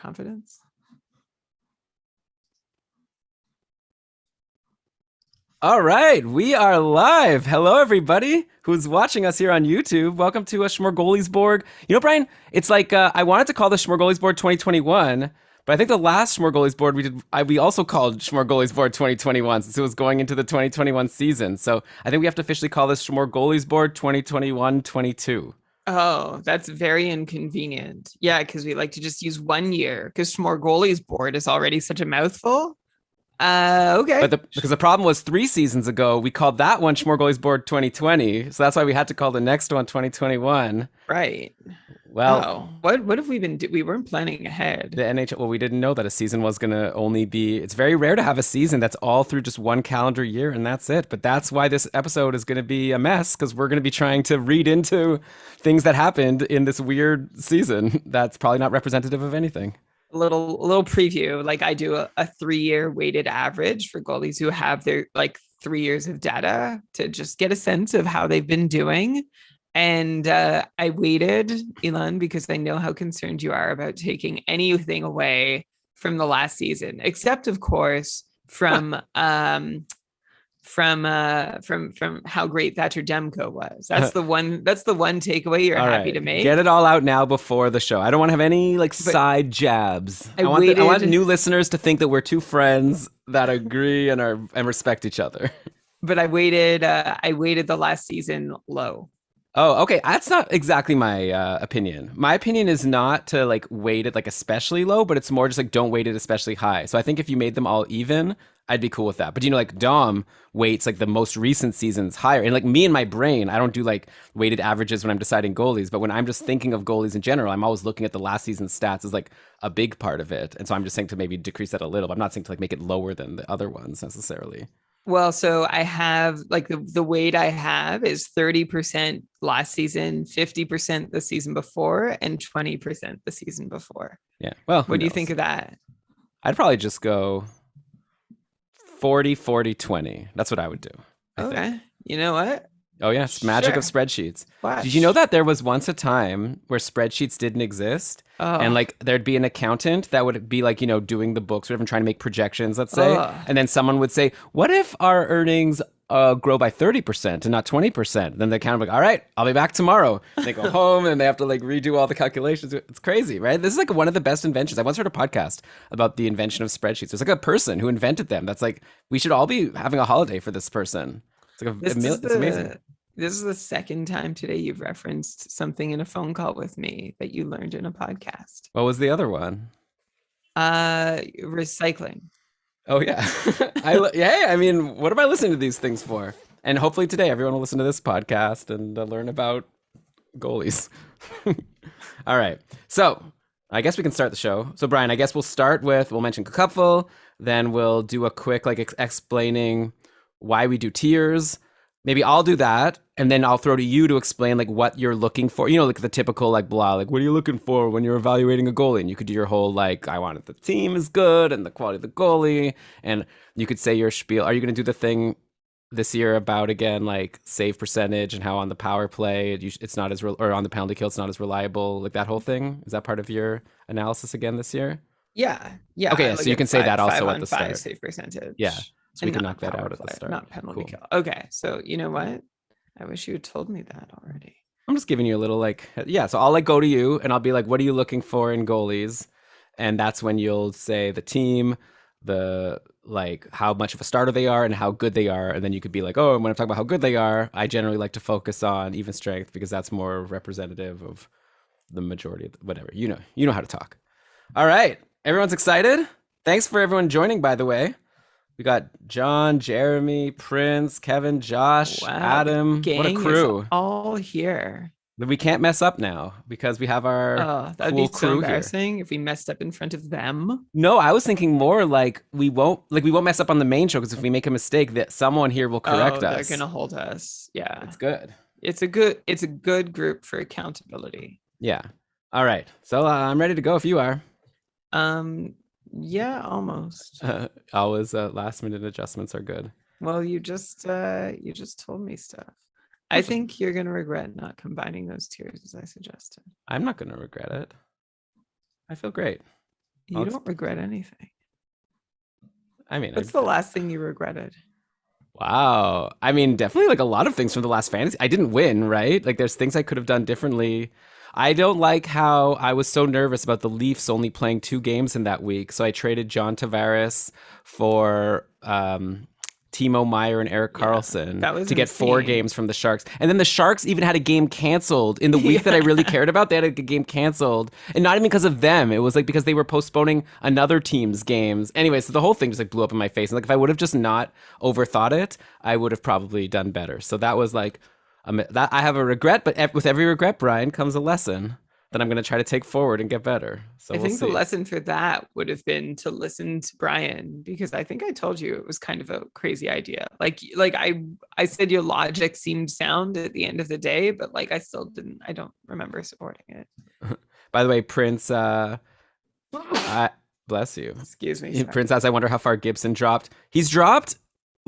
confidence. All right, we are live. Hello, everybody who's watching us here on YouTube. Welcome to a Smörgoåliesbord. You know, Brian, it's like I wanted to call the Smörgoåliesbord 2021, but I think the last Smörgoåliesbord we also called Smörgoåliesbord 2021 since it was going into the 2021 season. So I think we have to officially call this Smörgoåliesbord 2021-22. Oh, that's very inconvenient. Yeah, because we like to just use 1 year because Smörgoåliesbord is already such a mouthful. Okay. Because the problem was 3 seasons ago, we called that one Smörgoåliesbord 2020. So that's why we had to call the next one 2021. Right. Well, what have we been we weren't planning ahead. The NHL, well, we didn't know that a season was going to only be, it's very rare to have a season that's all through just one calendar year and that's it. But that's why this episode is going to be a mess, because we're going to be trying to read into things that happened in this weird season that's probably not representative of anything. A little preview. Like I do a 3-year weighted average for goalies who have their like 3 years of data to just get a sense of how they've been doing. And I waited, Elon, because I know how concerned you are about taking anything away from the last season, except of course from how great Thatcher Demko was. That's the one takeaway you're happy to make. Get it all out now before the show. I don't want to have any side jabs. I want new listeners to think that we're two friends that agree and respect each other. But I waited the last season low. Oh, okay. That's not exactly my opinion. My opinion is not to weight it especially low, but it's more just don't weight it especially high. So I think if you made them all even, I'd be cool with that. But Dom weights the most recent seasons higher. And me in my brain, I don't do weighted averages when I'm deciding goalies, but when I'm just thinking of goalies in general, I'm always looking at the last season's stats as a big part of it. And so I'm just saying to maybe decrease that a little, but I'm not saying to make it lower than the other ones necessarily. Well, so I have the weight I have is 30% last season, 50% the season before, and 20% the season before. Yeah. Well, what do you think of that? I'd probably just go 40, 40, 20. That's what I would do. Okay. You know what? Oh, yeah. It's magic of spreadsheets. Watch. Did you know that there was once a time where spreadsheets didn't exist? Oh. And there'd be an accountant that would be doing the books or even trying to make projections, let's say. Oh. And then someone would say, what if our earnings grow by 30% and not 20%? Then the accountant would be all right, I'll be back tomorrow. And they go home and they have to redo all the calculations. It's crazy, right? This is one of the best inventions. I once heard a podcast about the invention of spreadsheets. There's a person who invented them. That's we should all be having a holiday for this person. It's amazing. This is the second time today you've referenced something in a phone call with me that you learned in a podcast. What was the other one? Recycling. Oh, yeah. I mean, what am I listening to these things for? And hopefully today everyone will listen to this podcast and learn about goalies. All right. So I guess we can start the show. So, Brian, I guess we'll mention a couple, then we'll do a quick explaining why we do tiers. Maybe I'll do that, and then I'll throw to you to explain what you're looking for. The typical blah, what are you looking for when you're evaluating a goalie? And you could do your whole I wanted the team is good and the quality of the goalie, and you could say your spiel. Are you going to do the thing this year about again save percentage and how on the power play it's not as or on the penalty kill it's not as reliable, that whole thing? Is that part of your analysis again this year? Yeah. Okay, so you can say that also at the start. Save percentage. Yeah. So we can knock that out at the start. Not penalty kill. Okay, so you know what? I wish you had told me that already. I'm just giving you a little so I'll go to you and I'll be what are you looking for in goalies? And that's when you'll say the team, the how much of a starter they are and how good they are. And then you could be oh, and when I'm talking about how good they are, I generally like to focus on even strength because that's more representative of the majority of whatever. You know how to talk. All right. Everyone's excited? Thanks for everyone joining, by the way. We got John, Jeremy, Prince, Kevin, Josh, Adam. What a crew. All here. We can't mess up now because we have our that'd cool be so embarrassing here. If we messed up in front of them. No, I was thinking more we won't mess up on the main show because if we make a mistake that someone here will correct us. They're gonna hold us. Yeah. It's good. It's a good group for accountability. Yeah. All right. So I'm ready to go if you are. Yeah, almost. Always last minute adjustments are good. Well, you just told me stuff. I think you're gonna regret not combining those tiers as I suggested. I'm not gonna regret it. I feel great. You don't regret anything. I mean, what's the last thing you regretted? Wow. I mean, definitely like a lot of things from the last fantasy. I didn't win, right? Like there's things I could have done differently. I don't like how I was so nervous about the Leafs only playing 2 games in that week. So I traded John Tavares for Timo Meier and Erik Karlsson to get 4 games from the Sharks. And then the Sharks even had a game canceled in the week that I really cared about. They had a game canceled. And not even because of them. It was like because they were postponing another team's games. Anyway, so the whole thing just like blew up in my face. And like if I would have just not overthought it, I would have probably done better. So that was like, that I have a regret, but with every regret, Brian, comes a lesson that I'm going to try to take forward and get better. So I think the lesson for that would have been to listen to Brian, because I think I told you it was kind of a crazy idea. Like I said your logic seemed sound at the end of the day, but like I don't remember supporting it. By the way, Prince, bless you. Excuse me. Sorry. Prince asks, I wonder how far Gibson dropped. He's dropped.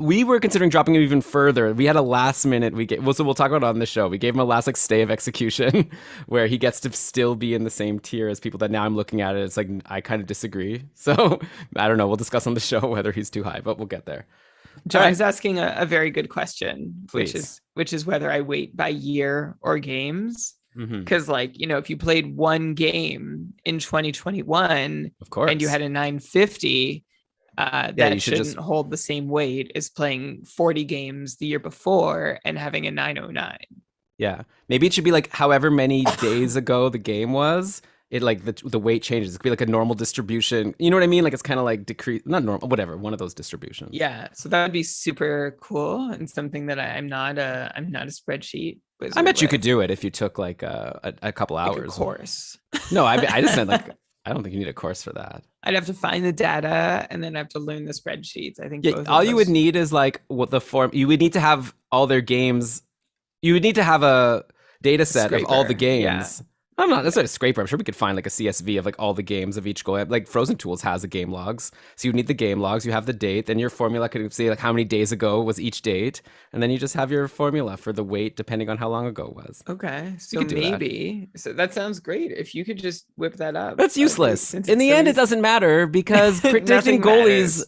We were considering dropping him even further. We had a last minute. So we'll talk about it on the show. We gave him a last like stay of execution, where he gets to still be in the same tier as people that now I'm looking at it. It's like I kind of disagree. So I don't know. We'll discuss on the show whether he's too high, but we'll get there. John is asking a very good question, which is whether I wait by year or games. Because like, you know, if you played 1 game in 2021, of course, and you had a 950. That shouldn't hold the same weight as playing 40 games the year before and having a 909. Yeah. Maybe it should be like however many days ago the game was. It like the weight changes. It could be like a normal distribution. You know what I mean? Like it's kind of like not normal, whatever, one of those distributions. Yeah. So that would be super cool and something that I'm not a spreadsheet wizard. I bet you could do it if you took like a couple hours. Like a course. No, I just meant like I don't think you need a course for that. I'd have to find the data and then I have to learn the spreadsheets. I think all you would need is like what the form. You would need to have all their games. You would need to have a data set of all the games. Yeah. I'm not necessarily a scraper. I'm sure we could find like a CSV of like all the games of each goal. Like Frozen Tools has the game logs. So you need the game logs. You have the date. Then your formula could say like how many days ago was each date. And then you just have your formula for the weight depending on how long ago it was. Okay. So maybe. So that sounds great. If you could just whip that up. That's useless. In the end, it doesn't matter because predicting goalies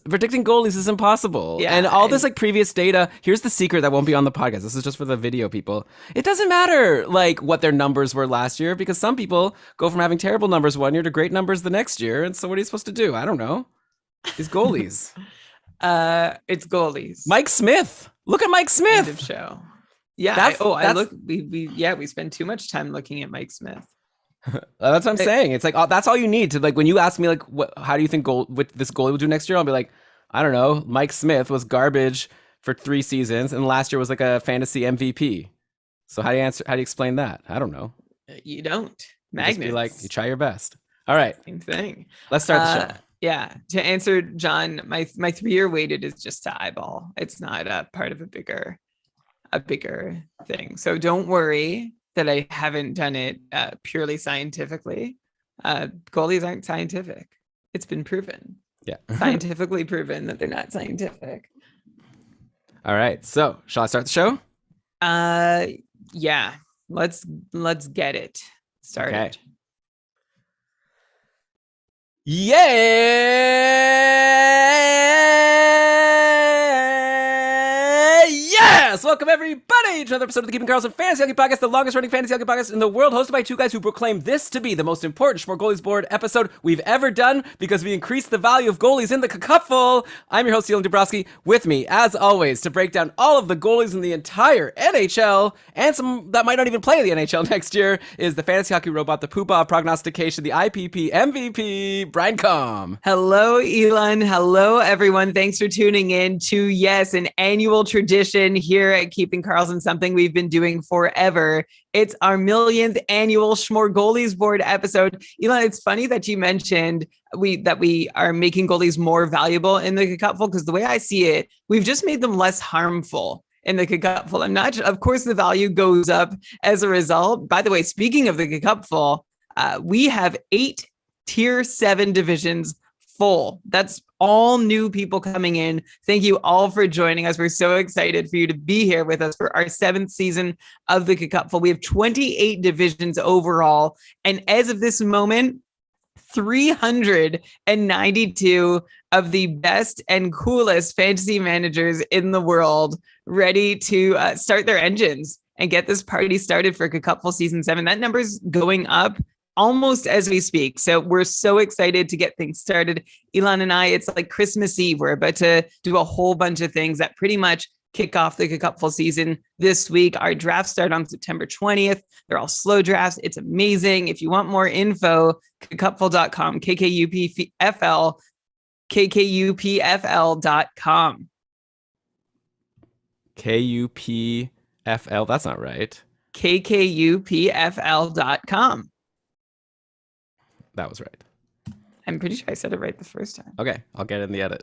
is impossible. Yeah, and all this like previous data, here's the secret that won't be on the podcast. This is just for the video people. It doesn't matter like what their numbers were last year because some people go from having terrible numbers one year to great numbers the next year. And so what are you supposed to do? I don't know. These goalies. It's goalies. Mike Smith. Look at Mike Smith. End of show. Yeah. We spend too much time looking at Mike Smith. That's what I'm saying. It's like, that's all you need to like, when you ask me like, how do you think this goalie will do next year? I'll be like, I don't know. Mike Smith was garbage for 3 seasons. And last year was like a fantasy MVP. So how do you explain that? I don't know. You don't. Magnets. Just be like, you try your best. All right. Same thing. Let's start the show. Yeah. To answer John, my 3-year weighted is just to eyeball. It's not a part of a bigger thing. So don't worry that I haven't done it purely scientifically. Goalies aren't scientific. It's been proven. Yeah. Scientifically proven that they're not scientific. All right. So shall I start the show? Yeah. Let's get it started. Okay. Yes! Welcome everybody to another episode of the Keeping Karlsson Fantasy Hockey Podcast, the longest running fantasy hockey podcast in the world, hosted by 2 guys who proclaim this to be the most important Smörgoåliesbord episode we've ever done because we increased the value of goalies in the cupful. I'm your host, Dylan Dabrowski. With me, as always, to break down all of the goalies in the entire NHL and some that might not even play in the NHL next year is the fantasy hockey robot, the poobah of prognostication, the IPP MVP, Brian Com. Hello, Elon. Hello, everyone. Thanks for tuning in to, an annual tradition here at Keeping Karlsson, something we've been doing forever. It's our 1,000,000th annual Smörgoåliesbord episode. Elon, it's funny that you mentioned that we are making goalies more valuable in the cupful, because the way I see it, we've just made them less harmful in the cupful. Of course, the value goes up as a result. By the way, speaking of the cupful, we have 8 tier 7 divisions full. That's all new people coming in. Thank you all for joining us. We're so excited for you to be here with us for our 7th season of the Cupful. We have 28 divisions overall. And as of this moment, 392 of the best and coolest fantasy managers in the world ready to start their engines and get this party started for Cupful Season 7. That number's going up almost as we speak. So we're so excited to get things started. Elon and I, it's like Christmas Eve. We're about to do a whole bunch of things that pretty much kick off the Cupful season this week. Our drafts start on September 20th. They're all slow drafts. It's amazing. If you want more info, cupful.com, KKUPFL, KKUPFL.com. KUPFL, that's not right. KKUPFL.com. That was right. I'm pretty sure I said it right the first time. Okay, I'll get it in the edit.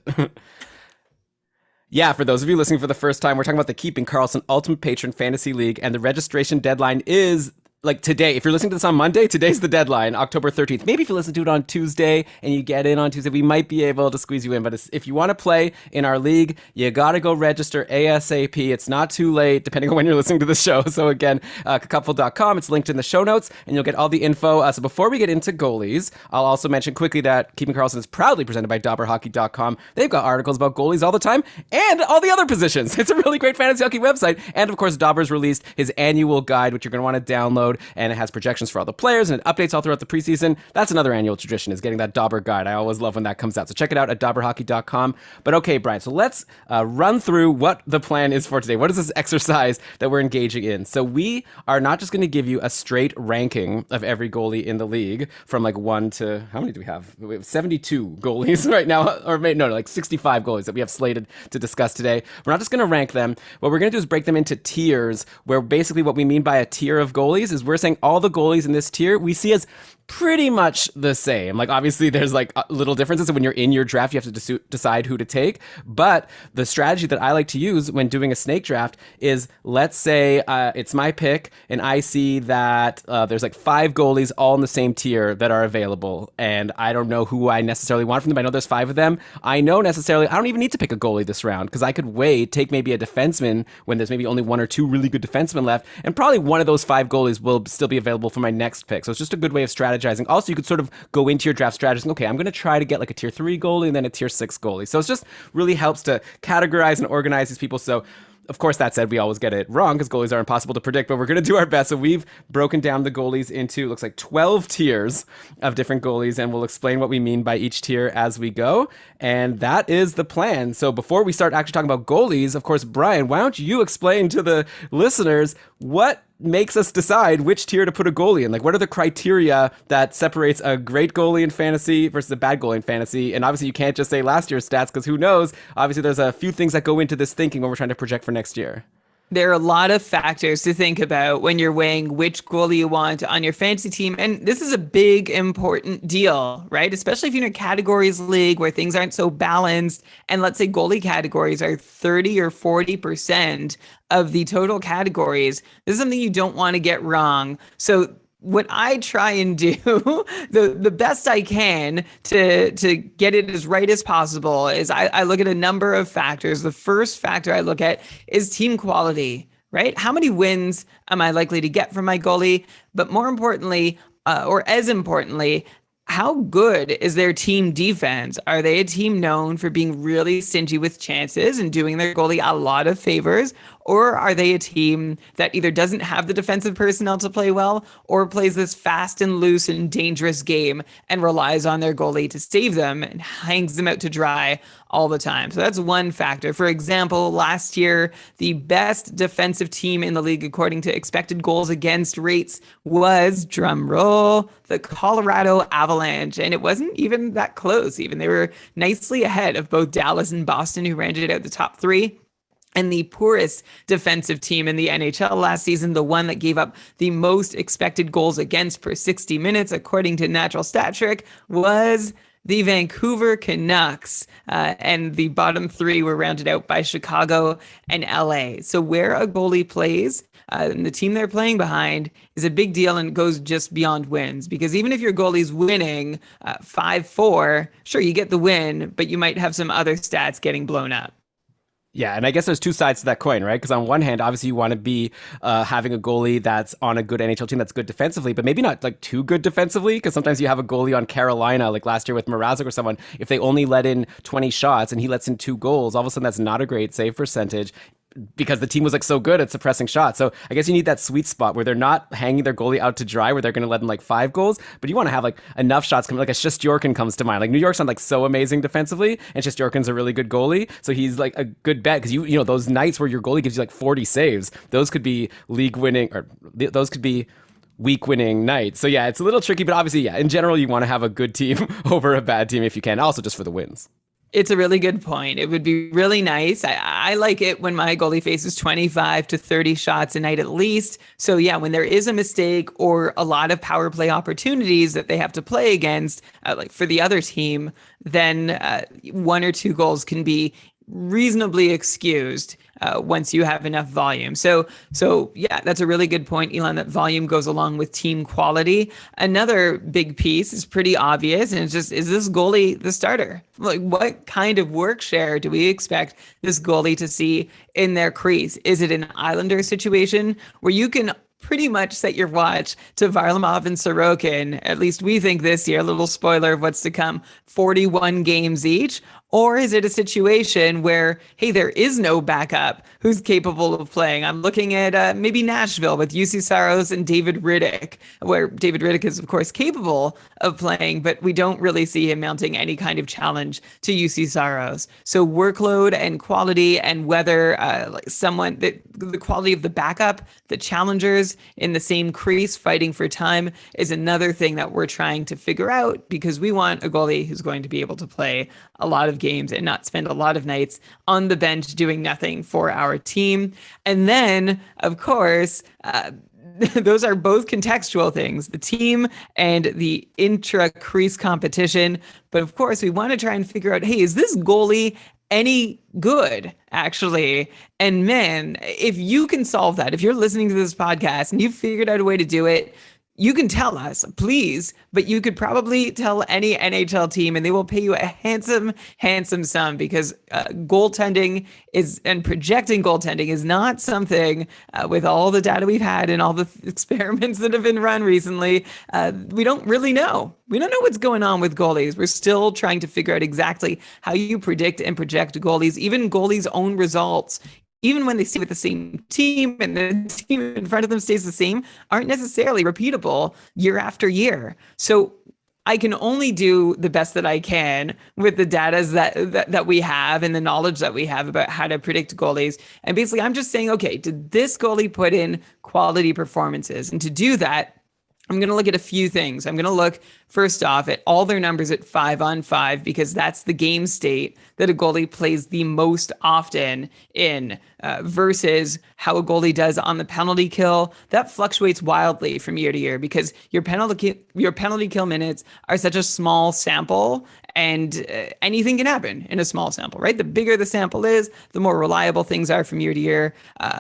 Yeah, for those of you listening for the first time, we're talking about the Keeping Karlsson Ultimate Patron Fantasy League, and the registration deadline is like today. If you're listening to this on Monday, today's the deadline, October 13th. Maybe if you listen to it on Tuesday and you get in on Tuesday, we might be able to squeeze you in. But if you want to play in our league, you got to go register ASAP. It's not too late, depending on when you're listening to the show. So again, cupful.com, it's linked in the show notes, and you'll get all the info. So before we get into goalies, I'll also mention quickly that Keeping Karlsson is proudly presented by DobberHockey.com. They've got articles about goalies all the time and all the other positions. It's a really great fantasy hockey website. And of course, Dobber's released his annual guide, which you're going to want to download, and it has projections for all the players and it updates all throughout the preseason. That's another annual tradition, is getting that Dobber guide. I always love when that comes out. So check it out at dobberhockey.com. But okay, Brian, so let's run through what the plan is for today. What is this exercise that we're engaging in? So we are not just going to give you a straight ranking of every goalie in the league from like 1 to, how many do we have? We have 72 goalies right now, or no, like 65 goalies that we have slated to discuss today. We're not just going to rank them. What we're going to do is break them into tiers, where basically what we mean by a tier of goalies is we're saying all the goalies in this tier we see as pretty much the same. Like, obviously there's like little differences, and when you're in your draft you have to decide who to take. But the strategy that I like to use when doing a snake draft is, let's say it's my pick and I see that there's like 5 goalies all in the same tier that are available, and I don't know who I necessarily want from them. I know there's 5 of them. I know necessarily I don't even need to pick a goalie this round, because I could wait, take maybe a defenseman when there's maybe only 1 or 2 really good defensemen left, and probably one of those 5 goalies will still be available for my next pick. So it's just a good way of strategizing. Also, you could sort of go into your draft strategy, okay, I'm going to try to get like a tier 3 goalie and then a tier 6 goalie. So it just really helps to categorize and organize these people. So of course, that said, we always get it wrong because goalies are impossible to predict, but we're going to do our best. So we've broken down the goalies into, looks like 12 tiers of different goalies, and we'll explain what we mean by each tier as we go. And that is the plan. So before we start actually talking about goalies, of course, Brian, why don't you explain to the listeners what makes us decide which tier to put a goalie in? Like, what are the criteria that separates a great goalie in fantasy versus a bad goalie in fantasy? And obviously you can't just say last year's stats, because who knows? Obviously there's a few things that go into this thinking when we're trying to project for next year. There are a lot of factors to think about when you're weighing which goalie you want on your fantasy team. And this is a big, important deal, right? Especially if you're in a categories league where things aren't so balanced. And let's say goalie categories are 30 or 40% of the total categories. This is something you don't want to get wrong. So what I try and do, the best I can to get it as right as possible, is I look at a number of factors. The first factor I look at is team quality, right? How many wins am I likely to get from my goalie? But more importantly, or as importantly, how good is their team defense? Are they a team known for being really stingy with chances and doing their goalie a lot of favors? Or are they a team that either doesn't have the defensive personnel to play well, or plays this fast and loose and dangerous game and relies on their goalie to save them and hangs them out to dry all the time? So that's one factor. For example, last year, the best defensive team in the league according to expected goals against rates was, drum roll, the Colorado Avalanche. And it wasn't even that close. Even they were nicely ahead of both Dallas and Boston, who rounded out the top 3. And the poorest defensive team in the NHL last season, the one that gave up the most expected goals against per 60 minutes, according to Natural Stat Trick, was the Vancouver Canucks. And the bottom 3 were rounded out by Chicago and LA. So where a goalie plays, and the team they're playing behind, is a big deal, and goes just beyond wins. Because even if your goalie's winning 5-4, sure, you get the win, but you might have some other stats getting blown up. Yeah, and I guess there's two sides to that coin, right? Because on one hand, obviously you want to be having a goalie that's on a good NHL team that's good defensively, but maybe not like too good defensively. Because sometimes you have a goalie on Carolina, like last year with Mrazek or someone. If they only let in 20 shots and he lets in 2 goals, all of a sudden that's not a great save percentage, because the team was like so good at suppressing shots. So I guess you need that sweet spot where they're not hanging their goalie out to dry, where they're going to let in like 5 goals, but you want to have like enough shots coming. Like a Jorkin comes to mind. Like New York's not like so amazing defensively, and Jorkin's a really good goalie, so he's like a good bet because you know those nights where your goalie gives you like 40 saves, those could be league winning, or those could be week winning nights. So yeah, it's a little tricky, but obviously, yeah, in general, you want to have a good team over a bad team if you can, also just for the wins. It's a really good point. It would be really nice. I like it when my goalie faces 25 to 30 shots a night at least. So yeah, when there is a mistake or a lot of power play opportunities that they have to play against, like for the other team, then 1 or 2 goals can be reasonably excused once you have enough volume. So yeah, that's a really good point, Elon, that volume goes along with team quality. Another big piece is pretty obvious, and it's just, is this goalie the starter? Like, what kind of work share do we expect this goalie to see in their crease? Is it an Islander situation where you can pretty much set your watch to Varlamov and Sorokin, at least we think this year, a little spoiler of what's to come, 41 games each? Or is it a situation where, hey, there is no backup who's capable of playing? I'm looking at maybe Nashville with UC Saros and David Riddick, where David Riddick is, of course, capable of playing, but we don't really see him mounting any kind of challenge to UC Saros. So workload and quality, and whether like someone, the quality of the backup, the challengers in the same crease fighting for time, is another thing that we're trying to figure out, because we want a goalie who's going to be able to play a lot of games and not spend a lot of nights on the bench doing nothing for our team. And then, of course, those are both contextual things, the team and the intra crease competition. But of course, we want to try and figure out, hey, is this goalie any good, actually? And man, if you can solve that, if you're listening to this podcast and you've figured out a way to do it, you can tell us, please, but you could probably tell any NHL team and they will pay you a handsome, handsome sum, because goaltending is, and projecting goaltending is not something, with all the data we've had and all the experiments that have been run recently, we don't really know. We don't know what's going on with goalies. We're still trying to figure out exactly how you predict and project goalies, even goalies' own results, even when they stay with the same team and the team in front of them stays the same, aren't necessarily repeatable year after year. So I can only do the best that I can with the data that we have and the knowledge that we have about how to predict goalies. And basically, I'm just saying, okay, did this goalie put in quality performances? And to do that, I'm going to look at a few things. I'm going to look first off at all their numbers at 5-on-5, because that's the game state that a goalie plays the most often in, versus how a goalie does on the penalty kill. That fluctuates wildly from year to year, because your penalty kill minutes are such a small sample, and anything can happen in a small sample, right? The bigger the sample is, the more reliable things are from year to year.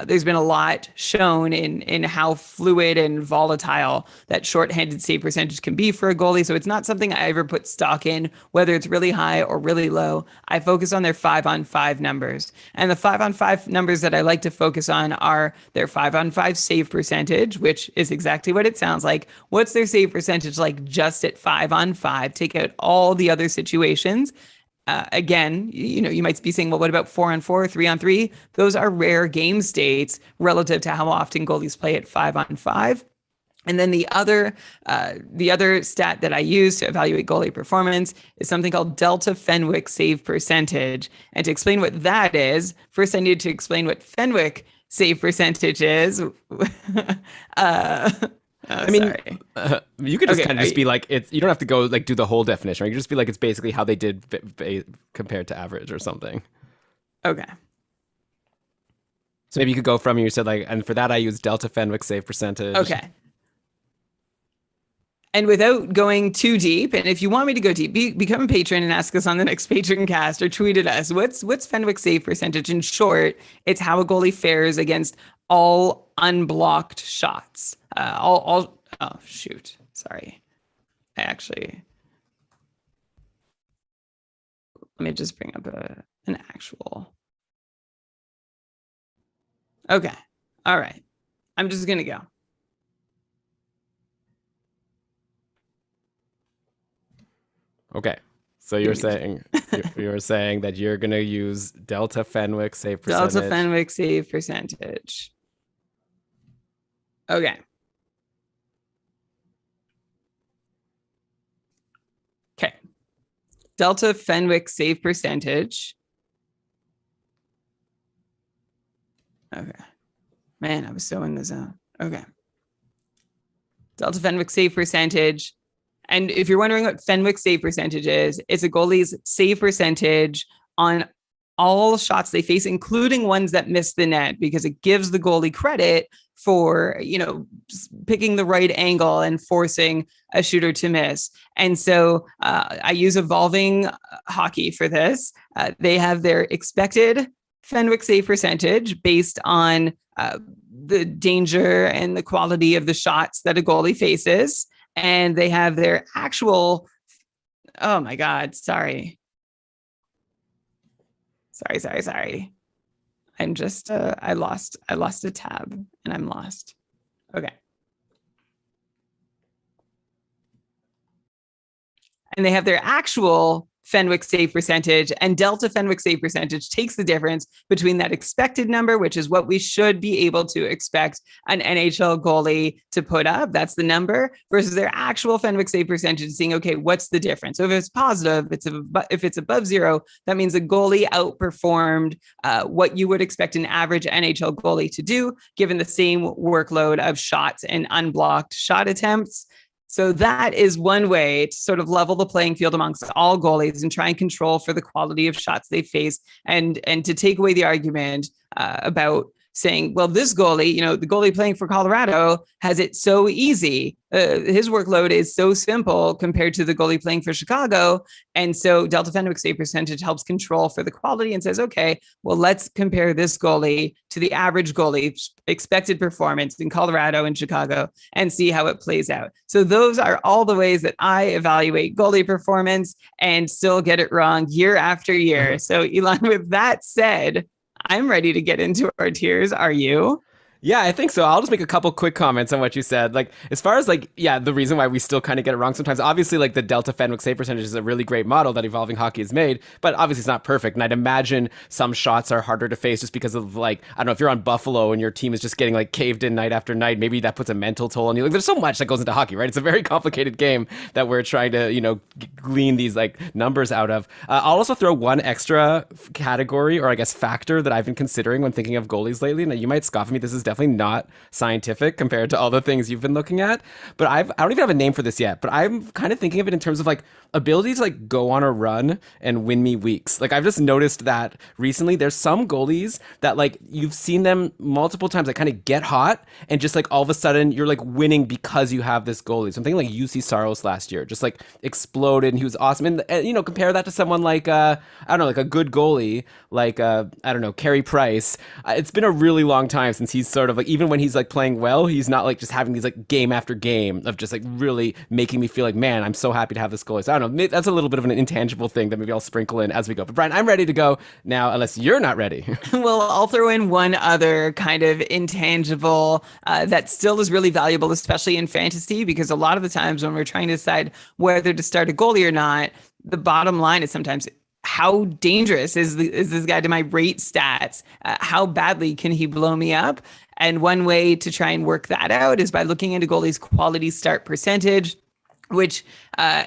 There's been a lot shown in how fluid and volatile that shorthanded save percentage can be for a goalie. So it's not something I ever put stock in, whether it's really high or really low. I focus on their 5-on-5 numbers. And the 5-on-5 numbers that I like to focus on are their 5-on-5 save percentage, which is exactly what it sounds like. What's their save percentage like just at 5-on-5? Take out all the other situations. Again, you might be saying, well, what about 4-on-4, 3-on-3? Those are rare game states relative to how often goalies play at 5-on-5. And then the other stat that I use to evaluate goalie performance is something called Delta Fenwick save percentage. And to explain what that is, first I need to explain what Fenwick save percentage is. I mean, you could just kind of just be like, it's, you don't have to go like do the whole definition, right? You just be like, it's basically how they did compared to average or something. Okay. So maybe you could go from, you said like, and for that I use Delta Fenwick save percentage. Okay. And without going too deep, and if you want me to go deep, become a patron and ask us on the next patron cast, or tweet at us. What's Fenwick save percentage? In short, it's how a goalie fares against all unblocked shots. Oh shoot, sorry. Let me just bring up an actual Okay. All right. I'm just going to go. Okay. So you're saying you're saying that you're gonna use Delta Fenwick save percentage. Delta Fenwick save percentage. Okay. Okay. Delta Fenwick save percentage. Okay. Man, I was so in the zone. Okay. Delta Fenwick save percentage. And if you're wondering what Fenwick save percentage is, it's a goalie's save percentage on all shots they face, including ones that miss the net, because it gives the goalie credit for, picking the right angle and forcing a shooter to miss. And so I use Evolving Hockey for this. They have their expected Fenwick save percentage based on the danger and the quality of the shots that a goalie faces. And they have their actual, oh my God, sorry. I'm just, I lost a tab and I'm lost. Okay. And they have their actual Fenwick save percentage, and Delta Fenwick save percentage takes the difference between that expected number, which is what we should be able to expect an NHL goalie to put up. That's the number, versus their actual Fenwick save percentage, seeing, okay, what's the difference? So if it's positive, if it's above zero, that means the goalie outperformed what you would expect an average NHL goalie to do, given the same workload of shots and unblocked shot attempts. So that is one way to sort of level the playing field amongst all goalies and try and control for the quality of shots they face, and to take away the argument about saying, well, this goalie, the goalie playing for Colorado has it so easy. His workload is so simple compared to the goalie playing for Chicago. And so Delta Fenwick save percentage helps control for the quality and says, okay, well, let's compare this goalie to the average goalie expected performance in Colorado and Chicago and see how it plays out. So those are all the ways that I evaluate goalie performance and still get it wrong year after year. So Elon, with that said, I'm ready to get into our tiers. Are you? Yeah, I think so. I'll just make a couple quick comments on what you said. Like, as far as the reason why we still kind of get it wrong sometimes, obviously, the Delta Fenwick save percentage is a really great model that Evolving Hockey has made, but obviously it's not perfect. And I'd imagine some shots are harder to face just because of I don't know, if you're on Buffalo and your team is just getting caved in night after night, maybe that puts a mental toll on you. There's so much that goes into hockey, right? It's a very complicated game that we're trying to, glean these numbers out of. I'll also throw one extra category, or I guess factor, that I've been considering when thinking of goalies lately. And you might scoff at me. This is definitely not scientific compared to all the things you've been looking at, but I don't even have a name for this yet, but I'm kind of thinking of it in terms of ability to go on a run and win me weeks. I've just noticed that recently there's some goalies that you've seen them multiple times kind of get hot and just all of a sudden you're winning because you have this goalie. So I'm thinking UC Saros last year just exploded and he was awesome. And compare that to someone I don't know, a good goalie I don't know, Carrie Price. It's been a really long time since he's sort of even when he's playing well, he's not just having these game after game of just really making me feel man, I'm so happy to have this goalie. So I don't know, that's a little bit of an intangible thing that maybe I'll sprinkle in as we go. But Brian, I'm ready to go now, unless you're not ready. Well, I'll throw in one other kind of intangible that still is really valuable, especially in fantasy, because a lot of the times when we're trying to decide whether to start a goalie or not, the bottom line is sometimes, how dangerous is this guy to my rate stats? How badly can he blow me up? And one way to try and work that out is by looking into goalie's quality start percentage, which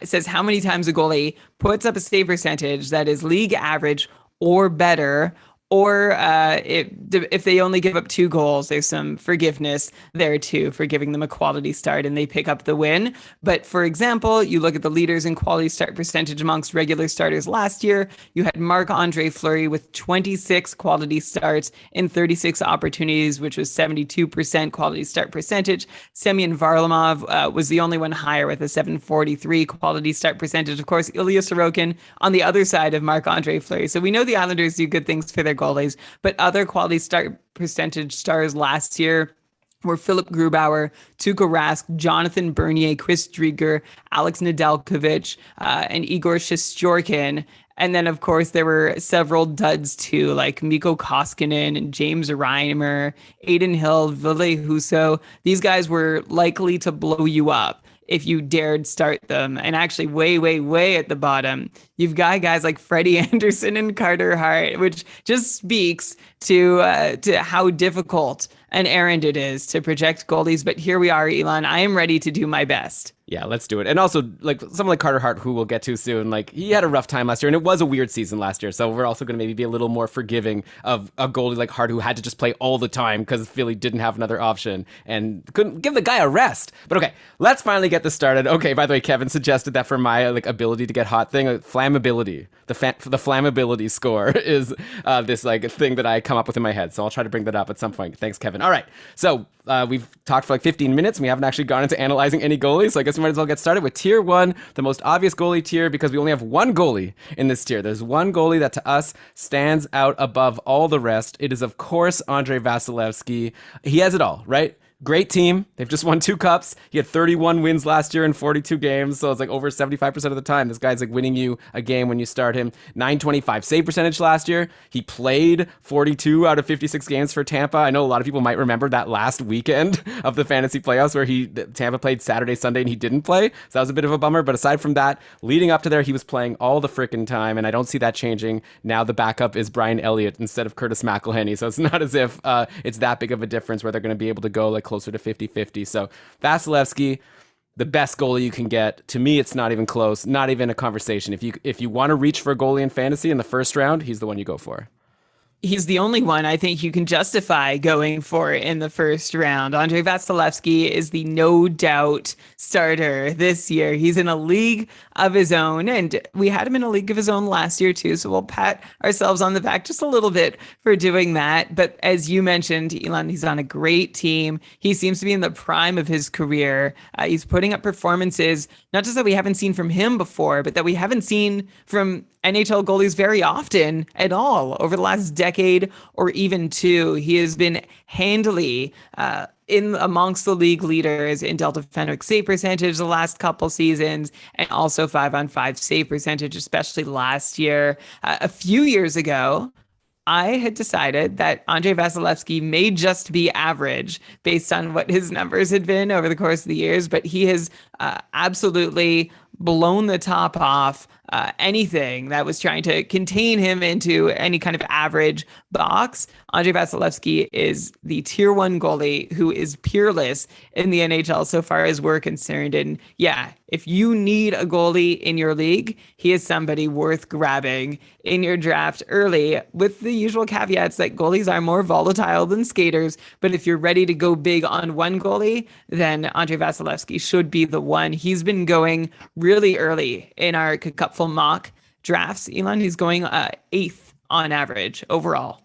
says how many times a goalie puts up a save percentage that is league average or better, or if they only give up 2 goals, there's some forgiveness there too for giving them a quality start and they pick up the win. But for example, you look at the leaders in quality start percentage amongst regular starters last year. You had Marc-Andre Fleury with 26 quality starts in 36 opportunities, which was 72% quality start percentage. Semyon Varlamov was the only one higher with a 743 quality start percentage. Of course, Ilya Sorokin on the other side of Marc-Andre Fleury. So we know the Islanders do good things for their goalies, but other quality start percentage stars last year were Philip Grubauer, Tuukka Rask, Jonathan Bernier, Chris Driedger, Alex Nedeljkovic, and Igor Shesterkin. And then, of course, there were several duds too, like Mikko Koskinen and James Reimer, Aiden Hill, Ville Husso. These guys were likely to blow you up if you dared start them. And actually, way, way, way at the bottom, you've got guys like Freddie Anderson and Carter Hart, which just speaks to how difficult an errand it is to project goalies. But here we are, Elon. I am ready to do my best. Yeah, let's do it. And also, like, someone like Carter Hart, who we'll get to soon, like, he had a rough time last year, and it was a weird season last year, so we're also going to maybe be a little more forgiving of a goalie like Hart, who had to just play all the time because Philly didn't have another option and couldn't give the guy a rest. But okay, let's finally get this started. Okay, by the way, Kevin suggested that for my, like, ability to get hot thing, flammability. The flammability score is this, like, thing that I come up with in my head, so I'll try to bring that up at some point. Thanks, Kevin. All right, so we've talked for like 15 minutes, and we haven't actually gone into analyzing any goalies, so I guess we might as well get started with tier 1, the most obvious goalie tier, because we only have one goalie in this tier. There's one goalie that to us stands out above all the rest. It is, of course, Andrei Vasilevskiy. He has it all, right? Great team. They've just won 2 cups. He had 31 wins last year in 42 games. So it's like over 75% of the time, this guy's like winning you a game when you start him. 925 save percentage last year. He played 42 out of 56 games for Tampa. I know a lot of people might remember that last weekend of the fantasy playoffs where Tampa played Saturday, Sunday, and he didn't play. So that was a bit of a bummer. But aside from that, leading up to there, he was playing all the frickin' time. And I don't see that changing. Now the backup is Brian Elliott instead of Curtis McElhinney. So it's not as if it's that big of a difference where they're going to be able to go like closer to 50-50. So Vasilevskiy, the best goalie you can get. To me, it's not even close, not even a conversation. If you want to reach for a goalie in fantasy in the first round, he's the one you go for. He's the only one I think you can justify going for in the first round. Andrei Vasilevskiy is the no doubt starter this year. He's in a league of his own, and we had him in a league of his own last year too, so we'll pat ourselves on the back just a little bit for doing that. But as you mentioned, Elon, he's on a great team. He seems to be in the prime of his career. He's putting up performances, not just that we haven't seen from him before, but that we haven't seen from NHL goalies very often at all over the last decade or even 2. He has been handily in amongst the league leaders in Delta Fenwick save percentage the last couple seasons, and also 5-on-5 save percentage, especially last year. A few years ago, I had decided that Andrei Vasilevskiy may just be average based on what his numbers had been over the course of the years, but he has absolutely blown the top off anything that was trying to contain him into any kind of average box. Andrei Vasilevskiy is the tier 1 goalie who is peerless in the NHL so far as we're concerned. And yeah, if you need a goalie in your league, he is somebody worth grabbing in your draft early, with the usual caveats that goalies are more volatile than skaters. But if you're ready to go big on one goalie, then Andrei Vasilevskiy should be the one. He's been going really early in our Cupful mock drafts. Elon, he's going 8th on average overall.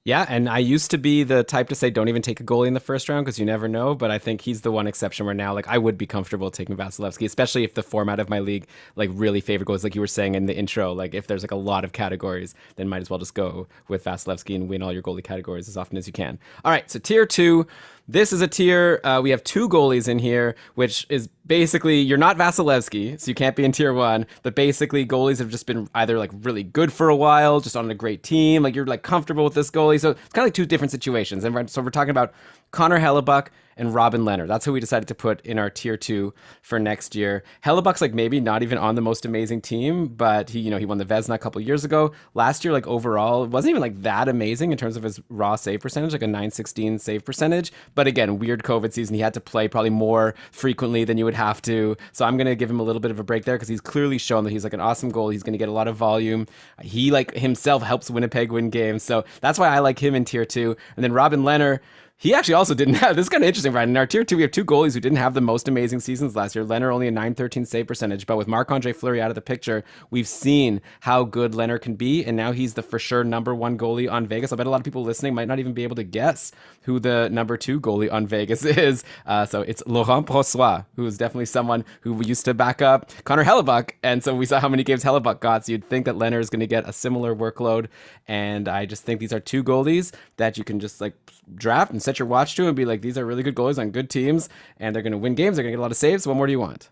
Yeah, and I used to be the type to say don't even take a goalie in the first round because you never know, but I think he's the one exception where now, like, I would be comfortable taking Vasilevskiy, especially if the format of my league, like, really favor goals, like you were saying in the intro. Like, if there's, like, a lot of categories, then might as well just go with Vasilevskiy and win all your goalie categories as often as you can. All right, so tier 2. This is a tier, we have 2 goalies in here, which is basically, you're not Vasilevskiy, so you can't be in tier 1, but basically goalies have just been either like really good for a while, just on a great team, like you're like comfortable with this goalie, so it's kind of like 2 different situations. And so we're talking about Connor Hellebuyck and Robin Lehner. That's who we decided to put in our tier 2 for next year. Hellebuck's like maybe not even on the most amazing team, but he won the Vezina a couple years ago. Last year, like overall, it wasn't even like that amazing in terms of his raw save percentage, like a 916 save percentage. But again, weird COVID season. He had to play probably more frequently than you would have to. So I'm going to give him a little bit of a break there because he's clearly shown that he's like an awesome goal. He's going to get a lot of volume. He like himself helps Winnipeg win games. So that's why I like him in tier 2. And then Robin Lehner, he actually also didn't have, this is kind of interesting, right? In our tier 2, we have 2 goalies who didn't have the most amazing seasons last year. Lehner only a 913 save percentage, but with Marc-Andre Fleury out of the picture, we've seen how good Lehner can be, and now he's the for sure number 1 goalie on Vegas. I bet a lot of people listening might not even be able to guess who the number 2 goalie on Vegas is. So it's Laurent Brossoit, who is definitely someone who used to back up Connor Hellebuyck, and so we saw how many games Hellebuyck got, so you'd think that Lehner is going to get a similar workload, and I just think these are 2 goalies that you can just like draft and set your watch to and be like, these are really good goalies on good teams, and they're going to win games. They're going to get a lot of saves. What more do you want?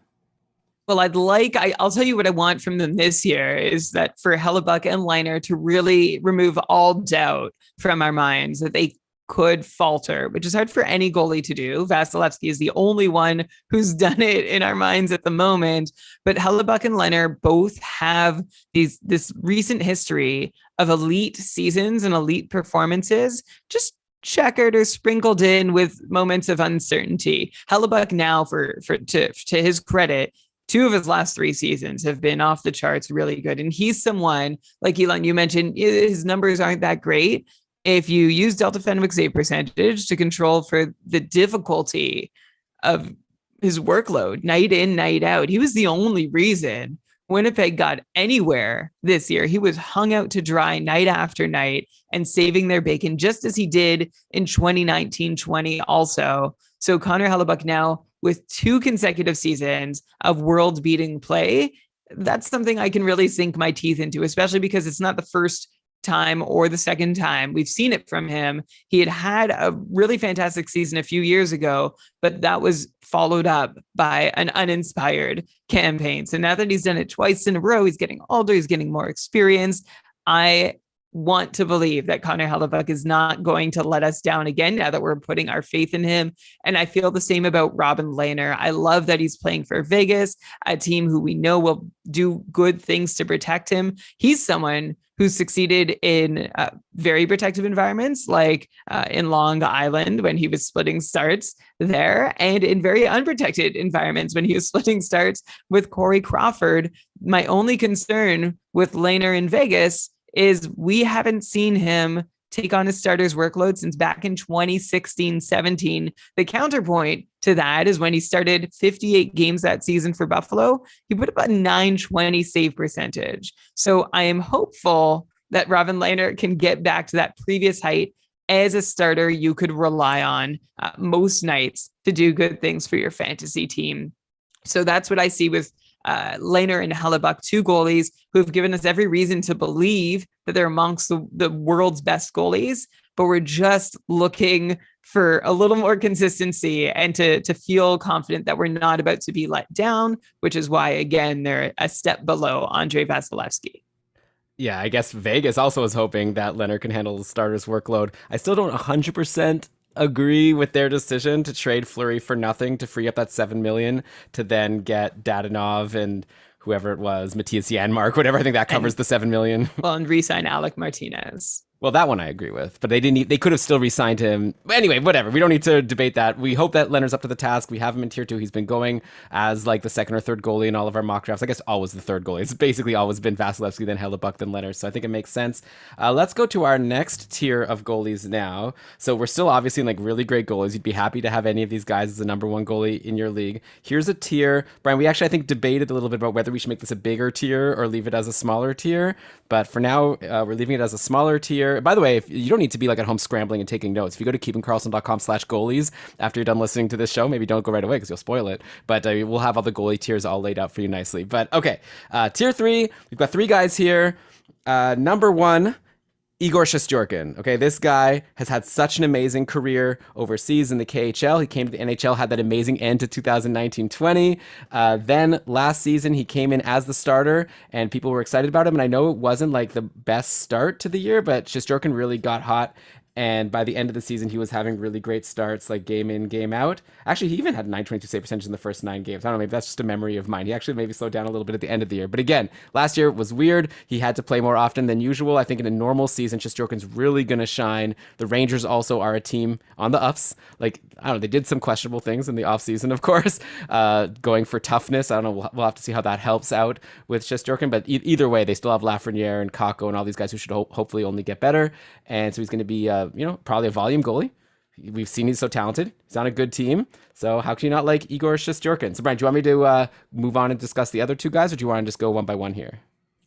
Well, I'll tell you what I want from them this year is that for Hellebuyck and Leiner to really remove all doubt from our minds that they could falter, which is hard for any goalie to do. Vasilevskiy is the only one who's done it in our minds at the moment. But Hellebuyck and Leiner both have this recent history of elite seasons and elite performances, just checkered or sprinkled in with moments of uncertainty. Hellebuyck now, to his credit, 2 of his last 3 seasons have been off the charts, really good. And he's someone, like Elon, you mentioned, his numbers aren't that great. If you use Delta Fenwick's save percentage to control for the difficulty of his workload night in, night out, he was the only reason Winnipeg got anywhere this year. He was hung out to dry night after night and saving their bacon, just as he did in 2019-20 also. So Connor Hellebuyck now, with 2 consecutive seasons of world-beating play, that's something I can really sink my teeth into, especially because it's not the first time or the second time we've seen it from him. He had a really fantastic season a few years ago, but that was followed up by an uninspired campaign. So now that he's done it twice in a row, he's getting older, he's getting more experience. I want to believe that Connor Hellebuyck is not going to let us down again now that we're putting our faith in him. And I feel the same about Robin Lehner. I love that he's playing for Vegas, a team who we know will do good things to protect him. He's someone who's succeeded in very protective environments, like in Long Island when he was splitting starts there, and in very unprotected environments when he was splitting starts with Corey Crawford. My only concern with Lehner in Vegas is we haven't seen him take on his starter's workload since back in 2016-17. The counterpoint to that is when he started 58 games that season for Buffalo, he put up a .920 save percentage. So I am hopeful that Robin Lehner can get back to that previous height as a starter you could rely on most nights to do good things for your fantasy team. So that's what I see with Lehner and Hellebuyck, 2 goalies who have given us every reason to believe that they're amongst the world's best goalies, but we're just looking for a little more consistency and to feel confident that we're not about to be let down, which is why, again, they're a step below Andrei Vasilevskiy. Yeah, I guess Vegas also is hoping that Lehner can handle the starter's workload. I still don't 100% agree with their decision to trade Flurry for nothing to free up that $7 million to then get Dadonov and whoever it was, Matthias Janmark, whatever. I think that covers the $7 million. Well, and re-sign Alec Martinez. Well, that one I agree with, but they could have still re-signed him. Anyway, whatever. We don't need to debate that. We hope that Lehner's up to the task. We have him in tier 2. He's been going as like the second or third goalie in all of our mock drafts. I guess always the third goalie. It's basically always been Vasilevskiy, then Hellebuyck, then Lehner. So I think it makes sense. Let's go to our next tier of goalies now. So we're still obviously in like really great goalies. You'd be happy to have any of these guys as the number 1 goalie in your league. Here's a tier. Brian, we actually, I think, debated a little bit about whether we should make this a bigger tier or leave it as a smaller tier. But for now, we're leaving it as a smaller tier. By the way, if you don't need to be like at home scrambling and taking notes. If you go to keepingkarlsson.com/goalies after you're done listening to this show, maybe don't go right away because you'll spoil it. But we'll have all the goalie tiers all laid out for you nicely. But okay, tier 3, we've got 3 guys here. Number 1, Igor Shesterkin. Okay, this guy has had such an amazing career overseas in the KHL. He came to the NHL, had that amazing end to 2019-20. Then last season, he came in as the starter, and people were excited about him. And I know it wasn't like the best start to the year, but Shesterkin really got hot. And by the end of the season, he was having really great starts, like game in, game out. Actually, he even had a .922 save percentage in the first 9 games. I don't know, maybe that's just a memory of mine. He actually maybe slowed down a little bit at the end of the year. But again, last year was weird. He had to play more often than usual. I think in a normal season, Shesterkin's really going to shine. The Rangers also are a team on the ups. Like, I don't know, they did some questionable things in the offseason, of course, going for toughness. I don't know, we'll have to see how that helps out with Shesterkin. But either way, they still have Lafreniere and Kakko and all these guys who should hopefully only get better. And so he's going to be probably a volume goalie. We've seen he's so talented. He's on a good team. So how can you not like Igor Shesterkin? So Brian, do you want me to move on and discuss the other 2 guys, or do you want to just go one by one here?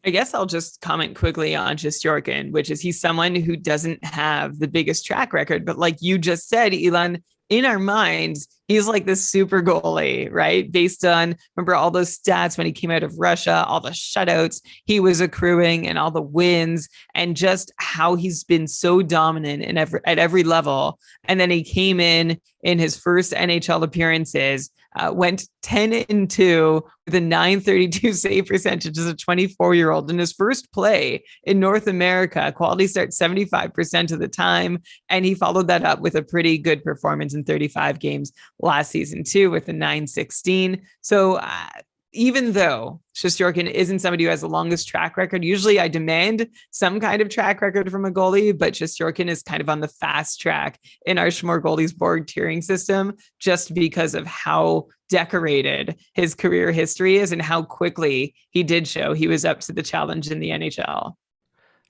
I guess I'll just comment quickly on Shesterkin, which is he's someone who doesn't have the biggest track record. But like you just said, Elon, in our minds, he's like this super goalie, right? Based on, remember all those stats when he came out of Russia, all the shutouts he was accruing and all the wins, and just how he's been so dominant at every level. And then he came in his first NHL appearances, went 10-2 with a .932 save percentage as a 24-year-old in his first play in North America. Quality start 75% of the time. And he followed that up with a pretty good performance in 35 games last season too, with a .916. So even though Jorkin isn't somebody who has the longest track record, usually I demand some kind of track record from a goalie, but Jorkin is kind of on the fast track in our Smörgoåliesbord tiering system, just because of how decorated his career history is and how quickly he did show he was up to the challenge in the NHL.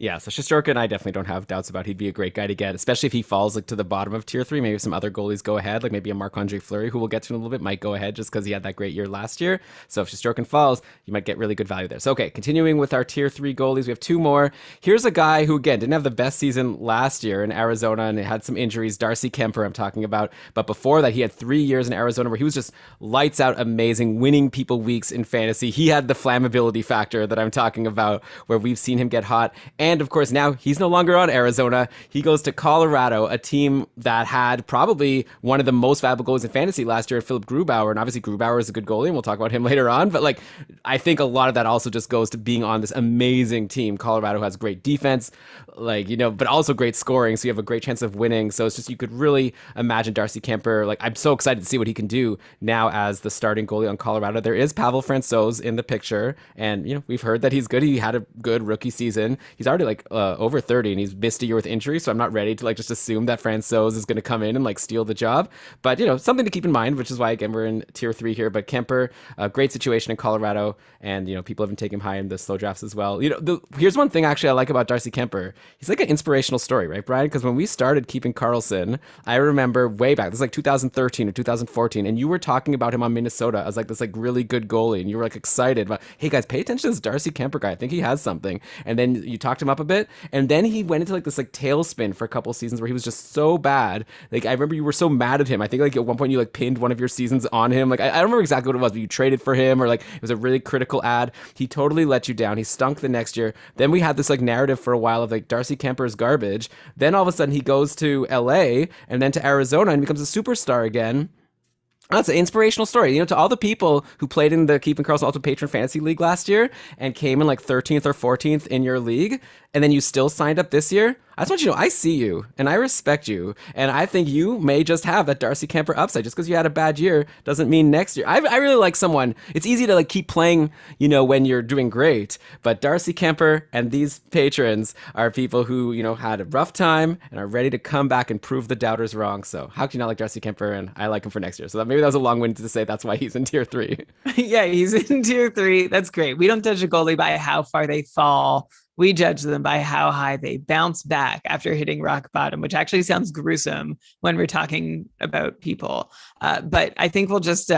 Yeah, so Shesterkin, I definitely don't have doubts about. He'd be a great guy to get, especially if he falls like to the bottom of tier 3. Maybe some other goalies go ahead, like maybe a Marc-Andre Fleury, who we'll get to in a little bit, might go ahead just because he had that great year last year. So if Shesterkin falls, you might get really good value there. So okay, continuing with our tier 3 goalies, we have 2 more. Here's a guy who, again, didn't have the best season last year in Arizona and had some injuries. Darcy Kemper, I'm talking about. But before that, he had 3 years in Arizona where he was just lights out amazing, winning people weeks in fantasy. He had the flammability factor that I'm talking about, where we've seen him get hot. And of course, now he's no longer on Arizona. He goes to Colorado, a team that had probably one of the most valuable goalies in fantasy last year, Philip Grubauer. And obviously Grubauer is a good goalie, and we'll talk about him later on. But like, I think a lot of that also just goes to being on this amazing team. Colorado has great defense, like, you know, but also great scoring. So you have a great chance of winning. So it's just, you could really imagine Darcy Kemper. Like, I'm so excited to see what he can do now as the starting goalie on Colorado. There is Pavel Francouz in the picture. And, you know, we've heard that he's good. He had a good rookie season. He's already like over 30 and he's missed a year with injury, so I'm not ready to like just assume that Francouz is going to come in and like steal the job. But, you know, something to keep in mind, which is why, again, we're in tier 3 here. But Kemper, a great situation in Colorado, and, you know, people have been taking him high in the slow drafts as well. You know, here's one thing actually I like about Darcy Kemper. He's like an inspirational story, right, Brian? Because when we started keeping Karlsson, I remember way back, this is like 2013 or 2014, and you were talking about him on Minnesota as like this like really good goalie, and you were like excited about, hey guys, pay attention to this Darcy Kemper guy. I think he has something. And then you talked him up a bit, and then he went into like this like tailspin for a couple seasons where he was just so bad. Like, I remember you were so mad at him. I think like at one point you like pinned one of your seasons on him. Like, I don't remember exactly what it was, but you traded for him, or like it was a really critical ad. He totally let you down. He stunk the next year. Then we had this like narrative for a while of like Darcy Kemper's garbage. Then all of a sudden he goes to LA and then to Arizona and becomes a superstar again. That's an inspirational story, you know, to all the people who played in the Keeping Karlsson Ultimate Patron Fantasy League last year and came in like 13th or 14th in your league, and then you still signed up this year. I just want you to know, I see you and I respect you, and I think you may just have that Darcy Kemper upside. Just because you had a bad year doesn't mean next year. I really like someone. It's easy to like keep playing, you know, when you're doing great, but Darcy Kemper and these patrons are people who, you know, had a rough time and are ready to come back and prove the doubters wrong. So how can you not like Darcy Kemper? And I like him for next year. So maybe that was a long-winded to say that's why he's in tier 3. Yeah, he's in tier 3. That's great. We don't judge a goalie by how far they fall. We judge them by how high they bounce back after hitting rock bottom, which actually sounds gruesome when we're talking about people. But I think we'll just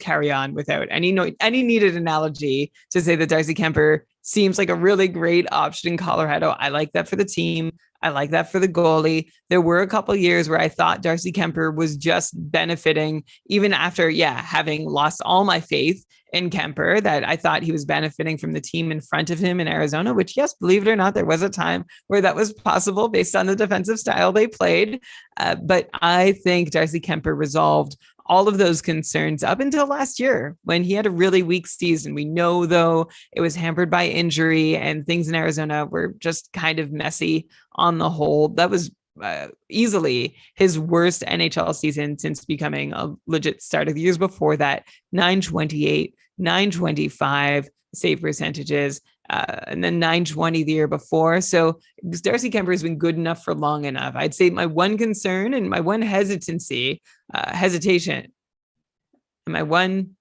carry on without any needed analogy to say that Darcy Kemper seems like a really great option in Colorado. I like that for the team. I like that for the goalie. There were a couple of years where I thought Darcy Kemper was just benefiting, even after, having lost all my faith in Kemper, that I thought he was benefiting from the team in front of him in Arizona, which, yes, believe it or not, there was a time where that was possible based on the defensive style they played. But I think Darcy Kemper resolved all of those concerns up until last year when he had a really weak season. We know, though, it was hampered by injury and things in Arizona were just kind of messy on the whole. That was easily his worst NHL season since becoming a legit starter. The years before that, 928, 925 save percentages, and then 920 the year before. So Darcy Kemper has been good enough for long enough. I'd say my one concern and my one hesitation, and my one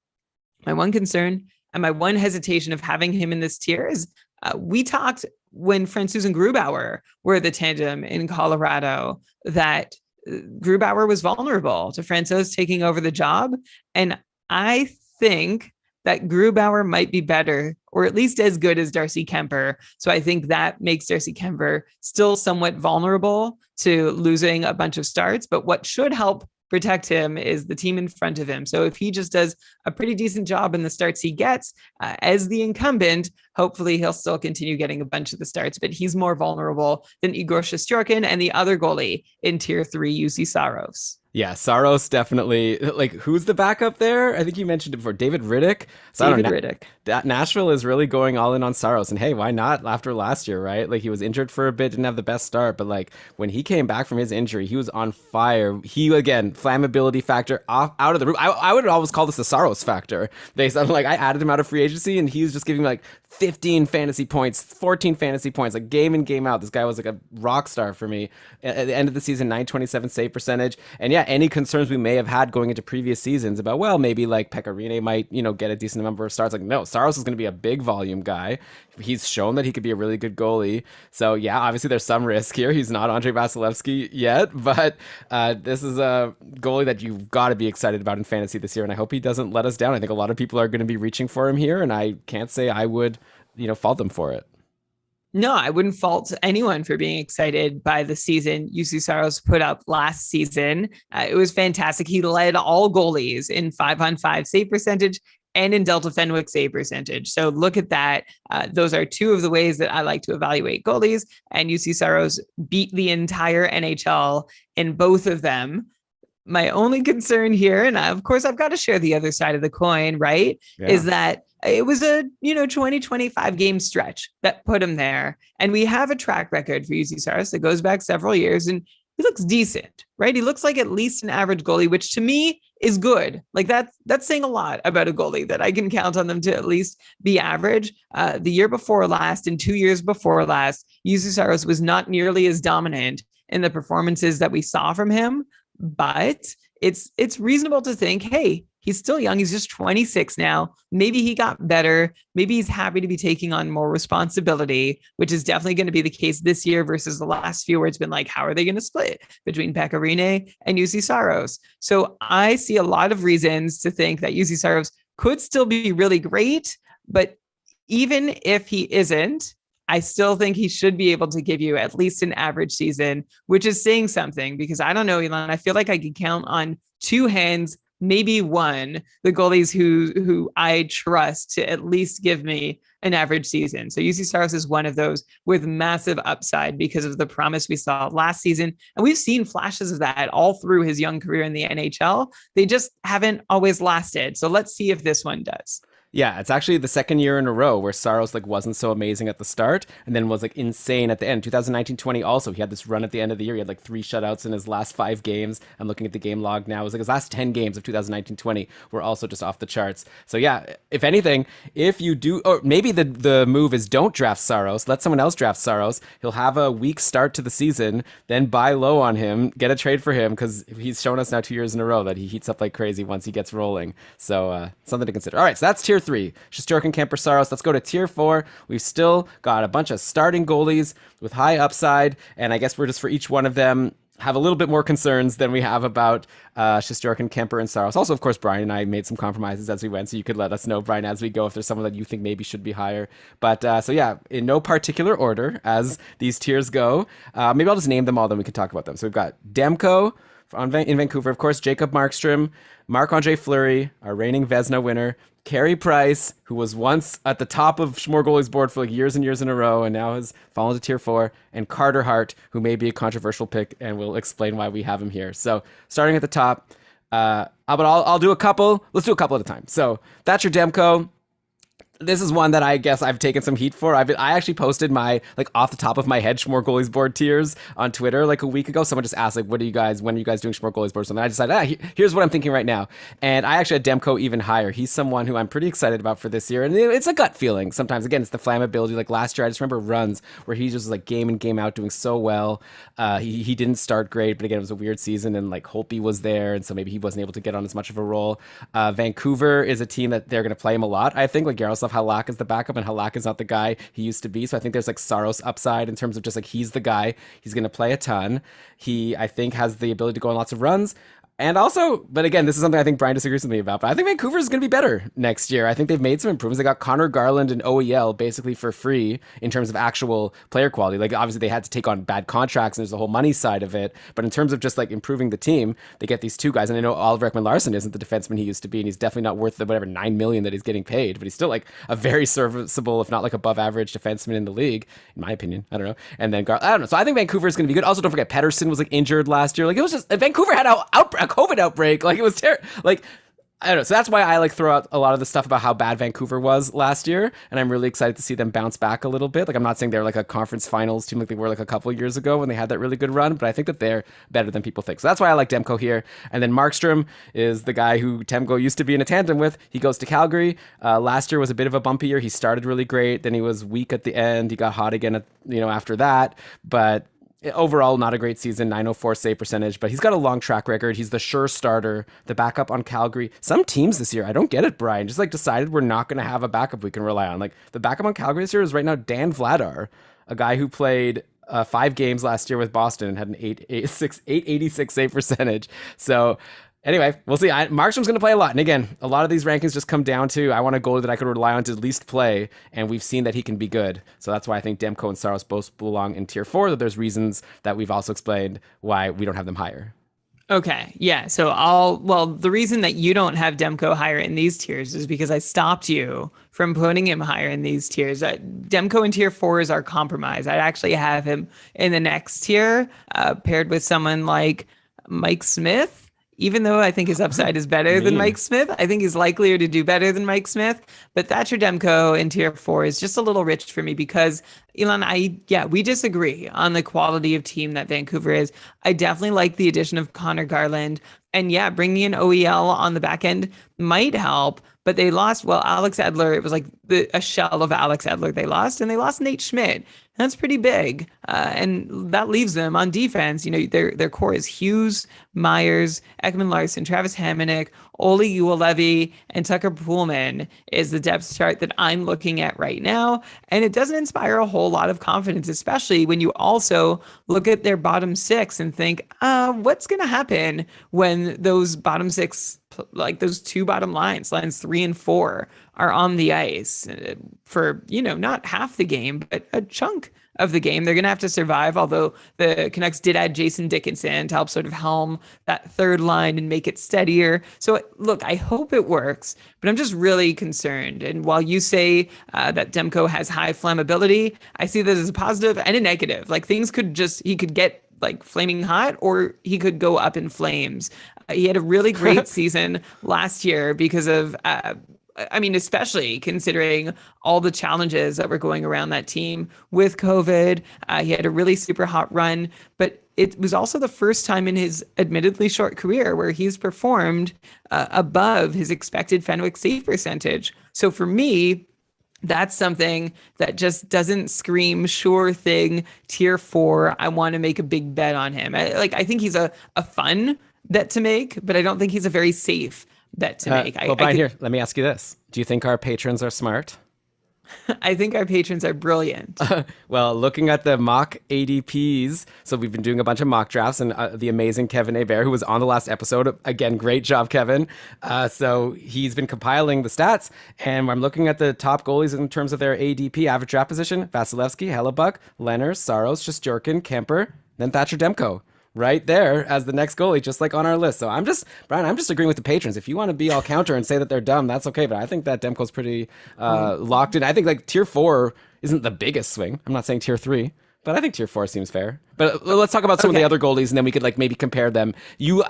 concern and my one hesitation of having him in this tier is we talked when Francouz and Grubauer were the tandem in Colorado that Grubauer was vulnerable to Francouz taking over the job. And I think that Grubauer might be better, or at least as good as Darcy Kemper. So I think that makes Darcy Kemper still somewhat vulnerable to losing a bunch of starts. But what should help protect him is the team in front of him. So if he just does a pretty decent job in the starts he gets as the incumbent, hopefully he'll still continue getting a bunch of the starts, but he's more vulnerable than Igor Shesterkin and the other goalie in tier 3, UC Saros. Yeah, Saros definitely. Like, who's the backup there? I think you mentioned it before. David Riddick. So David Riddick. Nashville is really going all in on Saros. And hey, why not after last year, right? Like, he was injured for a bit, didn't have the best start. But, like, when he came back from his injury, he was on fire. He, again, flammability factor out of the roof. I would always call this the Saros factor. Based on, like, I added him out of free agency, and he was just giving me, like, 15 fantasy points, 14 fantasy points, like game in, game out. This guy was like a rock star for me. At the end of the season, 927 save percentage. And yeah, any concerns we may have had going into previous seasons about, well, maybe like Pekka Rinne might, get a decent number of starts. Like, no, Saros is going to be a big volume guy. He's shown that he could be a really good goalie. So yeah, obviously there's some risk here. He's not Andre Vasilevskiy yet, but this is a goalie that you've got to be excited about in fantasy this year. And I hope he doesn't let us down. I think a lot of people are going to be reaching for him here, and I can't say I would fault them for it. No, I wouldn't fault anyone for being excited by the season UC Saros put up last season. It was fantastic. He led all goalies in 5-on-5 save percentage and in Delta Fenwick save percentage. So look at that. Those are two of the ways that I like to evaluate goalies. And UC Saros beat the entire NHL in both of them. My only concern here, and of course I've got to share the other side of the coin, right, is that it was a 20-25 game stretch that put him there. And we have a track record for UC Saros that goes back several years, and he looks decent, right? He looks like at least an average goalie, which to me is good. Like that's saying a lot about a goalie, that I can count on them to at least be average. The year before last and 2 years before last, UC Saros was not nearly as dominant in the performances that we saw from him. But it's reasonable to think, hey, he's still young. He's just 26 now. Maybe he got better. Maybe he's happy to be taking on more responsibility, which is definitely going to be the case this year versus the last few where it's been like, how are they going to split between Pekka Rinne and UC Saros? So I see a lot of reasons to think that UC Saros could still be really great. But even if he isn't, I still think he should be able to give you at least an average season, which is saying something, because I don't know, Elon, I feel like I could count on two hands, maybe one, the goalies who I trust to at least give me an average season. So UC Saros is one of those with massive upside because of the promise we saw last season. And we've seen flashes of that all through his young career in the NHL. They just haven't always lasted. So let's see if this one does. Yeah, it's actually the second year in a row where Saros wasn't so amazing at the start and then was insane at the end. 2019-20 also, he had this run at the end of the year. He had 3 shutouts in his last 5 games. I'm looking at the game log now. It was his last 10 games of 2019-20 were also just off the charts. So yeah, if anything, if you do, or maybe the move is don't draft Saros, let someone else draft Saros. He'll have a weak start to the season, then buy low on him, get a trade for him, because he's shown us now 2 years in a row that he heats up like crazy once he gets rolling. So something to consider. All right, so that's tier 3. Shesterkin, Kemper, Saros. Let's go to tier 4. We've still got a bunch of starting goalies with high upside, and I guess we're just for each one of them have a little bit more concerns than we have about Shesterkin, Kemper, and Saros. Also, of course, Brian and I made some compromises as we went, so you could let us know, Brian, as we go, if there's someone that you think maybe should be higher. But so yeah, in no particular order as these tiers go. Maybe I'll just name them all, then we can talk about them. So we've got Demko in Vancouver, of course, Jacob Markstrom, Marc-Andre Fleury, our reigning Vezina winner, Carrie Price, who was once at the top of Smörgoåliesbord for years and years in a row and now has fallen to tier 4, and Carter Hart, who may be a controversial pick, and we'll explain why we have him here. So starting at the top, but I'll do a couple. Let's do a couple at a time. So that's your Demko. This is one that I guess I've taken some heat for. I actually posted my off the top of my head Smörgoåliesbord tiers on Twitter a week ago. Someone just asked when are you guys doing Smörgoåliesbord? And I decided here's what I'm thinking right now. And I actually had Demko even higher. He's someone who I'm pretty excited about for this year, and it's a gut feeling. Sometimes again it's the flammability. Last year I just remember runs where he just was game in game out doing so well. He didn't start great, but again it was a weird season, and Holtby was there, and so maybe he wasn't able to get on as much of a role. Vancouver is a team that they're going to play him a lot. I think Yaroslav Halak is the backup, and Halak is not the guy he used to be. So I think there's Saros upside in terms of just he's the guy. He's going to play a ton. He, I think, has the ability to go on lots of runs. And also, but again, this is something I think Brian disagrees with me about, but I think Vancouver is going to be better next year. I think they've made some improvements. They got Connor Garland and OEL basically for free in terms of actual player quality. Like, obviously, they had to take on bad contracts, and there's the whole money side of it. But in terms of just like improving the team, they get these two guys. And I know Oliver Ekman-Larsson isn't the defenseman he used to be, and he's definitely not worth the whatever $9 million that he's getting paid. But he's still like a very serviceable, if not like above average defenseman in the league, in my opinion. I don't know. And then I don't know. So I think Vancouver is going to be good. Also, don't forget Pettersson was like injured last year. Like, it was just Vancouver had a COVID outbreak. Like, it was terrible. Like, I don't know. So that's why I like throw out a lot of the stuff about how bad Vancouver was last year. And I'm really excited to see them bounce back a little bit. Like, I'm not saying they're like a conference finals team like they were like a couple of years ago when they had that really good run, but I think that they're better than people think. So that's why I like Demko here. And then Markstrom is the guy who Demko used to be in a tandem with. He goes to Calgary. Last year was a bit of a bumpy year. He started really great. Then he was weak at the end. He got hot again, after that. But overall, not a great season, 904 save percentage, but he's got a long track record. He's the sure starter, the backup on Calgary. Some teams this year, I don't get it, Brian, just like decided we're not going to have a backup we can rely on. Like, the backup on Calgary this year is right now Dan Vladar, a guy who played 5 games last year with Boston and had an 886 save percentage. So anyway, we'll see. Markstrom's going to play a lot. And again, a lot of these rankings just come down to I want a goalie that I could rely on to at least play, and we've seen that he can be good. So that's why I think Demko and Saros both belong in tier 4, though there's reasons that we've also explained why we don't have them higher. Okay. Yeah. So the reason that you don't have Demko higher in these tiers is because I stopped you from putting him higher in these tiers. Demko in tier 4 is our compromise. I'd actually have him in the next tier, paired with someone like Mike Smith. Even though I think his upside is better than Mike Smith, I think he's likelier to do better than Mike Smith. But Thatcher Demko in tier 4 is just a little rich for me because, Elon, we disagree on the quality of team that Vancouver is. I definitely like the addition of Connor Garland. And yeah, bringing in OEL on the back end might help. But they lost, Alex Edler. It was like a shell of Alex Edler they lost. And they lost Nate Schmidt. That's pretty big. And that leaves them on defense. Their core is Hughes, Myers, Ekman-Larsson, Travis Hamonic, Olli Juolevi, and Tucker Poolman is the depth chart that I'm looking at right now. And it doesn't inspire a whole lot of confidence, especially when you also look at their bottom 6 and think, what's going to happen when those bottom 6, like those 2 bottom lines 3 and 4, are on the ice for, not half the game, but a chunk of the game. They're going to have to survive, although the Canucks did add Jason Dickinson to help sort of helm that third line and make it steadier. So look, I hope it works, but I'm just really concerned. And while you say that Demko has high flammability, I see that as a positive and a negative. Like, things he could get like flaming hot, or he could go up in flames. He had a really great season last year because of especially considering all the challenges that were going around that team with COVID. He had a really super hot run, but it was also the first time in his admittedly short career where he's performed above his expected Fenwick save percentage. So for me, that's something that just doesn't scream sure thing tier 4. I want to make a big bet on him. I think he's a fun bet to make, but I don't think he's a very safe bet to make. Brian, here, let me ask you this. Do you think our patrons are smart? I think our patrons are brilliant. Well, looking at the mock ADPs, so we've been doing a bunch of mock drafts, and the amazing Kevin Hebert, who was on the last episode, again, great job, Kevin. So he's been compiling the stats, and I'm looking at the top goalies in terms of their ADP, average draft position: Vasilevskiy, Hellebuck, Lehner, Saros, Jorkin, Kemper, then Thatcher Demko. Right there as the next goalie, just like on our list. So I'm just agreeing with the patrons. If you want to be all counter and say that they're dumb, that's okay. But I think that Demko's pretty locked in. I think like tier 4 isn't the biggest swing. I'm not saying tier 3, but I think tier 4 seems fair. But let's talk about some of the other goalies, and then we could like maybe compare them.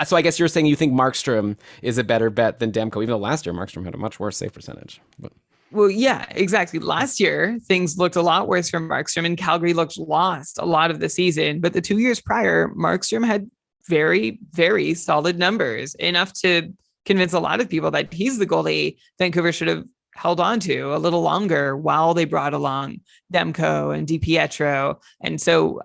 So I guess you're saying you think Markstrom is a better bet than Demko, even though last year Markstrom had a much worse save percentage. But Well, yeah, exactly. Last year, things looked a lot worse for Markstrom, and Calgary looked lost a lot of the season. But the 2 years prior, Markstrom had very, very solid numbers, enough to convince a lot of people that he's the goalie Vancouver should have held on to a little longer while they brought along Demko and DiPietro. And so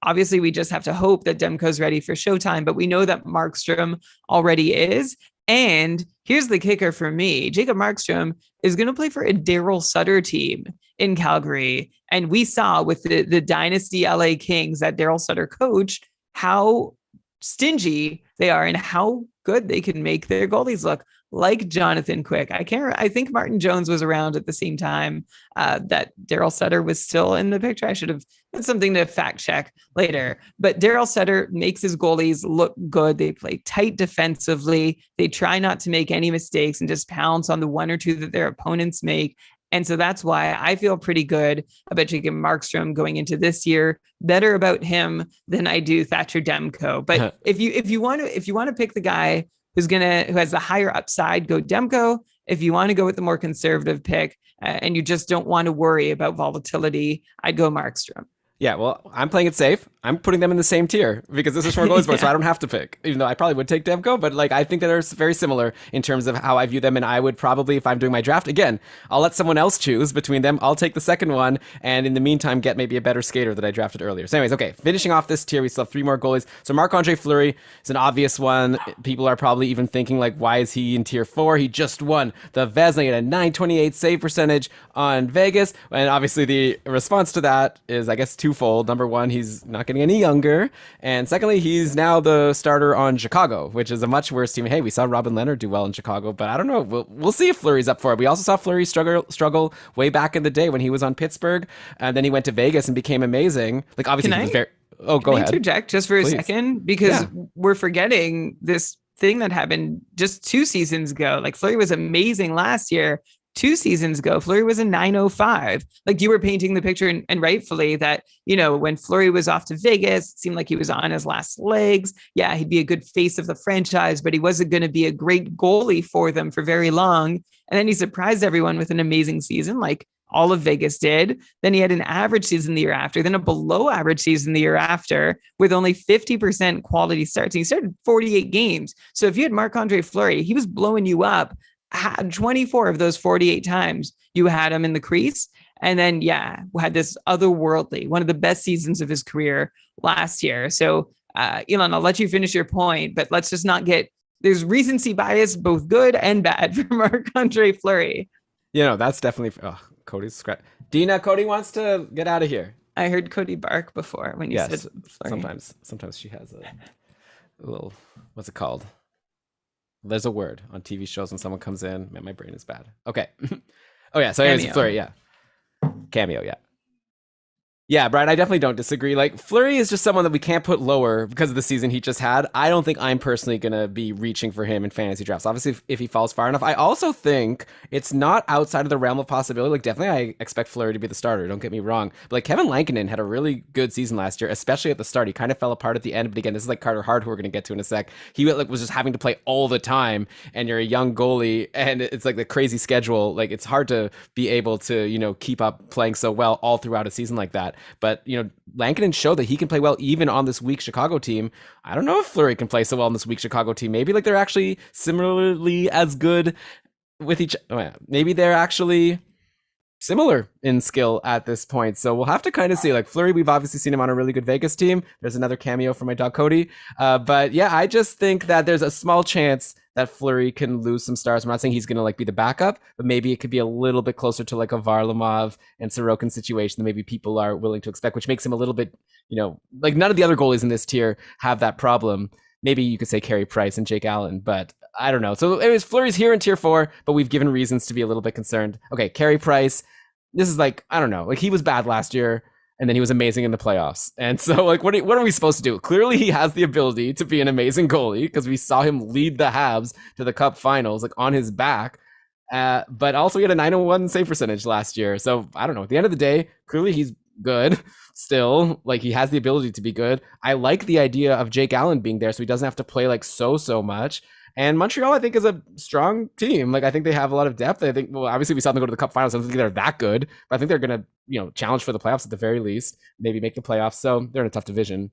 obviously we just have to hope that Demko's ready for showtime, but we know that Markstrom already is. And here's the kicker for me. Jacob Markstrom is going to play for a Daryl Sutter team in Calgary. And we saw with the dynasty LA Kings that Daryl Sutter coached how stingy they are and how good, they can make their goalies look like Jonathan Quick. I think Martin Jones was around at the same time that Daryl Sutter was still in the picture. I should have had something to fact check later. But Daryl Sutter makes his goalies look good. They play tight defensively. They try not to make any mistakes and just pounce on the one or two that their opponents make. And so that's why I feel pretty good about Jacob Markstrom going into this year, better about him than I do Thatcher Demko. But if you want to pick the guy who has the higher upside, go Demko. If you want to go with the more conservative pick and you just don't want to worry about volatility, I'd go Markstrom. Yeah, well, I'm playing it safe. I'm putting them in the same tier because this is Smörgoåliesbord, so I don't have to pick. Even though I probably would take Demko, but like I think that they're very similar in terms of how I view them. And I would probably, if I'm doing my draft, again, I'll let someone else choose between them. I'll take the second one, and in the meantime, get maybe a better skater that I drafted earlier. So anyways, okay, finishing off this tier, we still have 3 more goalies. So Marc-Andre Fleury is an obvious one. People are probably even thinking like, why is he in tier 4? He just won the Vezina at a .928 save percentage on Vegas. And obviously the response to that is, I guess, twofold. Number one, he's not getting any younger. And secondly, he's now the starter on Chicago, which is a much worse team. Hey, we saw Robin Leonard do well in Chicago, but I don't know. We'll see if Fleury's up for it. We also saw Fleury struggle way back in the day when he was on Pittsburgh, and then he went to Vegas and became amazing. Like, obviously, he was very... Oh, go ahead. Interject just for a second, because we're forgetting this thing that happened just 2 seasons ago. Like, Fleury was amazing last year. 2 seasons ago, Fleury was a .905. Like, you were painting the picture, and rightfully, that, you know, when Fleury was off to Vegas, it seemed like he was on his last legs. Yeah, he'd be a good face of the franchise, but he wasn't going to be a great goalie for them for very long. And then he surprised everyone with an amazing season, like all of Vegas did. Then he had an average season the year after, then a below average season the year after with only 50% quality starts. And he started 48 games. So if you had Marc-Andre Fleury, he was blowing you up. Had 24 of those 48 times you had him in the crease. And then, had this otherworldly, one of the best seasons of his career last year. So, Elon, I'll let you finish your point, but let's just not there's recency bias, both good and bad, for Marc-Andre Fleury. You know, that's definitely, Cody's scratch. Dina, Cody wants to get out of here. I heard Cody bark before when you said Fleury. Sometimes she has a little, what's it called? There's a word on TV shows when someone comes in. Man, my brain is bad. Okay. Oh, yeah. So anyways, Fleury, yeah. Cameo, yeah. Yeah, Brian, I definitely don't disagree. Like, Fleury is just someone that we can't put lower because of the season he just had. I don't think I'm personally going to be reaching for him in fantasy drafts. Obviously, if he falls far enough. I also think it's not outside of the realm of possibility. Like, definitely I expect Fleury to be the starter. Don't get me wrong. But, like, Kevin Lankinen had a really good season last year, especially at the start. He kind of fell apart at the end. But again, this is like Carter Hart, who we're going to get to in a sec. He was just having to play all the time. And you're a young goalie. And it's like the crazy schedule. Like, it's hard to be able to, you know, keep up playing so well all throughout a season like that. But, you know, Lankinen showed that he can play well even on this weak Chicago team. I don't know if Fleury can play so well on this weak Chicago team. Maybe like they're actually similarly as good with each. Maybe they're actually similar in skill at this point. So we'll have to kind of see. Like Fleury, we've obviously seen him on a really good Vegas team. There's another cameo from my dog Cody. But yeah, I just think that there's a small chance that Fleury can lose some stars. I'm not saying he's going to like be the backup, but maybe it could be a little bit closer to like a Varlamov and Sorokin situation than maybe people are willing to expect, which makes him a little bit, you know, like none of the other goalies in this tier have that problem. Maybe you could say Carrie Price and Jake Allen, but I don't know. So anyways, Fleury's here in tier 4, but we've given reasons to be a little bit concerned. Okay, Carrie Price. This is like, I don't know, like he was bad last year and then he was amazing in the playoffs. And so like, what are we supposed to do? Clearly he has the ability to be an amazing goalie because we saw him lead the Habs to the Cup finals, like on his back. But also he had a .901 save percentage last year. So I don't know, at the end of the day, clearly he's good still. Like he has the ability to be good. I like the idea of Jake Allen being there so he doesn't have to play like so much. And Montreal, I think, is a strong team. Like, I think they have a lot of depth. I think, well, obviously, we saw them go to the Cup Finals. I don't think they're that good, but I think they're going to, you know, challenge for the playoffs at the very least. Maybe make the playoffs. So they're in a tough division.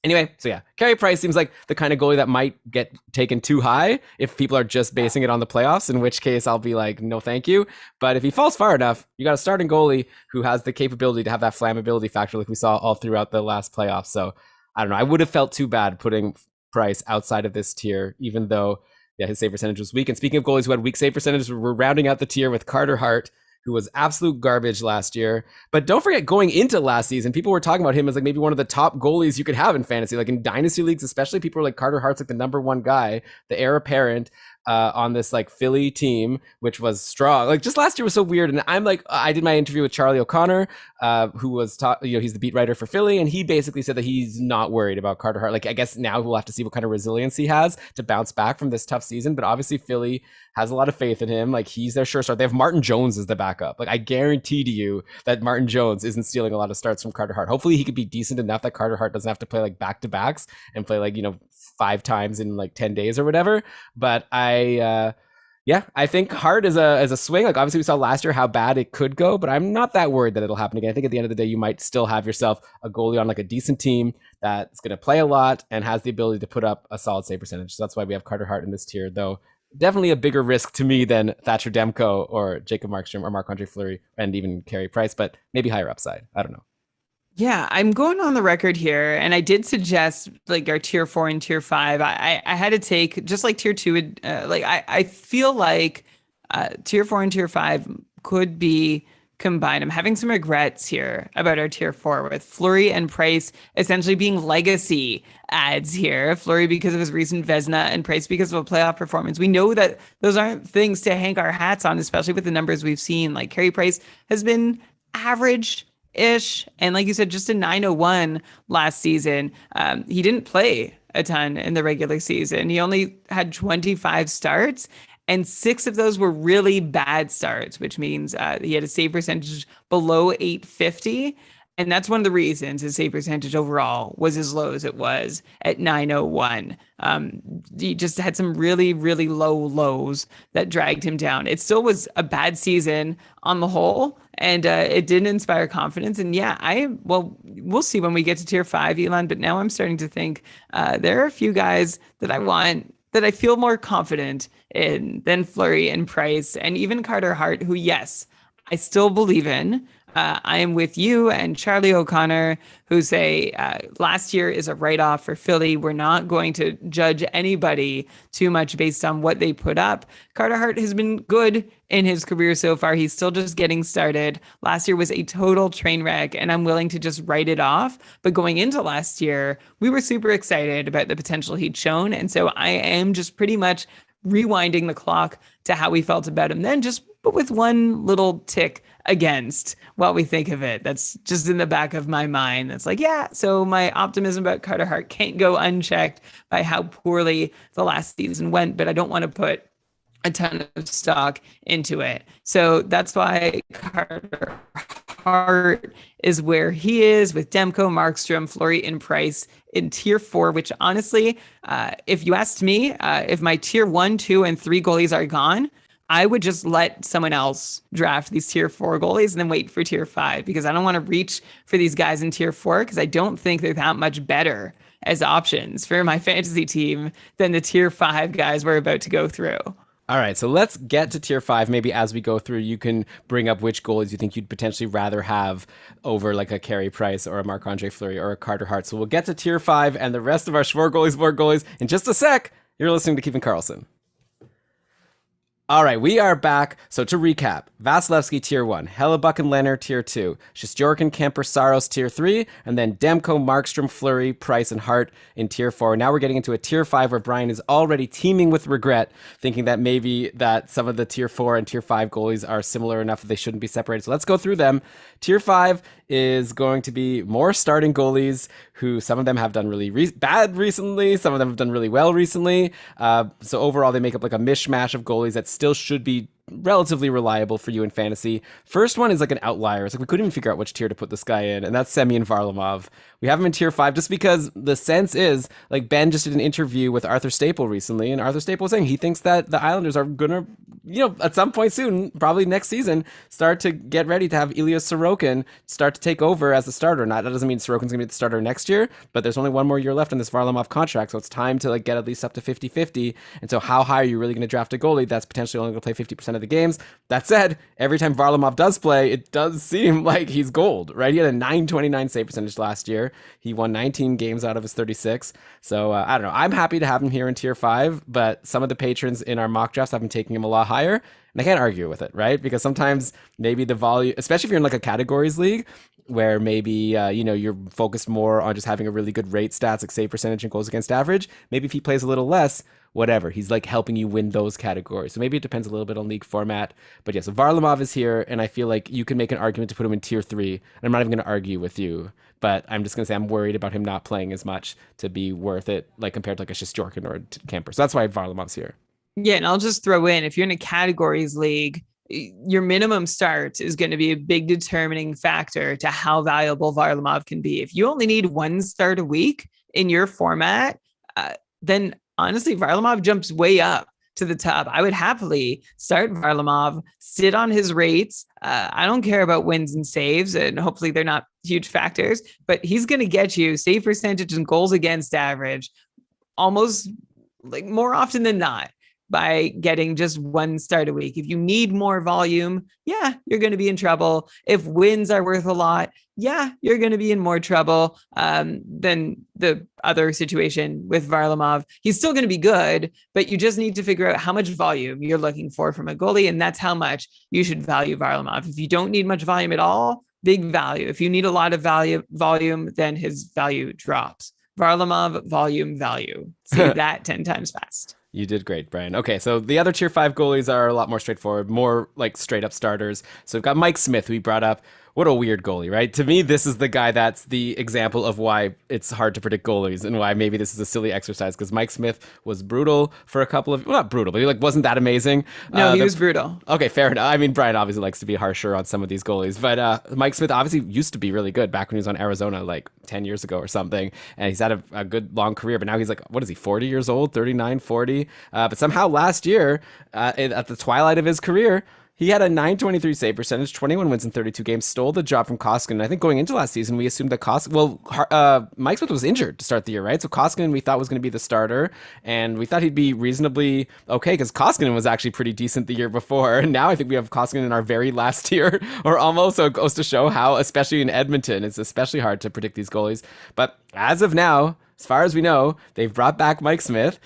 Anyway, so yeah, Carey Price seems like the kind of goalie that might get taken too high if people are just basing it on the playoffs, in which case I'll be like, no, thank you. But if he falls far enough, you got a starting goalie who has the capability to have that flammability factor like we saw all throughout the last playoffs. So I don't know. I would have felt too bad putting Price outside of this tier, even though his save percentage was weak. And speaking of goalies who had weak save percentages, we're rounding out the tier with Carter Hart. who was absolute garbage last year. But don't forget, going into last season, people were talking about him as like maybe one of the top goalies you could have in fantasy, like in dynasty leagues, especially. People were like, Carter Hart's like the number one guy, the heir apparent on this like Philly team, which was strong. Like just last year was so weird. And I'm like, I did my interview with Charlie O'Connor, who was, he's the beat writer for Philly. And he basically said that he's not worried about Carter Hart. Like, I guess now we'll have to see what kind of resilience he has to bounce back from this tough season. But obviously Philly has a lot of faith in him. Like he's their sure start. They have Martin Jones as the backup. Like I guarantee to you that Martin Jones isn't stealing a lot of starts from Carter Hart. Hopefully he could be decent enough that Carter Hart doesn't have to play like back-to-backs and play like, 5 times in like 10 days or whatever. But I think Hart is a swing. Like obviously we saw last year how bad it could go, but I'm not that worried that it'll happen again. I think at the end of the day, you might still have yourself a goalie on like a decent team that's going to play a lot and has the ability to put up a solid save percentage. So that's why we have Carter Hart in this tier, though definitely a bigger risk to me than Thatcher Demko or Jacob Markstrom or Marc-Andre Fleury and even Carrie Price, but maybe higher upside. I don't know. Yeah, I'm going on the record here, and I did suggest like our tier 4 and tier 5. I had to take just like tier 2. I feel like tier 4 and tier 5 could be combined. I'm having some regrets here about our tier 4 with Flurry and Price essentially being legacy ads here. Flurry because of his recent Vezina and Price because of a playoff performance. We know that those aren't things to hang our hats on, especially with the numbers we've seen. Like Carrie Price has been average ish, and like you said, just a 901 last season. He didn't play a ton in the regular season. He only had 25 starts, and 6 of those were really bad starts, which means he had a save percentage below 850. And that's one of the reasons his save percentage overall was as low as it was at 901. He just had some really, really low lows that dragged him down. It still was a bad season on the whole, and it didn't inspire confidence. And yeah, we'll see when we get to tier 5, Elon, but now I'm starting to think there are a few guys that I want, that I feel more confident in than Flurry and Price and even Carter Hart, who, yes, I still believe in. I am with you and Charlie O'Connor, who say last year is a write-off for Philly. We're not going to judge anybody too much based on what they put up. Carter Hart has been good in his career so far. He's still just getting started. Last year was a total train wreck, and I'm willing to just write it off. But going into last year, we were super excited about the potential he'd shown. And so I am just pretty much rewinding the clock to how we felt about him then, but with one little tick against while we think of it. That's just in the back of my mind. That's like, yeah, so my optimism about Carter Hart can't go unchecked by how poorly the last season went, but I don't want to put a ton of stock into it. So that's why Carter Hart is where he is, with Demko, Markstrom, Flurry, and Price in tier 4, which honestly, if you asked me, if my tier 1, 2, and 3 goalies are gone, I would just let someone else draft these tier 4 goalies and then wait for tier 5, because I don't want to reach for these guys in tier 4 because I don't think they're that much better as options for my fantasy team than the tier 5 guys we're about to go through. All right, so let's get to tier 5. Maybe as we go through, you can bring up which goalies you think you'd potentially rather have over like a Carrie Price or a Marc-Andre Fleury or a Carter Hart. So we'll get to tier 5 and the rest of our Smörgoåliesbord goalies in just a sec. You're listening to Keeping Karlsson. All right, we are back. So to recap, Vasilevskiy tier 1, Hellebuck and Leonard tier 2, Jorkin, Kemper, Saros tier 3, and then Demko, Markstrom, Flurry, Price, and Hart in tier 4. Now we're getting into a tier 5 where Brian is already teeming with regret, thinking that maybe that some of the tier 4 and tier 5 goalies are similar enough that they shouldn't be separated. So let's go through them. Tier 5 is going to be more starting goalies who some of them have done really bad recently. Some of them have done really well recently. So overall, they make up like a mishmash of goalies that still should be relatively reliable for you in fantasy. First one is like an outlier. It's like we couldn't even figure out which tier to put this guy in, and that's Semyon Varlamov. We have him in tier 5 just because the sense is, like, Ben just did an interview with Arthur Staple recently, and Arthur Staple was saying he thinks that the Islanders are gonna, at some point soon, probably next season, start to get ready to have Ilya Sorokin start to take over as the starter. That doesn't mean Sorokin's gonna be the starter next year, but there's only one more year left in this Varlamov contract, so it's time to like get at least up to 50-50. And so how high are you really gonna draft a goalie that's potentially only gonna play 50% of of the games. That said, every time Varlamov does play, it does seem like he's gold, right? He had a 929 save percentage last year. He won 19 games out of his 36. So I don't know. I'm happy to have him here in tier 5, but some of the patrons in our mock drafts have been taking him a lot higher. And I can't argue with it, right? Because sometimes maybe the volume, especially if you're in like a categories league, where maybe, you're focused more on just having a really good rate stats, like save percentage and goals against average. Maybe if he plays a little less, whatever. He's like helping you win those categories. So maybe it depends a little bit on league format. But yeah, so Varlamov is here, and I feel like you can make an argument to put him in tier 3. And I'm not even going to argue with you, but I'm just going to say I'm worried about him not playing as much to be worth it, like compared to like a Jorkin or a Kemper. So that's why Varlamov's here. Yeah, and I'll just throw in, if you're in a categories league, your minimum start is going to be a big determining factor to how valuable Varlamov can be. If you only need 1 start a week in your format, then honestly, Varlamov jumps way up to the top. I would happily start Varlamov, sit on his rates. I don't care about wins and saves, and hopefully they're not huge factors, but he's going to get you save percentage and goals against average almost like more often than not by getting just 1 start a week. If you need more volume, yeah, you're going to be in trouble. If wins are worth a lot, yeah, you're going to be in more trouble than the other situation with Varlamov. He's still going to be good, but you just need to figure out how much volume you're looking for from a goalie, and that's how much you should value Varlamov. If you don't need much volume at all, big value. If you need a lot of volume, then his value drops. Varlamov, volume, value. Say that 10 times fast. You did great, Brian. Okay, so the other tier 5 goalies are a lot more straightforward, more like straight up starters. So we've got Mike Smith, who we brought up. What a weird goalie, right? To me, this is the guy that's the example of why it's hard to predict goalies and why maybe this is a silly exercise, because Mike Smith was brutal for a couple of, well, not brutal, but he like wasn't that amazing. No, he was brutal. Okay, fair enough. I mean, Brian obviously likes to be harsher on some of these goalies, but Mike Smith obviously used to be really good back when he was on Arizona like 10 years ago or something, and he's had a good long career, but now he's like, what is he, 40 years old, 39, 40? But somehow last year, at the twilight of his career, he had a 923 save percentage, 21 wins in 32 games, stole the job from Koskinen. I think going into last season, we assumed that Mike Smith was injured to start the year, right? So Koskinen we thought was going to be the starter, and we thought he'd be reasonably okay because Koskinen was actually pretty decent the year before. And now I think we have Koskinen in our very last tier, or almost. So it goes to show how, especially in Edmonton, it's especially hard to predict these goalies. But as of now, as far as we know, they've brought back Mike Smith.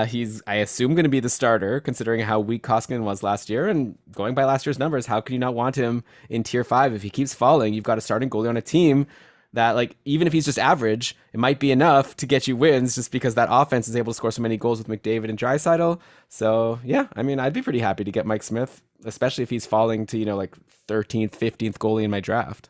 He's, I assume, going to be the starter, considering how weak Koskinen was last year. And going by last year's numbers, how can you not want him in tier 5? If he keeps falling, you've got a starting goalie on a team that, like, even if he's just average, it might be enough to get you wins just because that offense is able to score so many goals with McDavid and Draisaitl. So, yeah, I mean, I'd be pretty happy to get Mike Smith, especially if he's falling to, like 13th, 15th goalie in my draft.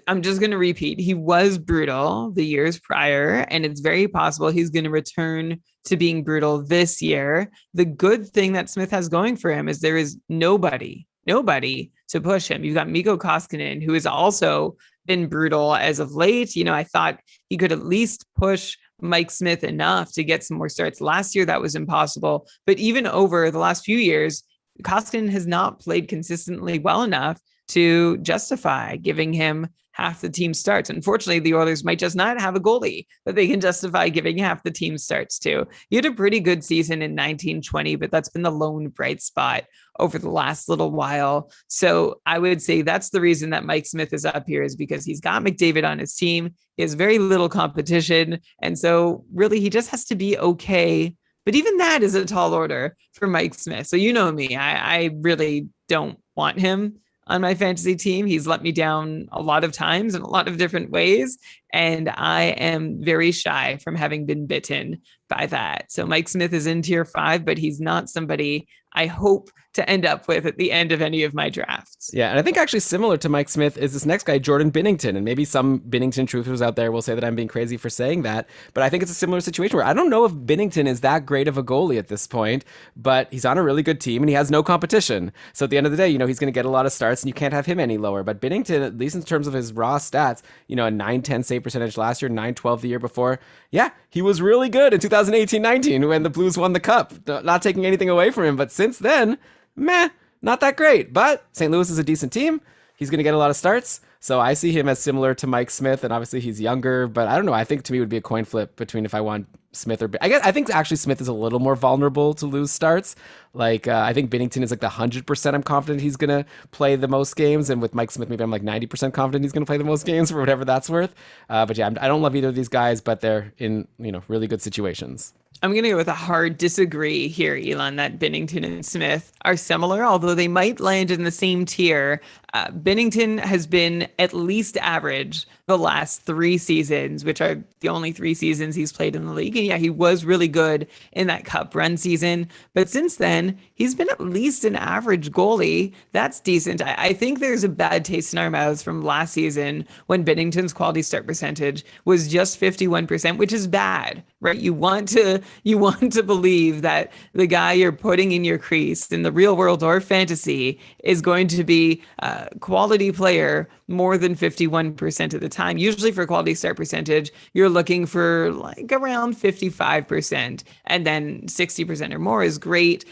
I'm just going to repeat. He was brutal the years prior, and it's very possible he's going to return to being brutal this year. The good thing that Smith has going for him is there is nobody to push him. You've got Mikko Koskinen, who has also been brutal as of late. I thought he could at least push Mike Smith enough to get some more starts. Last year, that was impossible. But even over the last few years, Koskinen has not played consistently well enough to justify giving him half the team starts. Unfortunately, the Oilers might just not have a goalie that they can justify giving half the team starts to. He had a pretty good season in 1920, but that's been the lone bright spot over the last little while. So I would say that's the reason that Mike Smith is up here, is because he's got McDavid on his team. He has very little competition. And so really he just has to be okay. But even that is a tall order for Mike Smith. So you know me, I really don't want him on my fantasy team. He's let me down a lot of times in a lot of different ways. And I am very shy from having been bitten by that. So Mike Smith is in tier 5, but he's not somebody I hope to end up with at the end of any of my drafts. Yeah, and I think actually similar to Mike Smith is this next guy, Jordan Binnington. And maybe some Binnington truthers out there will say that I'm being crazy for saying that. But I think it's a similar situation where I don't know if Binnington is that great of a goalie at this point, but he's on a really good team and he has no competition. So at the end of the day, he's going to get a lot of starts and you can't have him any lower. But Binnington, at least in terms of his raw stats, a 910 save percentage last year, 912 the year before. Yeah, he was really good in 2018-19 when the Blues won the Cup. Not taking anything away from him, but since then, not that great. But St. Louis is a decent team. He's going to get a lot of starts. So I see him as similar to Mike Smith, and obviously he's younger, but I don't know. I think to me it would be a coin flip between if I want Smith or I think actually Smith is a little more vulnerable to lose starts. Like I think Binnington is like the 100% I'm confident he's gonna play the most games, and with Mike Smith maybe I'm like 90% confident he's gonna play the most games for whatever that's worth. But yeah, I don't love either of these guys, but they're in really good situations. I'm going to go with a hard disagree here, Elon, that Binnington and Smith are similar, although they might land in the same tier. Binnington has been at least average the last 3 seasons, which are the only 3 seasons he's played in the league. And yeah, he was really good in that cup run season. But since then, he's been at least an average goalie. That's decent. I think there's a bad taste in our mouths from last season when Binnington's quality start percentage was just 51%, which is bad, right? You want to believe that the guy you're putting in your crease in the real world or fantasy is going to be a quality player more than 51% of the time. Usually for quality start percentage, you're looking for like around 55%, and then 60% or more is great.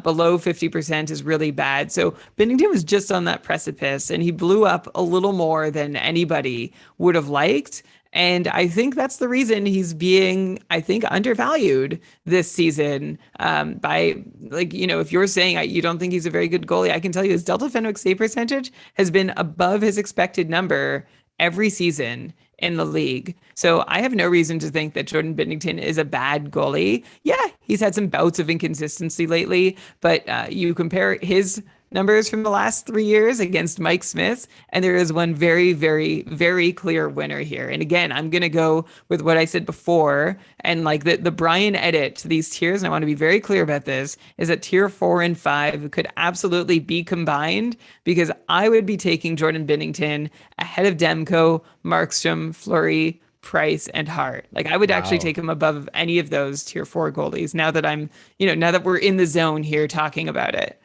Below 50% is really bad. So Binnington was just on that precipice, and he blew up a little more than anybody would have liked. And I think that's the reason he's being, I think, undervalued this season by, like, if you're saying you don't think he's a very good goalie, I can tell you his Delta Fenwick save percentage has been above his expected number every season in the league. So I have no reason to think that Jordan Binnington is a bad goalie. Yeah, he's had some bouts of inconsistency lately, but you compare his numbers from the last 3 years against Mike Smith, and there is one very, very, very clear winner here. And again, I'm going to go with what I said before, and like the Brian edit to these tiers, and I want to be very clear about this, is that tier 4 and 5 could absolutely be combined, because I would be taking Jordan Binnington ahead of Demko, Markstrom, Flurry, Price, and Hart. Like I would actually take him above any of those tier 4 goalies now that we're in the zone here talking about it.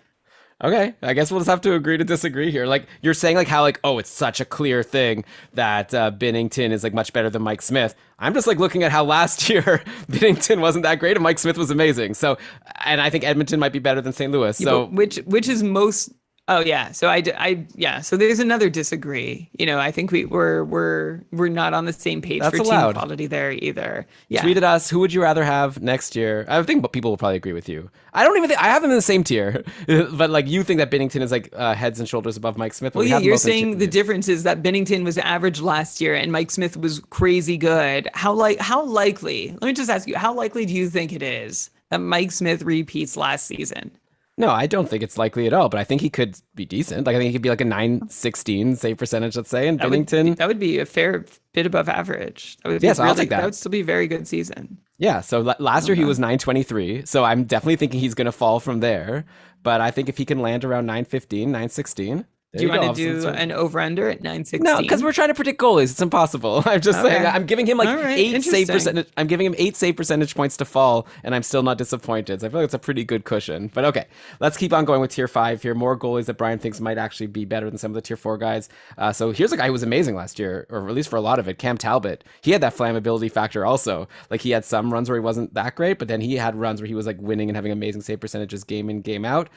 Okay, I guess we'll just have to agree to disagree here. Like you're saying, like how like it's such a clear thing that Binnington is like much better than Mike Smith. I'm just like looking at how last year Binnington wasn't that great and Mike Smith was amazing. So, and I think Edmonton might be better than St. Louis. So which is most. Oh yeah, so so there's another disagree. I think we're not on the same page for team quality there either. Yeah. Tweet at us. Who would you rather have next year? I think people will probably agree with you. I don't even think I have them in the same tier, but like you think that Binnington is like heads and shoulders above Mike Smith. Well, yeah, you're saying the difference is that Binnington was average last year and Mike Smith was crazy good. How likely? Let me just ask you, how likely do you think it is that Mike Smith repeats last season? No, I don't think it's likely at all, but I think he could be decent. Like I think he could be like a 916 save percentage, let's say, and Binnington. That would be a fair bit above average. So I'll take that. That would still be a very good season. Yeah, so last year he was 923, so I'm definitely thinking he's going to fall from there, but I think if he can land around 915, 916... Do you want to do an over-under at 916? No, because we're trying to predict goalies. It's impossible. I'm just saying I'm giving him like 8 save percentage. I'm giving him 8 save percentage points to fall, and I'm still not disappointed. So I feel like it's a pretty good cushion. But okay, let's keep on going with tier 5 here. More goalies that Brian thinks might actually be better than some of the tier 4 guys. So here's a guy who was amazing last year, or at least for a lot of it, Cam Talbot. He had that flammability factor also. Like he had some runs where he wasn't that great, but then he had runs where he was like winning and having amazing save percentages game in, game out.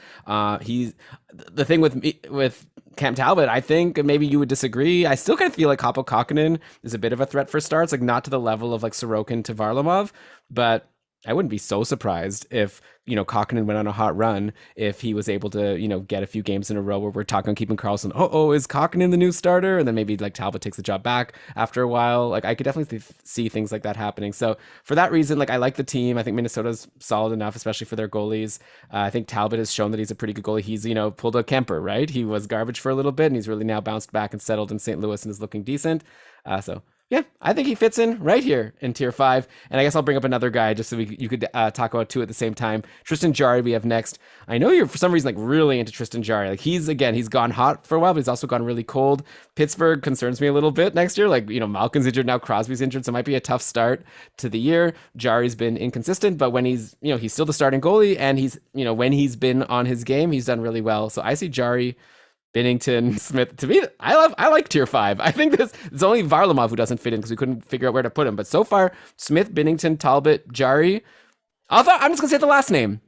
He's the thing with Cam Talbot, I think maybe you would disagree. I still kind of feel like Kaapo Kakkonen is a bit of a threat for starts, like not to the level of like Sorokin to Varlamov, but I wouldn't be so surprised if, Kakkonen went on a hot run, if he was able to, get a few games in a row where we're talking keeping Karlsson. Is Kakkonen the new starter? And then maybe like Talbot takes the job back after a while. Like I could definitely see things like that happening. So for that reason, like I like the team. I think Minnesota's solid enough, especially for their goalies. I think Talbot has shown that he's a pretty good goalie. He's, pulled a Kemper, right? He was garbage for a little bit and he's really now bounced back and settled in St. Louis and is looking decent. Yeah, I think he fits in right here in tier 5. And I guess I'll bring up another guy just so you could talk about 2 at the same time. Tristan Jarry we have next. I know you're for some reason like really into Tristan Jarry. Like he's gone hot for a while, but he's also gone really cold. Pittsburgh concerns me a little bit next year. Like, Malkin's injured now, Crosby's injured, so it might be a tough start to the year. Jarry's been inconsistent, but when he's still the starting goalie, and he's, when he's been on his game, he's done really well. So I see Jarry, Binnington, Smith. To me, I like tier 5. I think it's only Varlamov who doesn't fit in because we couldn't figure out where to put him. But so far, Smith, Binnington, Talbot, Jarry. I'm just gonna say the last name.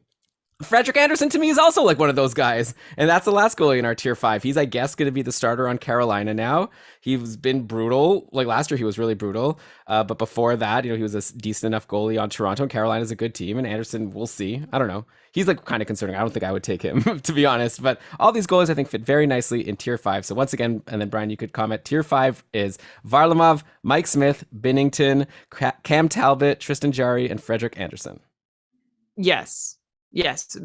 Frederick Anderson to me is also like one of those guys. And that's the last goalie in our tier 5. He's, I guess, going to be the starter on Carolina now. He's been brutal. Like last year, he was really brutal. But before that, he was a decent enough goalie on Toronto. And Carolina's a good team. And Anderson, we'll see. I don't know. He's like kind of concerning. I don't think I would take him, to be honest. But all these goalies, I think, fit very nicely in tier 5. So once again, and then Brian, you could comment. Tier 5 is Varlamov, Mike Smith, Binnington, Cam Talbot, Tristan Jarry, and Frederick Anderson. Yes,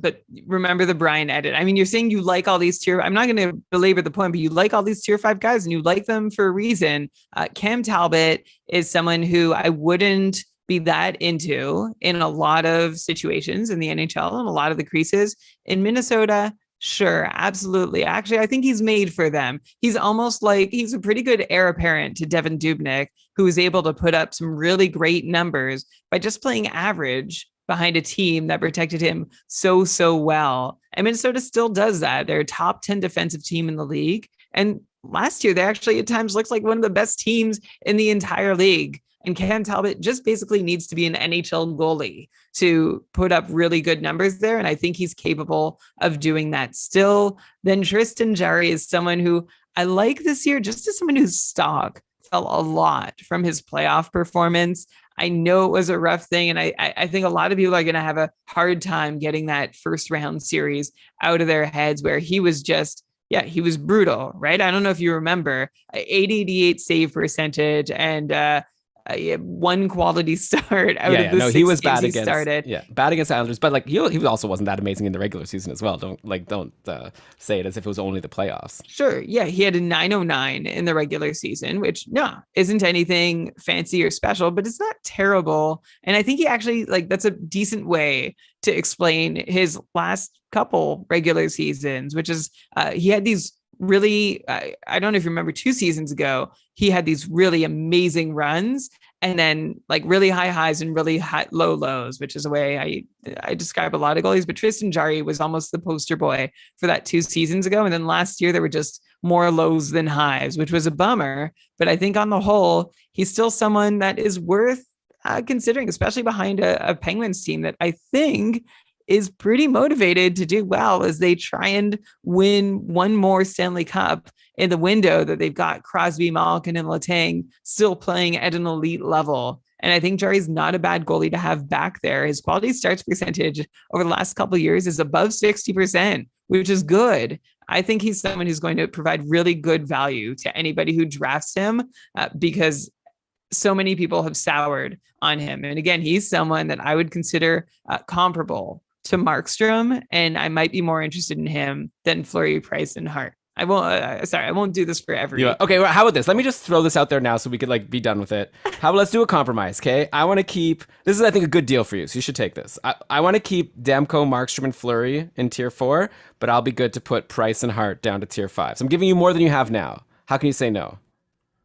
but remember the Brian edit. I mean, you're saying you like all these I'm not going to belabor the point, but you like all these tier 5 guys and you like them for a reason. Cam Talbot is someone who I wouldn't be that into in a lot of situations in the NHL and a lot of the creases. In Minnesota, sure, absolutely. Actually, I think he's made for them. He's almost like he's a pretty good heir apparent to Devin Dubnyk, who is able to put up some really great numbers by just playing average behind a team that protected him so well. And Minnesota still does that. They're a top 10 defensive team in the league. And last year, they actually at times looked like one of the best teams in the entire league. And Cam Talbot just basically needs to be an NHL goalie to put up really good numbers there. And I think he's capable of doing that still. Then Tristan Jarry is someone who I like this year, just as someone whose stock fell a lot from his playoff performance. I know it was a rough thing, and I think a lot of people are going to have a hard time getting that first round series out of their heads where he was just, he was brutal, right? I don't know if you remember, 888 save percentage and one quality start out of the no, six he was games bad he against started. Bad against Islanders, but like he also wasn't that amazing in the regular season as well. Don't say it as if it was only the playoffs. Sure, he had a 909 in the regular season, which isn't anything fancy or special, but it's not terrible. And I think he actually that's a decent way to explain his last couple regular seasons, which is he had these really, I don't know if you remember 2 seasons ago, he had these really amazing runs and then like really high highs and really low lows, which is a way I describe a lot of goalies. But Tristan Jarry was almost the poster boy for that 2 seasons ago. And then last year, there were just more lows than highs, which was a bummer. But I think on the whole, he's still someone that is worth considering, especially behind a Penguins team that I think is pretty motivated to do well as they try and win one more Stanley Cup in the window that they've got Crosby, Malkin, and Letang still playing at an elite level. And I think Jarry's not a bad goalie to have back there. His quality starts percentage over the last couple of years is above 60%, which is good. I think he's someone who's going to provide really good value to anybody who drafts him because so many people have soured on him. And again, he's someone that I would consider comparable to Markstrom, and I might be more interested in him than Flurry, Price, and Hart. I won't do this for every. Okay, well, how about this? Let me just throw this out there now so we could be done with it. How about let's do a compromise, okay? I want to keep, this is I think a good deal for you, so you should take this. I want to keep Demko, Markstrom, and Flurry in tier 4, but I'll be good to put Price and Hart down to tier 5. So I'm giving you more than you have now. How can you say no?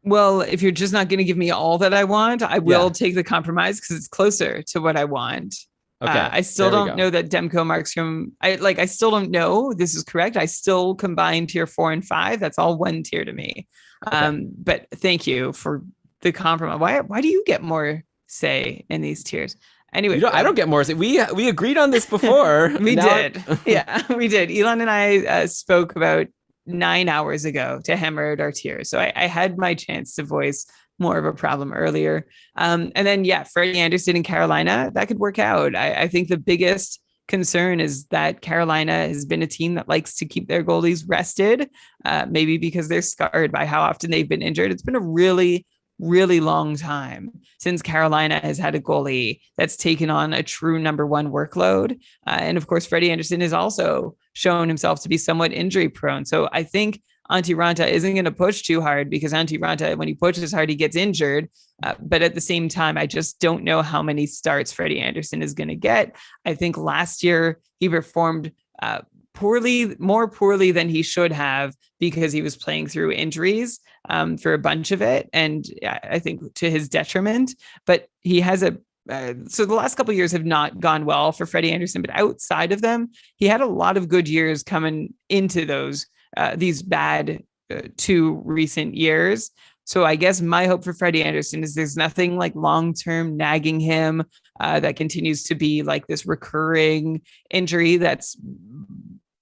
Well, if you're just not going to give me all that I want, I will take the compromise because it's closer to what I want. Okay. I still don't know that Demko Markstrom. I still don't know. This is correct. I still combine tier 4 and 5. That's all one tier to me. Okay. But thank you for the compromise. Why do you get more say in these tiers? Anyway, I don't get more say. We agreed on this before. We did. We did. Elon and I spoke about 9 hours ago to hammer out our tiers. So I had my chance to voice more of a problem earlier. And then, Freddie Anderson in Carolina, that could work out. I think the biggest concern is that Carolina has been a team that likes to keep their goalies rested, maybe because they're scarred by how often they've been injured. It's been a really, really long time since Carolina has had a goalie that's taken on a true number 1 workload. And of course, Freddie Anderson has also shown himself to be somewhat injury prone. So I think Antti Raanta isn't going to push too hard because Antti Raanta, when he pushes hard, he gets injured. But at the same time, I just don't know how many starts Freddie Anderson is going to get. I think last year he performed more poorly than he should have because he was playing through injuries for a bunch of it. And I think to his detriment, but he has so the last couple of years have not gone well for Freddie Anderson, but outside of them, he had a lot of good years coming into these bad 2 recent years. So I guess my hope for Freddie Anderson is there's nothing like long-term nagging him that continues to be like this recurring injury that's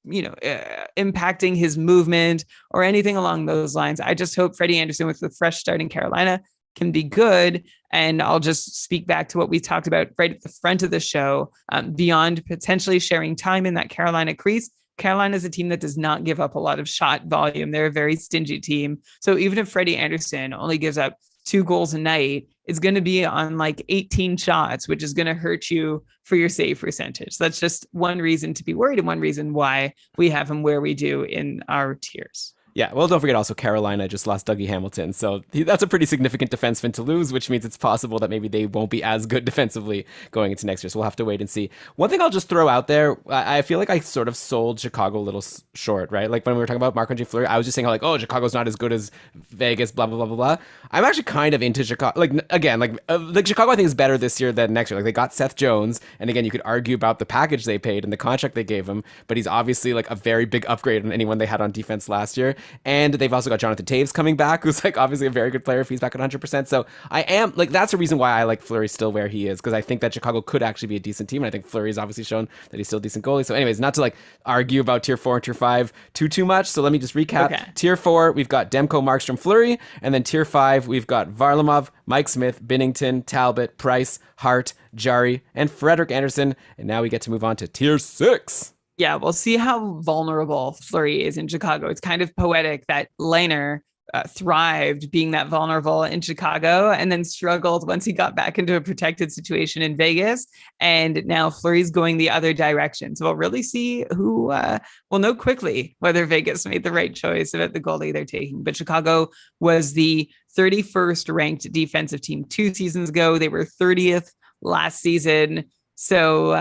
impacting his movement or anything along those lines. I just hope Freddie Anderson with the fresh start in Carolina can be good. And I'll just speak back to what we talked about right at the front of the show, beyond potentially sharing time in that Carolina crease. Carolina is a team that does not give up a lot of shot volume. They're a very stingy team. So even if Freddie Anderson only gives up 2 goals a night, it's going to be on like 18 shots, which is going to hurt you for your save percentage. That's just one reason to be worried and one reason why we have him where we do in our tiers. Yeah, well, don't forget also Carolina just lost Dougie Hamilton, so that's a pretty significant defenseman to lose, which means it's possible that maybe they won't be as good defensively going into next year, so we'll have to wait and see. One thing I'll just throw out there, I feel like I sort of sold Chicago a little short, right? Like when we were talking about Marc-Andre Fleury, I was just saying how like, oh, Chicago's not as good as Vegas, blah, blah, blah, blah, blah. I'm actually kind of into Chicago. Like, again, like Chicago I think is better this year than next year. Like they got Seth Jones, and again, you could argue about the package they paid and the contract they gave him, but he's obviously like a very big upgrade on anyone they had on defense last year, and they've also got Jonathan Taves coming back, who's like obviously a very good player if he's back at 100%. So I am like, that's the reason why I like Fleury still where he is, because I think that Chicago could actually be a decent team. And I think Fleury's obviously shown that he's still a decent goalie. So anyways, not to like argue about tier 4 and tier 5 too much. So let me just recap. Okay. Tier 4, we've got Demko, Markstrom, Fleury. And then tier 5, we've got Varlamov, Mike Smith, Binnington, Talbot, Price, Hart, Jarry, and Frederick Anderson. And now we get to move on to tier 6. Yeah, we'll see how vulnerable Fleury is in Chicago. It's kind of poetic that Lehner thrived being that vulnerable in Chicago and then struggled once he got back into a protected situation in Vegas. And now Fleury's going the other direction. So we'll really see who will know quickly whether Vegas made the right choice about the goalie they're taking. But Chicago was the 31st ranked defensive team 2 seasons ago. They were 30th last season. So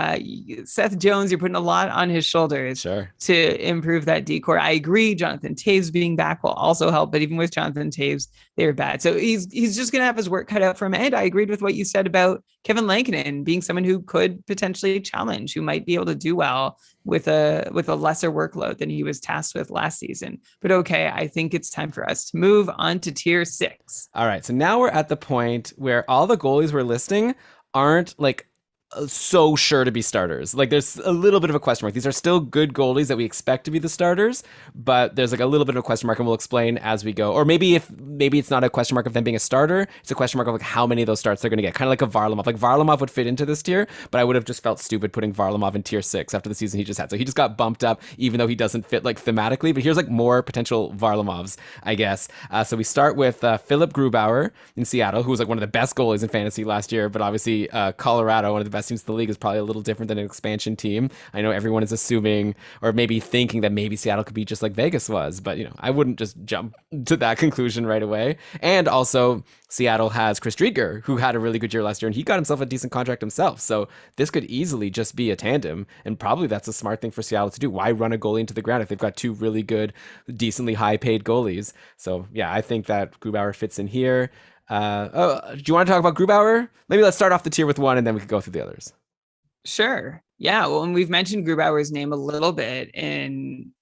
Seth Jones, you're putting a lot on his shoulders to improve that decor. I agree. Jonathan Taves being back will also help, but even with Jonathan Taves, they're bad. So he's just going to have his work cut out for him. And I agreed with what you said about Kevin Lankinen being someone who could potentially challenge, who might be able to do well with a lesser workload than he was tasked with last season. But okay, I think it's time for us to move on to tier 6. All right. So now we're at the point where all the goalies we're listing aren't like so sure to be starters. Like there's a little bit of a question mark. These are still good goalies that we expect to be the starters, but there's like a little bit of a question mark, and we'll explain as we go. Or maybe it's not a question mark of them being a starter, it's a question mark of like how many of those starts they're going to get. Kind of like a Varlamov. Like Varlamov would fit into this tier, but I would have just felt stupid putting Varlamov in tier 6 after the season he just had. So he just got bumped up, even though he doesn't fit like thematically. But here's like more potential Varlamovs, I guess. So we start with Philip Grubauer in Seattle, who was like one of the best goalies in fantasy last year, but obviously Colorado, one of the best teams in the league, is probably a little different than an expansion team. I know everyone is assuming or maybe thinking that maybe Seattle could be just like Vegas was, but I wouldn't just jump to that conclusion right away. And also Seattle has Chris Driedger, who had a really good year last year, and he got himself a decent contract himself. So this could easily just be a tandem, and probably that's a smart thing for Seattle to do. Why run a goalie into the ground if they've got 2 really good, decently high paid goalies? So yeah, I think that Grubauer fits in here. Do you want to talk about Grubauer? Maybe let's start off the tier with 1 and then we could go through the others. Sure. Yeah. Well, and we've mentioned Grubauer's name a little bit in,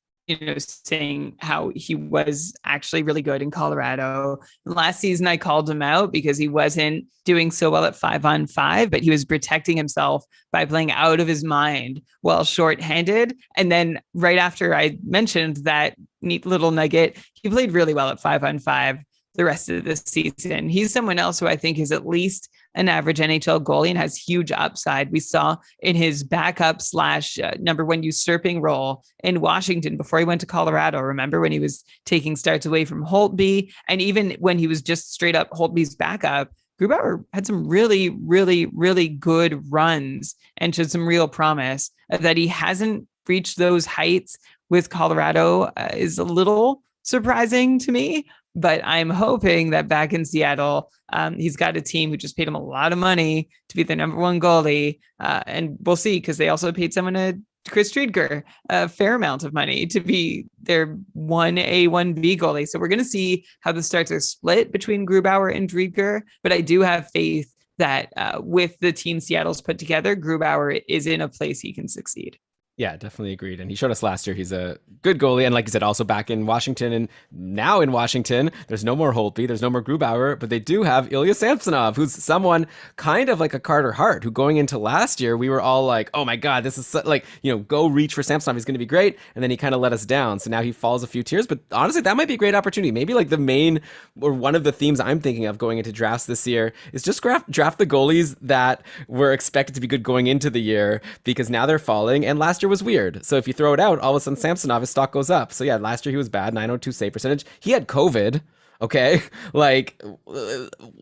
saying how he was actually really good in Colorado. Last season, I called him out because he wasn't doing so well at 5-on-5, but he was protecting himself by playing out of his mind while shorthanded. And then right after I mentioned that neat little nugget, he played really well at 5-on-5 the rest of the season. He's someone else who I think is at least an average NHL goalie and has huge upside. We saw in his backup / number 1 usurping role in Washington before he went to Colorado. Remember when he was taking starts away from Holtby, and even when he was just straight up Holtby's backup, Grubauer had some really, really, really good runs and showed some real promise. That he hasn't reached those heights with Colorado is a little surprising to me. But I'm hoping that back in Seattle, he's got a team who just paid him a lot of money to be the number 1 goalie. And we'll see, because they also paid someone, Chris Driedger, a fair amount of money to be their 1A, 1B goalie. So we're going to see how the starts are split between Grubauer and Driedger. But I do have faith that with the team Seattle's put together, Grubauer is in a place he can succeed. Yeah, definitely agreed. And he showed us last year he's a good goalie. And like you said, also back in Washington. And now in Washington, there's no more Holtby, there's no more Grubauer, but they do have Ilya Samsonov, who's someone kind of like a Carter Hart, who going into last year, we were all like, oh my God, this is like, go reach for Samsonov. He's going to be great. And then he kind of let us down. So now he falls a few tiers. But honestly, that might be a great opportunity. Maybe like the main or one of the themes I'm thinking of going into drafts this year is just draft the goalies that were expected to be good going into the year, because now they're falling. And last year was weird. So if you throw it out, all of a sudden Samsonov, his stock goes up. So yeah, last year he was bad, 902 save percentage. He had COVID. Okay. Like,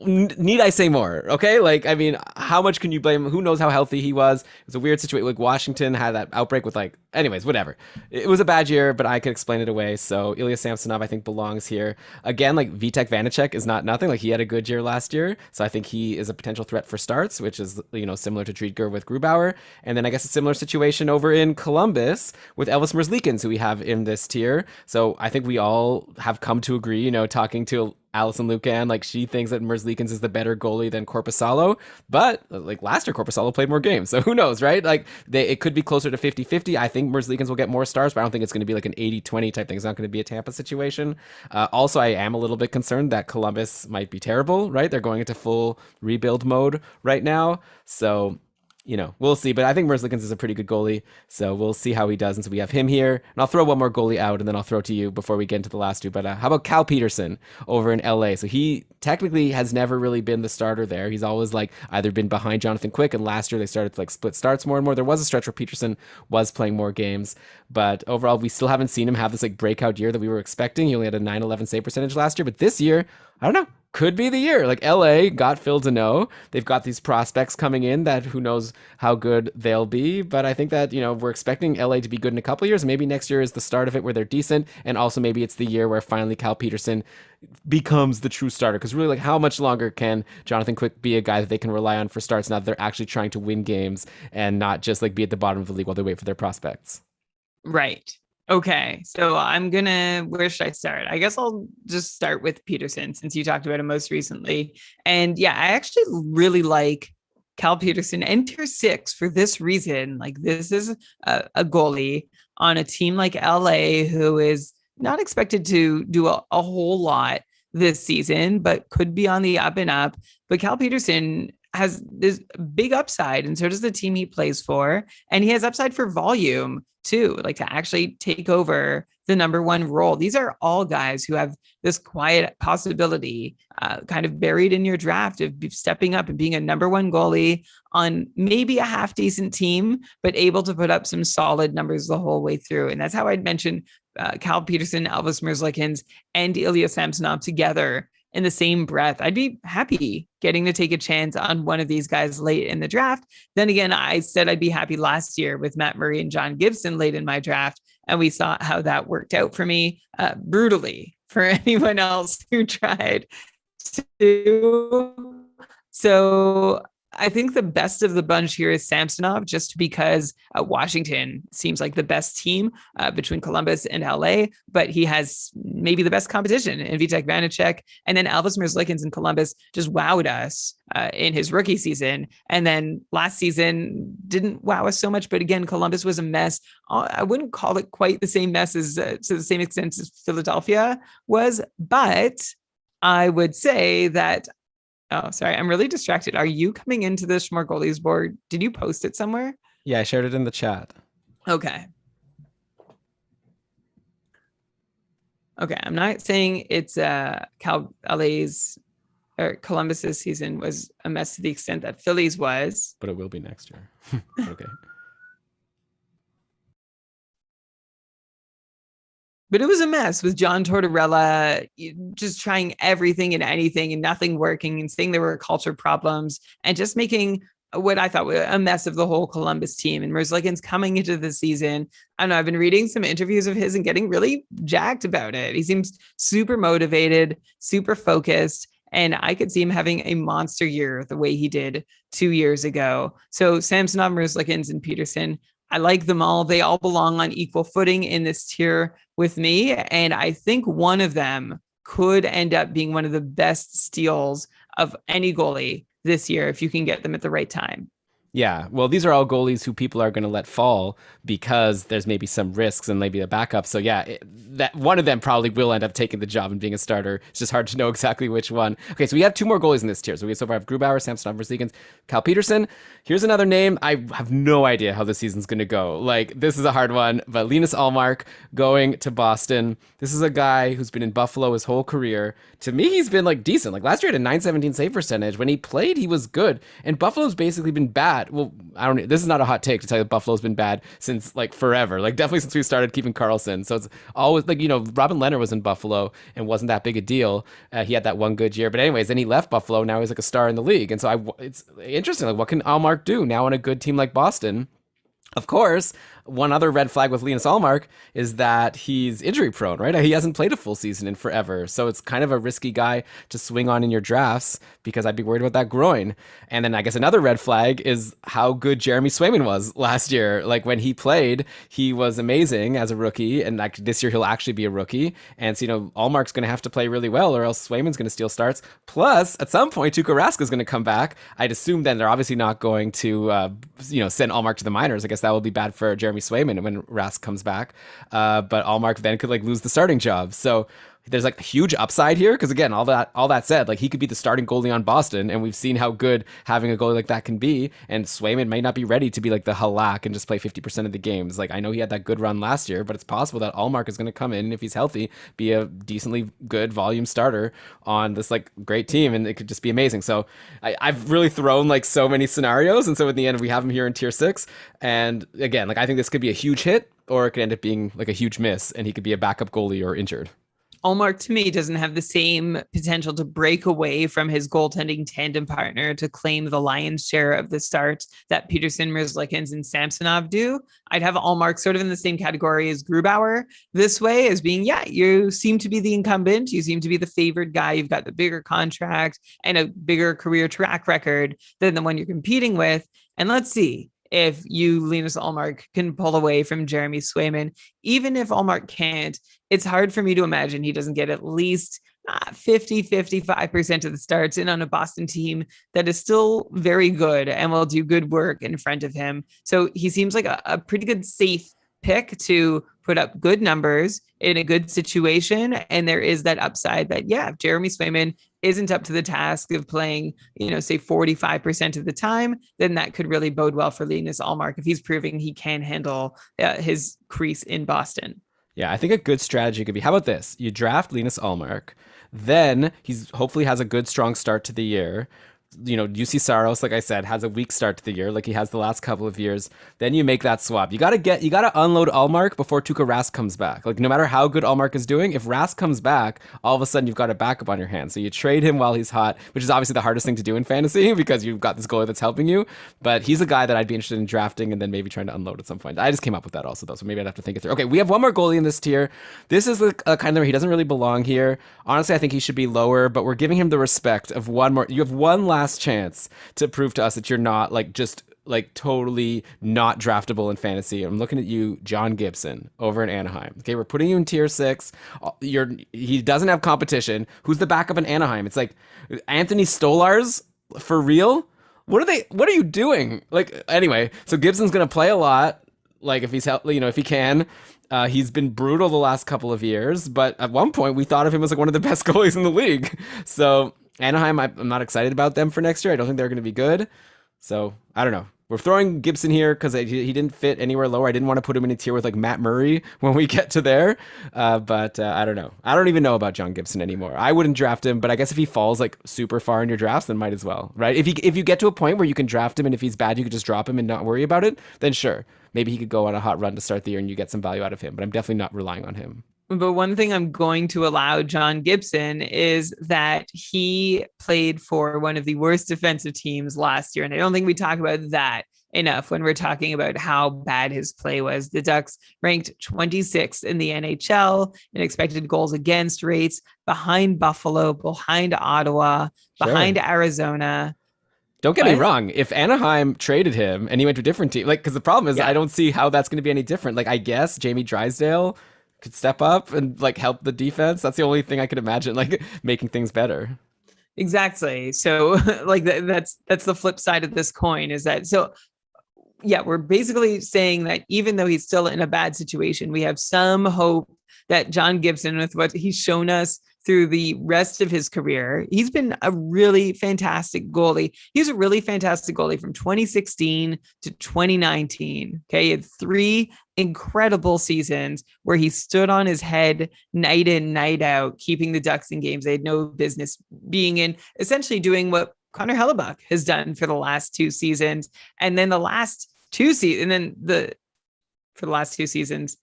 need I say more? Okay. Like, I mean, how much can you blame him? Who knows how healthy he was? It was a weird situation. Like, Washington had that outbreak with anyways, whatever. It was a bad year, but I could explain it away. So Ilya Samsonov, I think, belongs here. Again, like, Vitek Vanacek is not nothing. Like, he had a good year last year. So I think he is a potential threat for starts, which is, similar to Driedger with Grubauer. And then I guess a similar situation over in Columbus with Elvis Merzlikins, who we have in this tier. So I think we all have come to agree, talking to Alison Lucan, like, she thinks that Merzlikins is the better goalie than Korpisalo, but like last year Korpisalo played more games, so who knows, right? Like, it could be closer to 50-50. I think Merzlikins will get more stars, but I don't think it's going to be like an 80-20 type thing. It's not going to be a Tampa situation. Also, I am a little bit concerned that Columbus might be terrible, right? They're going into full rebuild mode right now, so we'll see. But I think Merzlikins is a pretty good goalie, so we'll see how he does. And so we have him here. And I'll throw one more goalie out, and then I'll throw to you before we get into the last two. But how about Cal Peterson over in LA? So he technically has never really been the starter there. He's always either been behind Jonathan Quick, and last year they started to split starts more and more. There was a stretch where Peterson was playing more games, but overall we still haven't seen him have this breakout year that we were expecting. He only had a 911 save percentage last year, but this year, I don't know, could be the year. Like, LA got Phil Deneau. They've got these prospects coming in that who knows how good they'll be. But I think that, we're expecting LA to be good in a couple of years. Maybe next year is the start of it where they're decent. And also maybe it's the year where finally Cal Peterson becomes the true starter. Because really, how much longer can Jonathan Quick be a guy that they can rely on for starts now that they're actually trying to win games and not just be at the bottom of the league while they wait for their prospects? Right. Okay, so where should I start? I guess I'll just start with Peterson, since you talked about him most recently. And yeah, I actually really like Cal Peterson and tier 6 for this reason. Like, this is a goalie on a team like LA who is not expected to do a whole lot this season, but could be on the up and up. But Cal Peterson has this big upside, and so does the team he plays for. And he has upside for volume too, like to actually take over the number one role. These are all guys who have this quiet possibility kind of buried in your draft of stepping up and being a number one goalie on maybe a half decent team, but able to put up some solid numbers the whole way through. And that's how I'd mention Cal Peterson, Elvis Merzlikins, and Ilya Samsonov together in the same breath. I'd be happy getting to take a chance on one of these guys late in the draft. Then again, I said I'd be happy last year with Matt Murray and John Gibson late in my draft, and we saw how that worked out for me brutally for anyone else who tried to. So I think the best of the bunch here is Samsonov, just because Washington seems like the best team between Columbus and LA, but he has maybe the best competition in Vitek Vanacek. And then Elvis Merzlikins in Columbus just wowed us in his rookie season. And then last season didn't wow us so much, but again, Columbus was a mess. I wouldn't call it quite the same mess as to the same extent as Philadelphia was, but I would say that. Oh, sorry. I'm really distracted. Are you coming into the Smörgoåliesbord? Did you post it somewhere? Yeah, I shared it in the chat. Okay. Okay. I'm not saying it's LA's or Columbus's season was a mess to the extent that Philly's was. But it will be next year. Okay. But it was a mess with John Tortorella just trying everything and anything and nothing working, and saying there were culture problems and just making what I thought was a mess of the whole Columbus team. And Merzlikins coming into the season, I don't know, I've been reading some interviews of his and getting really jacked about it. He seems super motivated, super focused, and I could see him having a monster year the way he did 2 years ago. So Samsonov, Merzlikins, and Peterson, I like them all. They all belong on equal footing in this tier with me. And I think one of them could end up being one of the best steals of any goalie this year if you can get them at the right time. Yeah, well, these are all goalies who people are going to let fall because there's maybe some risks and maybe a backup. So yeah, that one of them probably will end up taking the job and being a starter. It's just hard to know exactly which one. Okay, so we have two more goalies in this tier. So we so far have Grubauer, Samsonov, Verzegans, Cal Peterson. Here's another name. I have no idea how the season's going to go. Like, this is a hard one, but Linus Ullmark going to Boston. This is a guy who's been in Buffalo his whole career. To me, he's been like decent. Like last year, he had a .917 save percentage. When he played, he was good. And Buffalo's basically been bad. Well, I don't. This is not a hot take to tell you that Buffalo's been bad since like forever. Like definitely since we started keeping Karlsson. So it's always like, you know, Robin Lehner was in Buffalo and wasn't that big a deal. He had that one good year, but anyways, then he left Buffalo. Now he's like a star in the league. And so it's interesting. Like, what can Ullmark do now on a good team like Boston? Of course, one other red flag with Linus Ullmark is that he's injury prone, right? He hasn't played a full season in forever. So it's kind of a risky guy to swing on in your drafts because I'd be worried about that groin. And then I guess another red flag is how good Jeremy Swayman was last year. Like when he played, he was amazing as a rookie. And like this year, he'll actually be a rookie. And so, you know, Ullmark's going to have to play really well or else Swayman's going to steal starts. Plus, at some point, Tuukka Rask is going to come back. I'd assume then they're obviously not going to, send Ullmark to the minors. I guess that will be bad for Jeremy Swayman when Rask comes back. But Ullmark then could like lose the starting job. So there's like a huge upside here because again, all that said, like he could be the starting goalie on Boston, and we've seen how good having a goalie like that can be. And Swayman may not be ready to be like the Halak and just play 50% of the games. Like I know he had that good run last year, but it's possible that Ullmark is going to come in, if he's healthy, be a decently good volume starter on this like great team, and it could just be amazing. So I've really thrown like so many scenarios, and so in the end we have him here in tier 6. And again, like I think this could be a huge hit, or it could end up being like a huge miss, and he could be a backup goalie or injured. Ullmark to me doesn't have the same potential to break away from his goaltending tandem partner to claim the lion's share of the starts that Peterson, Merzlikins, and Samsonov do. I'd have Ullmark sort of in the same category as Grubauer this way, as being, yeah, you seem to be the incumbent. You seem to be the favored guy. You've got the bigger contract and a bigger career track record than the one you're competing with. And let's see if you, Linus Ullmark, can pull away from Jeremy Swayman. Even if Ullmark can't, it's hard for me to imagine he doesn't get at least 50-55% of the starts in on a Boston team that is still very good and will do good work in front of him. So he seems like a pretty good safe pick to put up good numbers in a good situation. And there is that upside that, yeah, if Jeremy Swayman isn't up to the task of playing, say 45% of the time, then that could really bode well for Linus Ullmark if he's proving he can handle his crease in Boston. Yeah, I think a good strategy could be, how about this? You draft Linus Ullmark, then he's hopefully has a good, strong start to the year. UC Saros, like I said, has a weak start to the year, like he has the last couple of years. Then you make that swap. You gotta unload Ullmark before Tuukka Rask comes back. Like no matter how good Ullmark is doing, if Rask comes back, all of a sudden you've got a backup on your hands. So you trade him while he's hot, which is obviously the hardest thing to do in fantasy because you've got this goalie that's helping you. But he's a guy that I'd be interested in drafting and then maybe trying to unload at some point. I just came up with that also though, so maybe I'd have to think it through. Okay, we have one more goalie in this tier. This is a kind of where he doesn't really belong here. Honestly, I think he should be lower, but we're giving him the respect of one more. You have one last chance to prove to us that you're not like just like totally not draftable in fantasy. I'm looking at you, John Gibson, over in Anaheim. Okay, we're putting you in tier 6. He doesn't have competition. Who's the backup in Anaheim? It's like Anthony Stolarz for real? What are you doing? Like anyway, so Gibson's gonna play a lot. Like if he's if he can. He's been brutal the last couple of years, but at one point we thought of him as like one of the best goalies in the league. So Anaheim, I'm not excited about them for next year. I don't think they're going to be good. So I don't know. We're throwing Gibson here because he didn't fit anywhere lower. I didn't want to put him in a tier with like Matt Murray when we get to there. But I don't know. I don't even know about John Gibson anymore. I wouldn't draft him, but I guess if he falls like super far in your drafts, then might as well, right? If you get to a point where you can draft him and if he's bad, you could just drop him and not worry about it, then sure. Maybe he could go on a hot run to start the year and you get some value out of him, but I'm definitely not relying on him. But one thing I'm going to allow John Gibson is that he played for one of the worst defensive teams last year. And I don't think we talk about that enough when we're talking about how bad his play was. The Ducks ranked 26th in the NHL in expected goals against rates, behind Buffalo, behind Ottawa, behind Arizona. Don't get me wrong. If Anaheim traded him and he went to a different team, like, because the problem is I don't see how that's going to be any different. Like, I guess Jamie Drysdale could step up and like help the defense. That's the only thing I could imagine, like making things better. Exactly. So like that's the flip side of this coin is that so yeah, we're basically saying that even though he's still in a bad situation, we have some hope that John Gibson, with what he's shown us through the rest of his career, he's been a really fantastic goalie. He's a really fantastic goalie from 2016 to 2019. Okay. He had 3 incredible seasons where he stood on his head night in, night out, keeping the Ducks in games they had no business being in, essentially doing what Connor Hellebuck has done for the last 2 seasons. And then the last 2 seasons, and then for the last 2 seasons.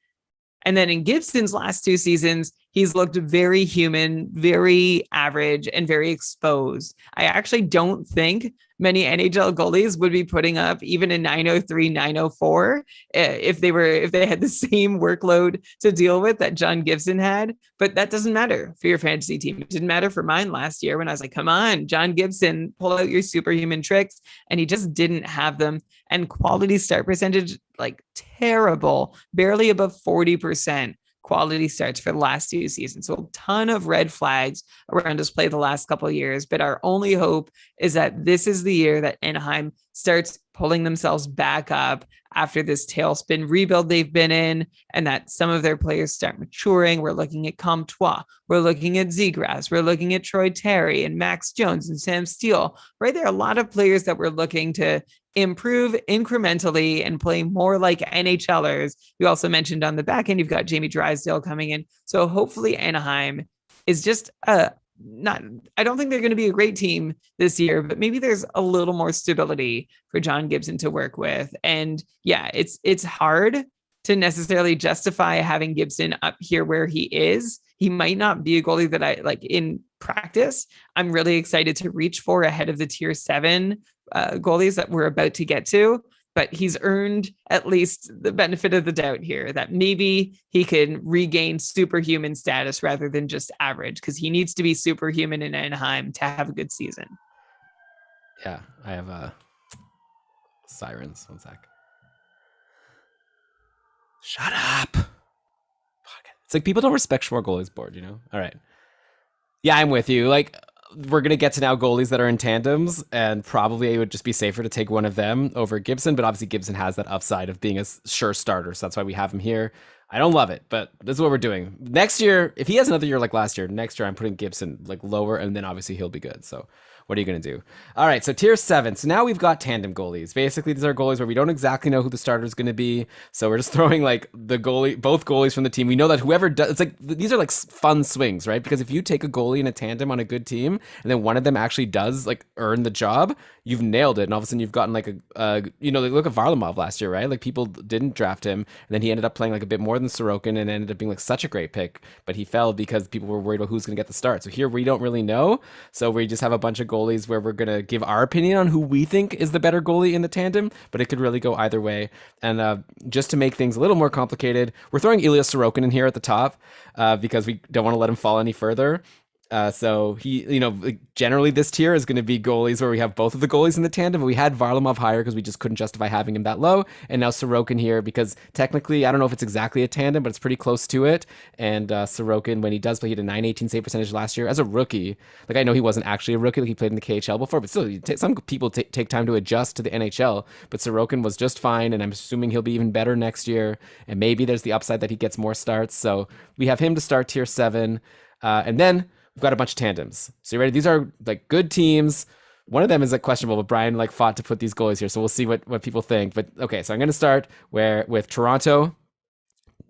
And then in Gibson's last 2 seasons, he's looked very human, very average, and very exposed. I actually don't think many NHL goalies would be putting up even a 903, 904 if they had the same workload to deal with that John Gibson had. But that doesn't matter for your fantasy team. It didn't matter for mine last year when I was like, come on, John Gibson, pull out your superhuman tricks. And he just didn't have them. And quality start percentage, like terrible, barely above 40% quality starts for the last 2 seasons. So a ton of red flags around his play the last couple of years. But our only hope is that this is the year that Anaheim starts pulling themselves back up after this tailspin rebuild they've been in, and that some of their players start maturing. We're looking at Comtois. We're looking at Zegras. We're looking at Troy Terry and Max Jones and Sam Steele, right? There are a lot of players that we're looking to improve incrementally and play more like NHLers. You also mentioned on the back end, you've got Jamie Drysdale coming in. So hopefully Anaheim is just not, I don't think they're going to be a great team this year, but maybe there's a little more stability for John Gibson to work with. And yeah, it's hard to necessarily justify having Gibson up here where he is. He might not be a goalie that I like in practice. I'm really excited to reach for ahead of the tier 7 goalies that we're about to get to, but he's earned at least the benefit of the doubt here that maybe he can regain superhuman status rather than just average, because he needs to be superhuman in Anaheim to have a good season. Yeah, I have sirens. One sec. Shut up. It's like people don't respect Smörgoåliesbord, you know? All right. Yeah, I'm with you. Like, we're going to get to now goalies that are in tandems, and probably it would just be safer to take one of them over Gibson, but obviously Gibson has that upside of being a sure starter, so that's why we have him here. I don't love it, but this is what we're doing. Next year, if he has another year like last year, next year I'm putting Gibson like lower, and then obviously he'll be good. So what are you going to do? All right, so tier 7. So now we've got tandem goalies. Basically, these are goalies where we don't exactly know who the starter is going to be. So we're just throwing like the goalie, both goalies from the team. We know that whoever does, it's like these are like fun swings, right? Because if you take a goalie in a tandem on a good team, and then one of them actually does like earn the job, you've nailed it. And all of a sudden you've gotten like look at Varlamov last year, right? Like people didn't draft him, and then he ended up playing like a bit more than Sorokin and ended up being like such a great pick, but he fell because people were worried about who's going to get the start. So here we don't really know. So we just have a bunch of goalies where we're going to give our opinion on who we think is the better goalie in the tandem, but it could really go either way. And just to make things a little more complicated, we're throwing Ilya Sorokin in here at the top because we don't want to let him fall any further. So he, generally this tier is going to be goalies where we have both of the goalies in the tandem, but we had Varlamov higher because we just couldn't justify having him that low. And now Sorokin here because technically, I don't know if it's exactly a tandem, but it's pretty close to it. And Sorokin, when he does play, he had a 918 save percentage last year as a rookie. Like, I know he wasn't actually a rookie, like he played in the KHL before, but still, some people take time to adjust to the NHL. But Sorokin was just fine, and I'm assuming he'll be even better next year. And maybe there's the upside that he gets more starts. So we have him to start tier 7. And then we've got a bunch of tandems. So you ready? These are like good teams. One of them is like questionable, but Brian like fought to put these goalies here. So we'll see what people think. But okay, so I'm going to start with Toronto.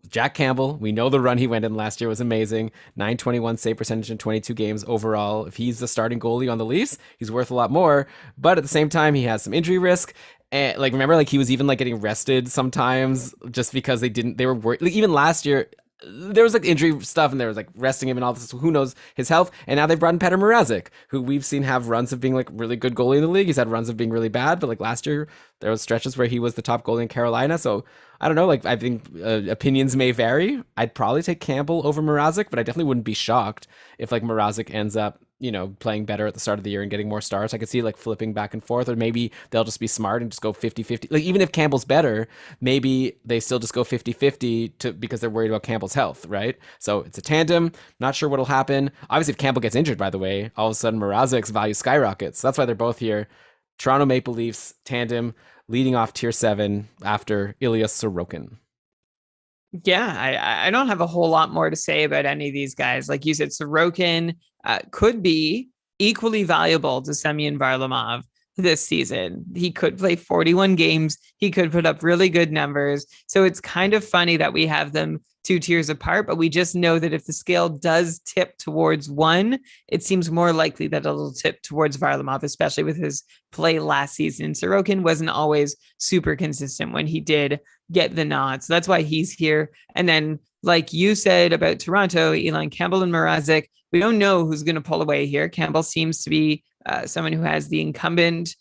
Jack Campbell. We know the run he went in last year was amazing. 921 save percentage in 22 games overall. If he's the starting goalie on the Leafs, he's worth a lot more. But at the same time, he has some injury risk. And like, remember, like he was even like getting rested sometimes just because they were worried. Like even last year, there was like injury stuff and there was like resting him and all this. So who knows his health? And now they've brought in Petr Mrazek, who we've seen have runs of being like really good goalie in the league. He's had runs of being really bad, but like last year there was stretches where he was the top goalie in Carolina. So I don't know. Like I think opinions may vary. I'd probably take Campbell over Mrazek, but I definitely wouldn't be shocked if like Mrazek ends up playing better at the start of the year and getting more starts. I could see like flipping back and forth, or maybe they'll just be smart and just go 50-50. Like even if Campbell's better, maybe they still just go 50-50 because they're worried about Campbell's health, right? So it's a tandem. Not sure what'll happen. Obviously, if Campbell gets injured, by the way, all of a sudden Mrazek's value skyrockets. That's why they're both here. Toronto Maple Leafs tandem leading off tier 7 after Ilya Sorokin. Yeah, I don't have a whole lot more to say about any of these guys. Like you said, Sorokin could be equally valuable to Semyon Varlamov this season. He could play 41 games. He could put up really good numbers. So it's kind of funny that we have them 2 tiers apart, but we just know that if the scale does tip towards one, it seems more likely that it'll tip towards Varlamov, especially with his play last season. Sorokin wasn't always super consistent when he did get the nod. So that's why he's here. And then, like you said about Toronto, Elon Campbell and Mrazek, we don't know who's going to pull away here. Campbell seems to be someone who has the incumbent.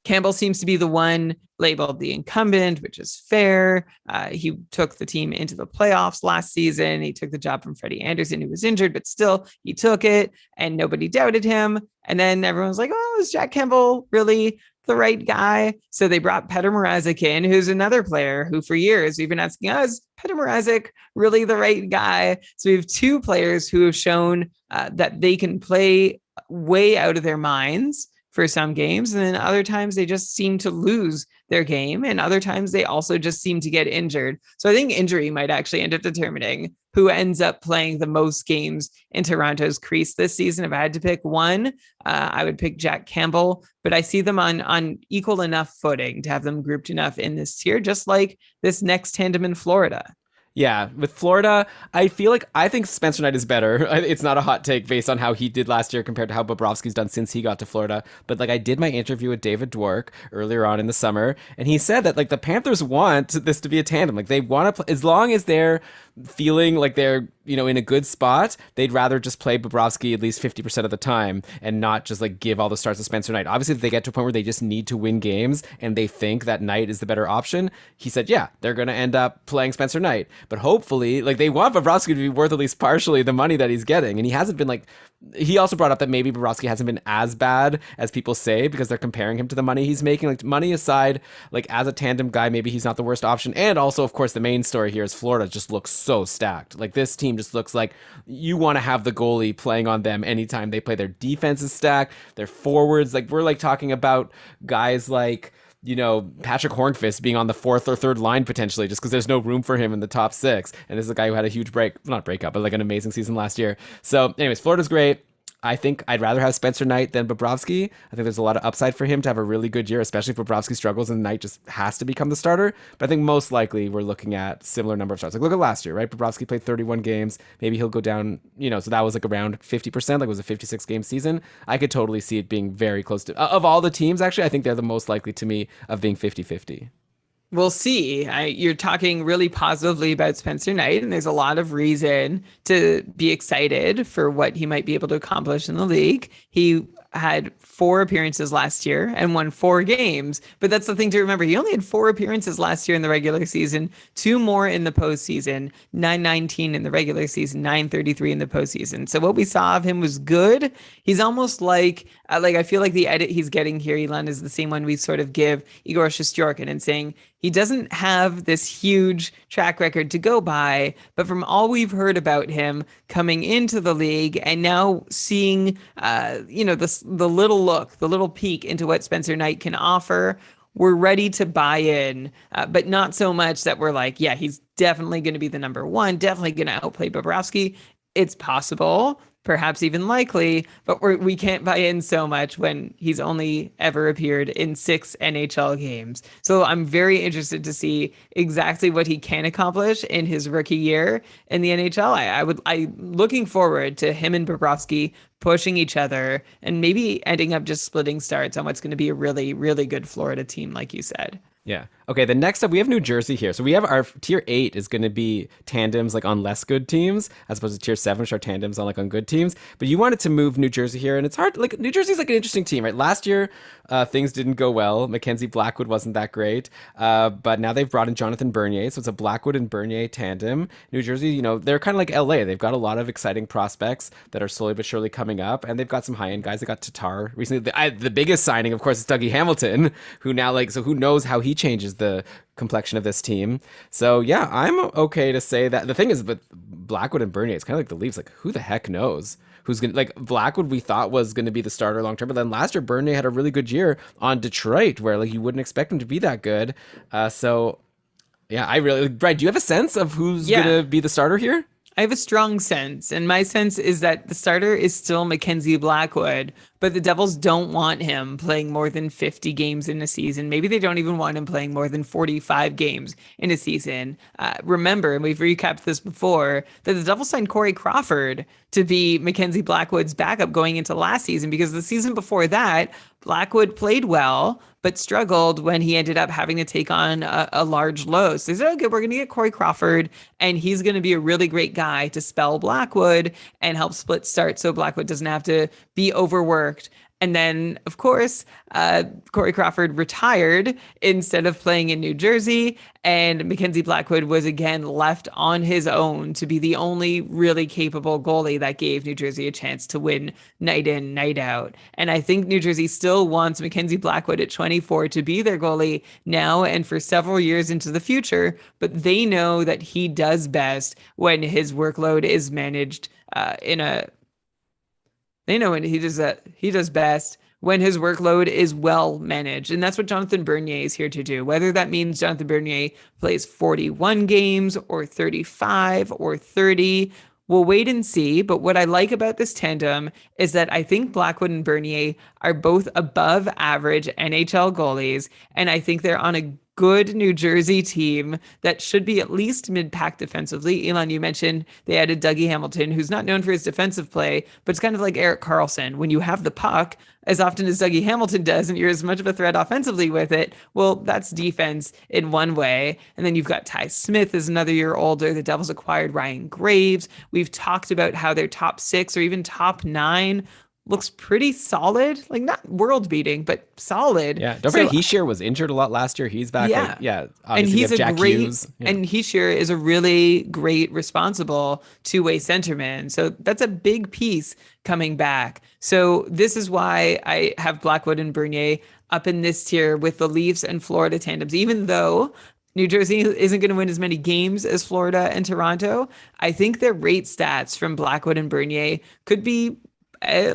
Campbell seems to be the one labeled the incumbent, which is fair. He took the team into the playoffs last season. He took the job from Freddie Anderson, who was injured, but still he took it and nobody doubted him. And then everyone was like, oh, is Jack Campbell really the right guy? So they brought Petr Mrazek in, who's another player who for years we've been asking us, Petr Mrazek really the right guy? So we have 2 players who have shown that they can play way out of their minds for some games, and then other times they just seem to lose their game, and other times they also just seem to get injured. So I think injury might actually end up determining who ends up playing the most games in Toronto's crease this season. If I had to pick one, I would pick Jack Campbell, but I see them on equal enough footing to have them grouped enough in this tier, just like this next tandem in Florida. Yeah, with Florida, I think Spencer Knight is better. It's not a hot take based on how he did last year compared to how Bobrovsky's done since he got to Florida. But like I did my interview with David Dwork earlier on in the summer, and he said that like the Panthers want this to be a tandem. Like they want to play, as long as they're feeling like they're in a good spot, they'd rather just play Bobrovsky at least 50% of the time and not just like give all the starts to Spencer Knight. Obviously, if they get to a point where they just need to win games and they think that Knight is the better option, he said, yeah, they're going to end up playing Spencer Knight. But hopefully, like they want Bobrovsky to be worth at least partially the money that he's getting. And he hasn't been like, he also brought up that maybe Bobrovsky hasn't been as bad as people say because they're comparing him to the money he's making. Like money aside, like as a tandem guy, maybe he's not the worst option. And also, of course, the main story here is Florida just looks so stacked. Like this team just looks like you want to have the goalie playing on them anytime they play. Their defense is stacked. Their forwards, like we're like talking about guys like Patrick Hornqvist being on the 4th or 3rd line potentially just because there's no room for him in the top 6. And this is a guy who had a huge not breakup, but like an amazing season last year. So anyways, Florida's great. I think I'd rather have Spencer Knight than Bobrovsky. I think there's a lot of upside for him to have a really good year, especially if Bobrovsky struggles and Knight just has to become the starter. But I think most likely we're looking at similar number of starts. Like look at last year, right? Bobrovsky played 31 games. Maybe he'll go down, so that was like around 50%. Like it was a 56 game season. I could totally see it being very close to, of all the teams, actually, I think they're the most likely to me of being 50-50. We'll see. You're talking really positively about Spencer Knight, and there's a lot of reason to be excited for what he might be able to accomplish in the league. He had 4 appearances last year and won 4 games. But that's the thing to remember. He only had 4 appearances last year in the regular season, 2 more in the postseason, 919 in the regular season, 933 in the postseason. So what we saw of him was good. He's almost like I feel like the edit he's getting here, Elon, is the same one we sort of give Igor Shesterkin and saying he doesn't have this huge track record to go by, but from all we've heard about him coming into the league and now seeing, the little peek into what Spencer Knight can offer, we're ready to buy in, but not so much that we're like, yeah, he's definitely going to be the number 1, definitely going to outplay Bobrovsky. It's possible, perhaps even likely, but we can't buy in so much when he's only ever appeared in 6 NHL games. So I'm very interested to see exactly what he can accomplish in his rookie year in the NHL. I'm looking forward to him and Bobrovsky pushing each other and maybe ending up just splitting starts on what's going to be a really, really good Florida team, like you said. Yeah. Okay. The next up, we have New Jersey here. So we have our tier 8 is going to be tandems like on less good teams, as opposed to tier 7, which are tandems on like on good teams. But you wanted to move New Jersey here, and it's hard. Like New Jersey's like an interesting team, right? Last year, things didn't go well. Mackenzie Blackwood wasn't that great, but now they've brought in Jonathan Bernier, so it's a Blackwood and Bernier tandem. New Jersey, you know, they're kind of like LA. They've got a lot of exciting prospects that are slowly but surely coming up, and they've got some high end guys. They got Tatar recently. The biggest signing, of course, is Dougie Hamilton, who now so who knows how he changes the complexion of this team. So yeah, I'm okay to say that. The thing is with Blackwood and Bernier, it's kind of like the Leafs. Like, who the heck knows who's gonna, like, Blackwood we thought was gonna be the starter long term, but then last year Bernier had a really good year on Detroit, where like you wouldn't expect him to be that good. So yeah, I really, Brian, do you have a sense of who's gonna be the starter here? I have a strong sense, and my sense is that the starter is still Mackenzie Blackwood, but the Devils don't want him playing more than 50 games in a season. Maybe they don't even want him playing more than 45 games in a season. Remember, and we've recapped this before, that the Devils signed Corey Crawford to be Mackenzie Blackwood's backup going into last season, because the season before that, Blackwood played well, but struggled when he ended up having to take on a large load. So they said, okay, we're going to get Corey Crawford, and he's going to be a really great guy to spell Blackwood and help split start so Blackwood doesn't have to be overworked. And then, of course, Corey Crawford retired instead of playing in New Jersey, and Mackenzie Blackwood was again left on his own to be the only really capable goalie that gave New Jersey a chance to win night in, night out. And I think New Jersey still wants Mackenzie Blackwood at 24 to be their goalie now and for several years into the future, but they know that he does best when his workload is managed they know when he does best when his workload is well managed. And that's what Jonathan Bernier is here to do. Whether that means Jonathan Bernier plays 41 games or 35 or 30, we'll wait and see. But what I like about this tandem is that I think Blackwood and Bernier are both above average NHL goalies. And I think they're on a good New Jersey team that should be at least mid-pack defensively. Elon, you mentioned they added Dougie Hamilton, who's not known for his defensive play, but it's kind of like Erik Karlsson. When you have the puck, as often as Dougie Hamilton does, and you're as much of a threat offensively with it, well, that's defense in one way. And then you've got Ty Smith is another year older. The Devils acquired Ryan Graves. We've talked about how their top 6 or even top 9 looks pretty solid, like not world beating, but solid. Yeah, don't forget Hischier was injured a lot last year. He's back. Yeah, and he's and Hischier is a really great, responsible two-way centerman. So that's a big piece coming back. So this is why I have Blackwood and Bernier up in this tier with the Leafs and Florida tandems, even though New Jersey isn't going to win as many games as Florida and Toronto. I think their rate stats from Blackwood and Bernier could be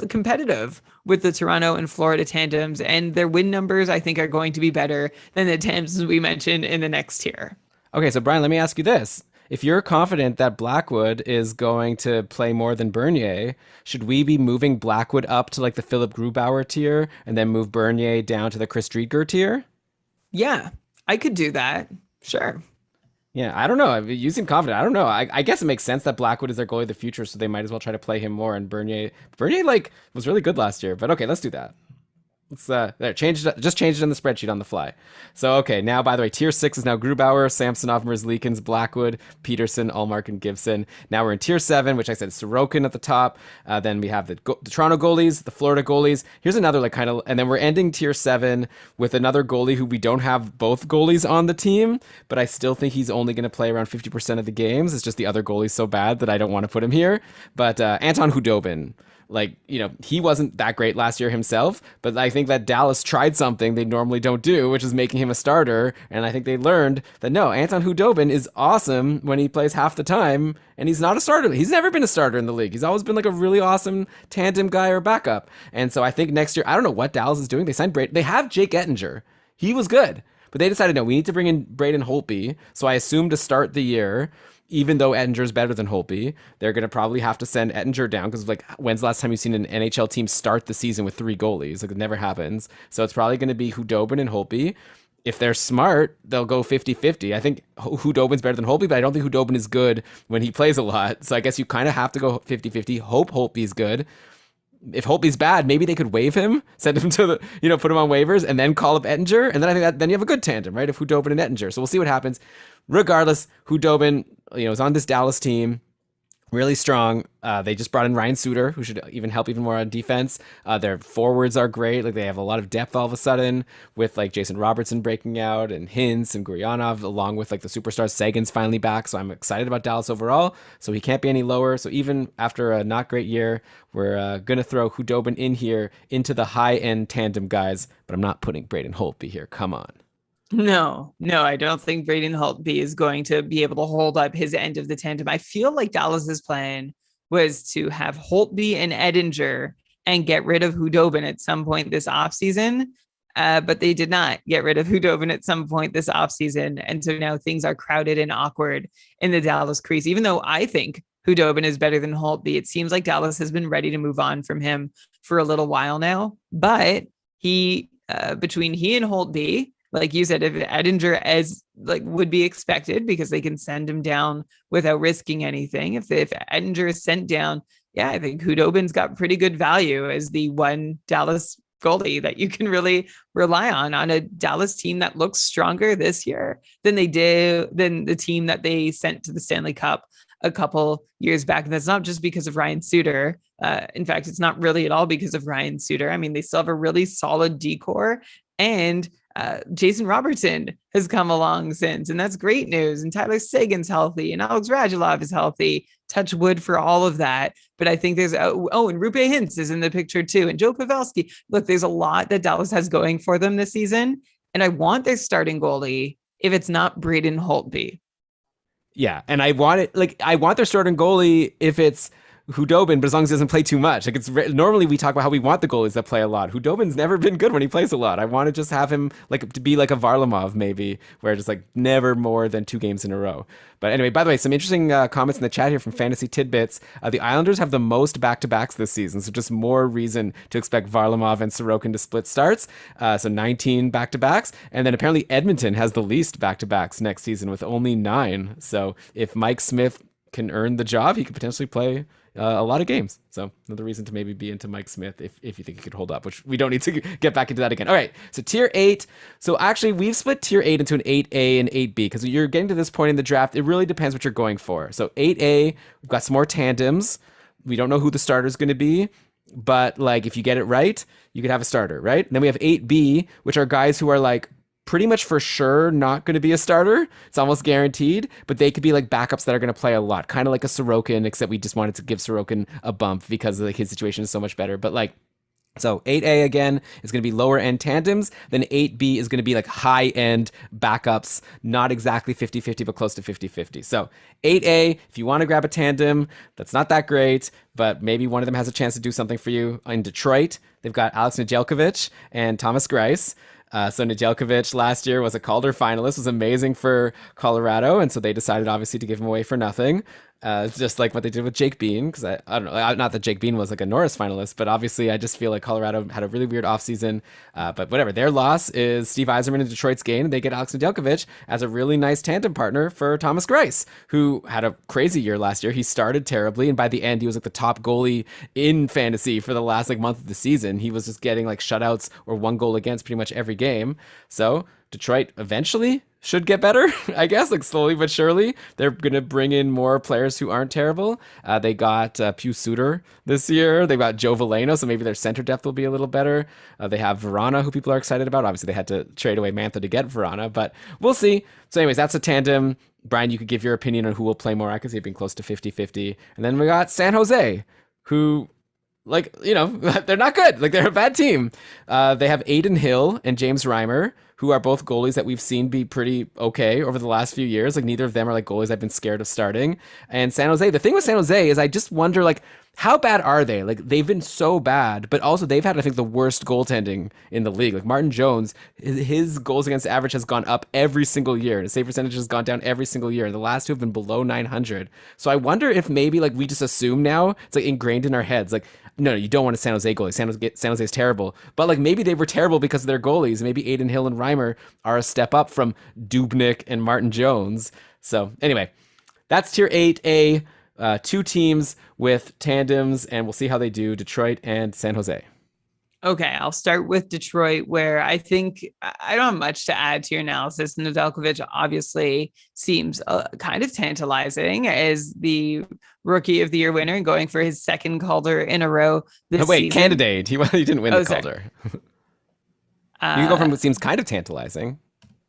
competitive with the Toronto and Florida tandems, and their win numbers I think are going to be better than the tandems we mentioned in the next tier. Okay, so Brian, let me ask you this. If you're confident that Blackwood is going to play more than Bernier, should we be moving Blackwood up to like the Philip Grubauer tier and then move Bernier down to the Chris Driedger tier? Yeah, I could do that. Sure. Yeah, I don't know. You seem confident. I don't know. I guess it makes sense that Blackwood is their goalie of the future, so they might as well try to play him more. And Bernier like was really good last year. But okay, let's do that. Let's change it. Just change it in the spreadsheet on the fly. So okay, now by the way, tier 6 is now Grubauer, Samsonov, Merzlikins, Blackwood, Peterson, Ullmark, and Gibson. Now we're in tier 7, which I said is Sorokin at the top. Then we have the Toronto goalies, the Florida goalies. Here's another like kind of, and then we're ending tier 7 with another goalie who we don't have both goalies on the team, but I still think he's only going to play around 50% of the games. It's just the other goalie's so bad that I don't want to put him here. But Anton Khudobin. Like, you know, he wasn't that great last year himself, but I think that Dallas tried something they normally don't do, which is making him a starter. And I think they learned that no, Anton Khudobin is awesome when he plays half the time, and he's not a starter. He's never been a starter in the league. He's always been like a really awesome tandem guy or backup. And so I think next year, I don't know what Dallas is doing. They signed They have Jake Ettinger. He was good, but they decided, no, we need to bring in Braden Holtby. So I assume to start the year, even though Ettinger's better than Holtby, they're going to probably have to send Ettinger down because, like, when's the last time you've seen an NHL team start the season with 3 goalies? Like, it never happens. So it's probably going to be Khudobin and Holtby. If they're smart, they'll go 50-50. I think Hudobin's better than Holtby, but I don't think Khudobin is good when he plays a lot. So I guess you kind of have to go 50-50. Hope Holtby's good. if Holtby's bad, maybe they could waive him, send him to the, put him on waivers, and then call up Ettinger. And then I think that then you have a good tandem, right? Of Khudobin and Ettinger. So we'll see what happens. Regardless, Khudobin, is on this Dallas team. Really strong. They just brought in Ryan Suter, who should even help even more on defense. Their forwards are great. Like, they have a lot of depth all of a sudden with like Jason Robertson breaking out and Hintz and Guryanov, along with like the superstars. Sagan's finally back, so I'm excited about Dallas overall. So he can't be any lower. So even after a not great year, we're gonna throw Khudobin in here into the high end tandem guys. But I'm not putting Braden Holtby here. Come on. No, I don't think Braden Holtby is going to be able to hold up his end of the tandem. I feel like Dallas's plan was to have Holtby and Ettinger and get rid of Khudobin at some point this offseason. But they did not get rid of Khudobin at some point this offseason. And so now things are crowded and awkward in the Dallas crease. Even though I think Khudobin is better than Holtby, it seems like Dallas has been ready to move on from him for a little while now. But between he and Holtby, like you said, if Ettinger would be expected because they can send him down without risking anything. If Ettinger is sent down, I think Khudobin's got pretty good value as the one Dallas goalie that you can really rely on a Dallas team that looks stronger this year than the team that they sent to the Stanley Cup a couple years back. And that's not just because of Ryan Suter. In fact, it's not really at all because of Ryan Suter. I mean, they still have a really solid decor, and Jason Robertson has come along since, and that's great news. And Tyler Sagan's healthy, and Alex Radulov is healthy. Touch wood for all of that. But I think there's and Rupe Hintz is in the picture too, and Joe Pavelski. Look, there's a lot that Dallas has going for them this season, and I want their starting goalie if it's not Braden Holtby. Yeah, and I want their starting goalie if it's Khudobin, but as long as he doesn't play too much. Like, it's normally we talk about how we want the goalies that play a lot. Khudobin's never been good when he plays a lot. I want to just have him to be like a Varlamov maybe, where just never more than 2 games in a row. But anyway, by the way, some interesting comments in the chat here from Fantasy Tidbits. The Islanders have the most back-to-backs this season, so just more reason to expect Varlamov and Sorokin to split starts. So 19 back-to-backs, and then apparently Edmonton has the least back-to-backs next season with only 9. So if Mike Smith can earn the job, he could potentially play a lot of games. So another reason to maybe be into Mike Smith if you think he could hold up, which we don't need to get back into that again. All right, so tier 8. So actually we've split tier 8 into an 8A and 8B because you're getting to this point in the draft. It really depends what you're going for. So 8A, we've got some more tandems. We don't know who the starter is going to be, but if you get it right, you could have a starter, right? And then we have 8B, which are guys who are pretty much for sure not going to be a starter. It's almost guaranteed, but they could be backups that are going to play a lot, kind of like a Sorokin, except we just wanted to give Sorokin a bump because his situation is so much better. But so 8A again is going to be lower end tandems. Then 8B is going to be high end backups, not exactly 50-50, but close to 50-50. So 8A, if you want to grab a tandem, that's not that great, but maybe one of them has a chance to do something for you. In Detroit, they've got Alex Nedeljkovic and Thomas Greiss. So Nedeljkovic last year was a Calder finalist, was amazing for Colorado, and so they decided obviously to give him away for nothing. Just like what they did with Jake Bean, because I don't know, not that Jake Bean was a Norris finalist, but obviously I just feel like Colorado had a really weird offseason. But whatever, their loss is Steve Yzerman in Detroit's gain, and they get Alex Nedeljkovic as a really nice tandem partner for Thomas Greiss, who had a crazy year last year. He started terribly, and by the end he was the top goalie in fantasy for the last month of the season. He was just getting shutouts or 1 goal against pretty much every game. So Detroit eventually should get better, I guess, slowly but surely. They're going to bring in more players who aren't terrible. They got Pew Suter this year. They got Joe Veleno, so maybe their center depth will be a little better. They have Verana, who people are excited about. Obviously, they had to trade away Mantha to get Verana, but we'll see. So anyways, that's a tandem. Brian, you could give your opinion on who will play more. I could see it being close to 50-50. And then we got San Jose, who... they're not good. They're a bad team. They have Aiden Hill and James Reimer, who are both goalies that we've seen be pretty okay over the last few years. Neither of them are goalies I've been scared of starting. And San Jose, the thing with San Jose is I just wonder, how bad are they? They've been so bad, but also they've had, I think, the worst goaltending in the league. Martin Jones, his goals against average has gone up every single year. The save percentage has gone down every single year. The last 2 have been below 900. So I wonder if maybe we just assume now, it's ingrained in our heads, no, you don't want a San Jose goalie. San Jose is terrible. But maybe they were terrible because of their goalies. Maybe Aiden Hill and Reimer are a step up from Dubnyk and Martin Jones. So anyway, that's tier 8A. two teams with tandems, and we'll see how they do. Detroit and San Jose. Okay, I'll start with Detroit, where I think I don't have much to add to your analysis. Nedeljkovic obviously seems kind of tantalizing as the Rookie of the Year winner and going for his second Calder in a row this season. Candidate. He didn't win the Calder. You can go from what seems kind of tantalizing.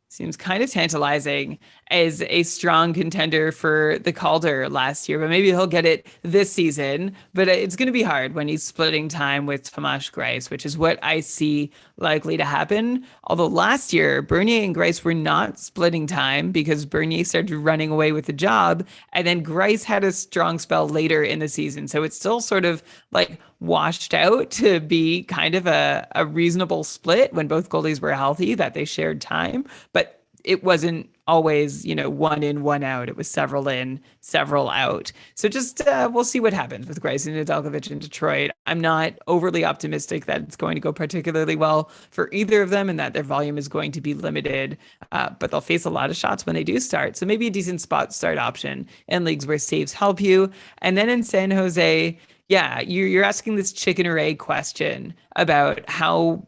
Seems kind of tantalizing as a strong contender for the Calder last year, but maybe he'll get it this season. But it's going to be hard when he's splitting time with Tomas Greiss, which is what I see likely to happen. Although last year, Bernier and Greiss were not splitting time because Bernier started running away with the job, and then Greiss had a strong spell later in the season. So it's still sort of like washed out to be kind of a reasonable split when both goalies were healthy, that they shared time. But it wasn't always, one in, one out. It was several in, several out. So just we'll see what happens with Greiss and Nedeljkovic in Detroit. I'm not overly optimistic that it's going to go particularly well for either of them and that their volume is going to be limited, but they'll face a lot of shots when they do start. So maybe a decent spot start option in leagues where saves help you. And then in San Jose, yeah, you're asking this chicken or egg question about how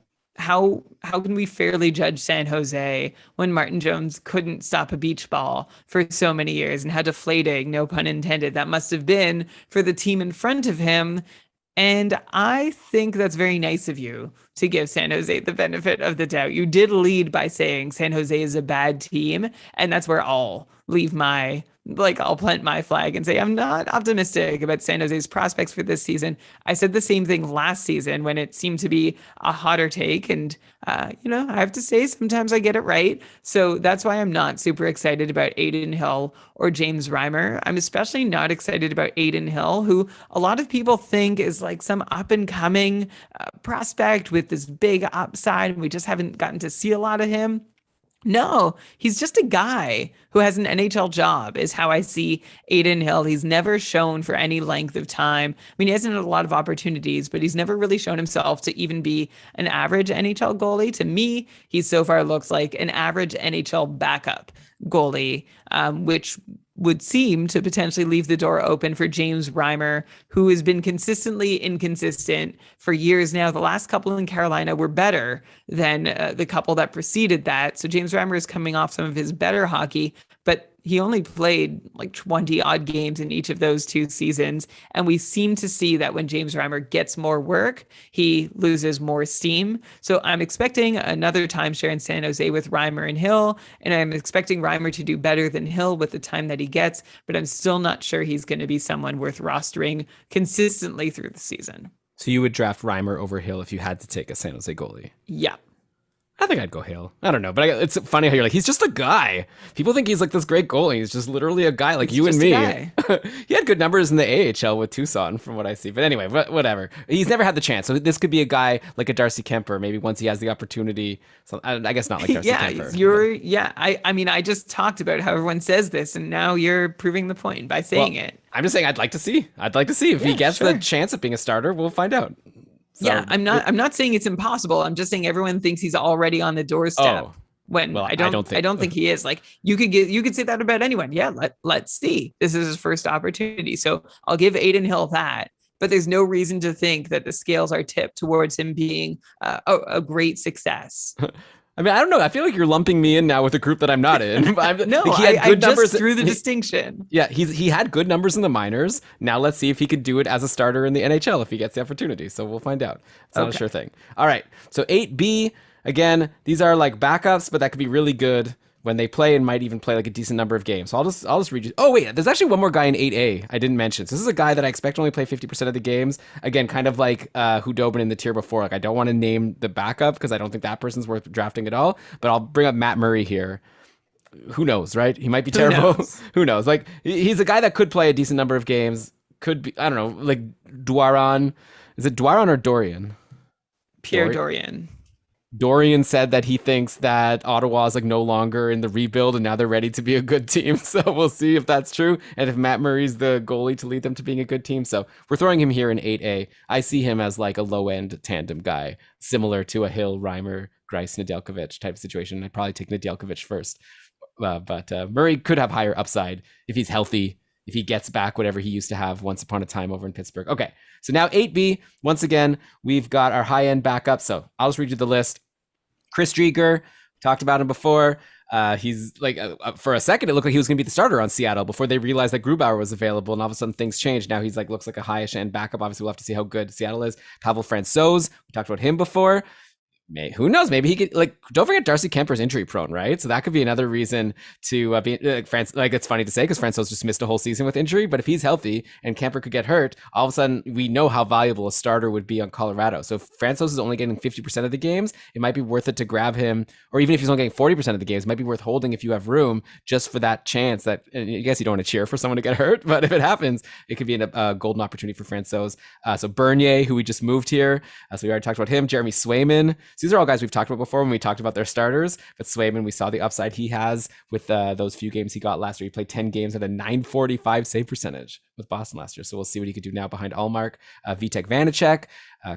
can we fairly judge San Jose when Martin Jones couldn't stop a beach ball for so many years, and how deflating, no pun intended, that must have been for the team in front of him. And I think that's very nice of you to give San Jose the benefit of the doubt. You did lead by saying San Jose is a bad team, and that's where I'll leave I'll plant my flag and say I'm not optimistic about San Jose's prospects for this season. I said the same thing last season when it seemed to be a hotter take, and I have to say sometimes I get it right. So that's why I'm not super excited about Adin Hill or James Reimer. I'm especially not excited about Adin Hill, who a lot of people think is like some up and coming prospect with this big upside, and we just haven't gotten to see a lot of him. No, he's just a guy who has an NHL job, is how I see Adin Hill. He's never shown for any length of time. I mean, he hasn't had a lot of opportunities, but he's never really shown himself to even be an average NHL goalie. To me, he so far looks like an average NHL backup goalie, which would seem to potentially leave the door open for James Reimer, who has been consistently inconsistent for years now. The last couple in Carolina were better than the couple that preceded that. So James Reimer is coming off some of his better hockey, but he only played like 20 odd games in each of those two seasons. And we seem to see that when James Reimer gets more work, he loses more steam. So I'm expecting another timeshare in San Jose with Reimer and Hill. And I'm expecting Reimer to do better than Hill with the time that he gets, but I'm still not sure he's going to be someone worth rostering consistently through the season. So you would draft Reimer over Hill if you had to take a San Jose goalie? Yeah. I think I'd go Hill. I don't know, but it's funny how you're like, he's just a guy. People think he's like this great goalie. He's just literally a guy like you and me. He had good numbers in the AHL with Tucson from what I see. But anyway, whatever. He's never had the chance. So this could be a guy like a Darcy Kemper, maybe once he has the opportunity. So I guess not like Darcy Kemper. I just talked about how everyone says this, and now you're proving the point by saying it. I'm just saying I'd like to see if he gets the chance of being a starter. We'll find out. So, I'm not saying it's impossible. I'm just saying everyone thinks he's already on the doorstep. I don't think he is. Like you could say that about anyone. Yeah, let's see. This is his first opportunity. So I'll give Adin Hill that. But there's no reason to think that the scales are tipped towards him being a great success. I mean, I don't know. I feel like you're lumping me in now with a group that I'm not in. I just drew the distinction. Yeah, he had good numbers in the minors. Now let's see if he could do it as a starter in the NHL if he gets the opportunity. So we'll find out. It's not a sure thing. All right. So 8B, again, these are like backups, but that could be really good when they play and might even play like a decent number of games. So I'll just read you. Oh wait, there's actually one more guy in 8A I didn't mention. So this is a guy that I expect to only play 50% of the games. Again, kind of like Hudobin in the tier before. Like I don't want to name the backup because I don't think that person's worth drafting at all. But I'll bring up Matt Murray here. Who knows, right? He might be terrible. Who knows? Like he's a guy that could play a decent number of games. Could be, I don't know, like Dwaron. Is it Dwaron or Dorian? Pierre Dorian. Dorian said that he thinks that Ottawa is like no longer in the rebuild and now they're ready to be a good team. So we'll see if that's true and if Matt Murray's the goalie to lead them to being a good team. So we're throwing him here in 8A. I see him as like a low-end tandem guy, similar to a Hill, Reimer, Greiss, Nedeljkovic type of situation. I'd probably take Nedeljkovic first. But Murray could have higher upside if he's healthy, if he gets back whatever he used to have once upon a time over in Pittsburgh. Okay, so now 8B, once again, we've got our high-end backup. So I'll just read you the list. Chris Driedger, talked about him before. He's like, for a second, it looked like he was going to be the starter on Seattle before they realized that Grubauer was available, and all of a sudden things changed. Now he's like, looks like a high-ish end backup. Obviously, we'll have to see how good Seattle is. Pavel Francouz, we talked about him before. Who knows? Maybe he could, like, don't forget Darcy Kemper's injury prone, right? So that could be another reason to be like, it's funny to say because Francouz just missed a whole season with injury, but if he's healthy and Kemper could get hurt, all of a sudden we know how valuable a starter would be on Colorado. So if Francouz is only getting 50% of the games, it might be worth it to grab him, or even if he's only getting 40% of the games, it might be worth holding if you have room just for that chance that, I guess you don't want to cheer for someone to get hurt, but if it happens, it could be a golden opportunity for Francouz. So Bernier, who we just moved here, so we already talked about him. Jeremy Swayman. So these are all guys we've talked about before when we talked about their starters, but Swayman, we saw the upside he has with those few games he got last year. He played 10 games at a .945 save percentage with Boston last year, so we'll see what he could do now behind Ullmark. Vitek Vanacek,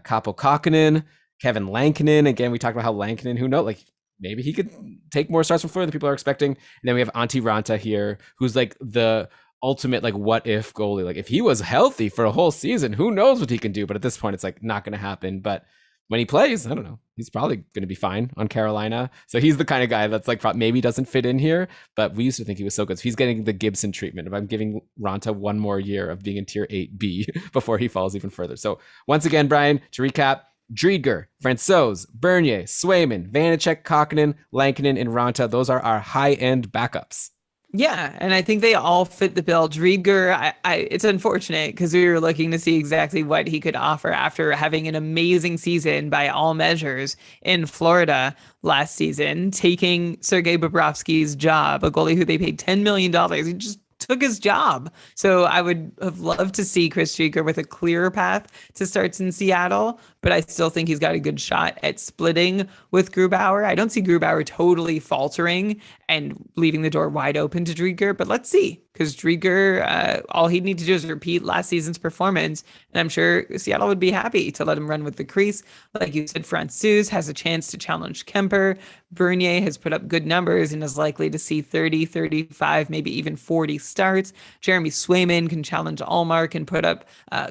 Kaapo Kähkönen, Kevin Lankinen. Again, we talked about how Lankinen, who knows, like, maybe he could take more starts from Flurry than people are expecting. And then we have Antti Ranta here, who's like the ultimate, like, what if goalie. Like, if he was healthy for a whole season, who knows what he can do, but at this point it's like not going to happen. But when he plays, I don't know, he's probably going to be fine on Carolina. So he's the kind of guy that's like maybe doesn't fit in here, but we used to think he was so good. So he's getting the Gibson treatment. If I'm giving Ranta one more year of being in tier 8B before he falls even further. So once again, Brian, to recap, Driedger, Francouz, Bernier, Swayman, Vanacek, Kähkönen, Lankinen, and Ranta. Those are our high-end backups. Yeah, and I think they all fit the bill. Driedger, it's unfortunate because we were looking to see exactly what he could offer after having an amazing season by all measures in Florida last season, taking Sergei Bobrovsky's job, a goalie who they paid $10 million. He just took his job. So I would have loved to see Chris Driedger with a clearer path to starts in Seattle, but I still think he's got a good shot at splitting with Grubauer. I don't see Grubauer totally faltering and leaving the door wide open to Driedger, but let's see, because Driedger, all he'd need to do is repeat last season's performance, and I'm sure Seattle would be happy to let him run with the crease. Like you said, Francouz has a chance to challenge Kemper. Bernier has put up good numbers and is likely to see 30, 35, maybe even 40 starts. Jeremy Swayman can challenge Ullmark and put up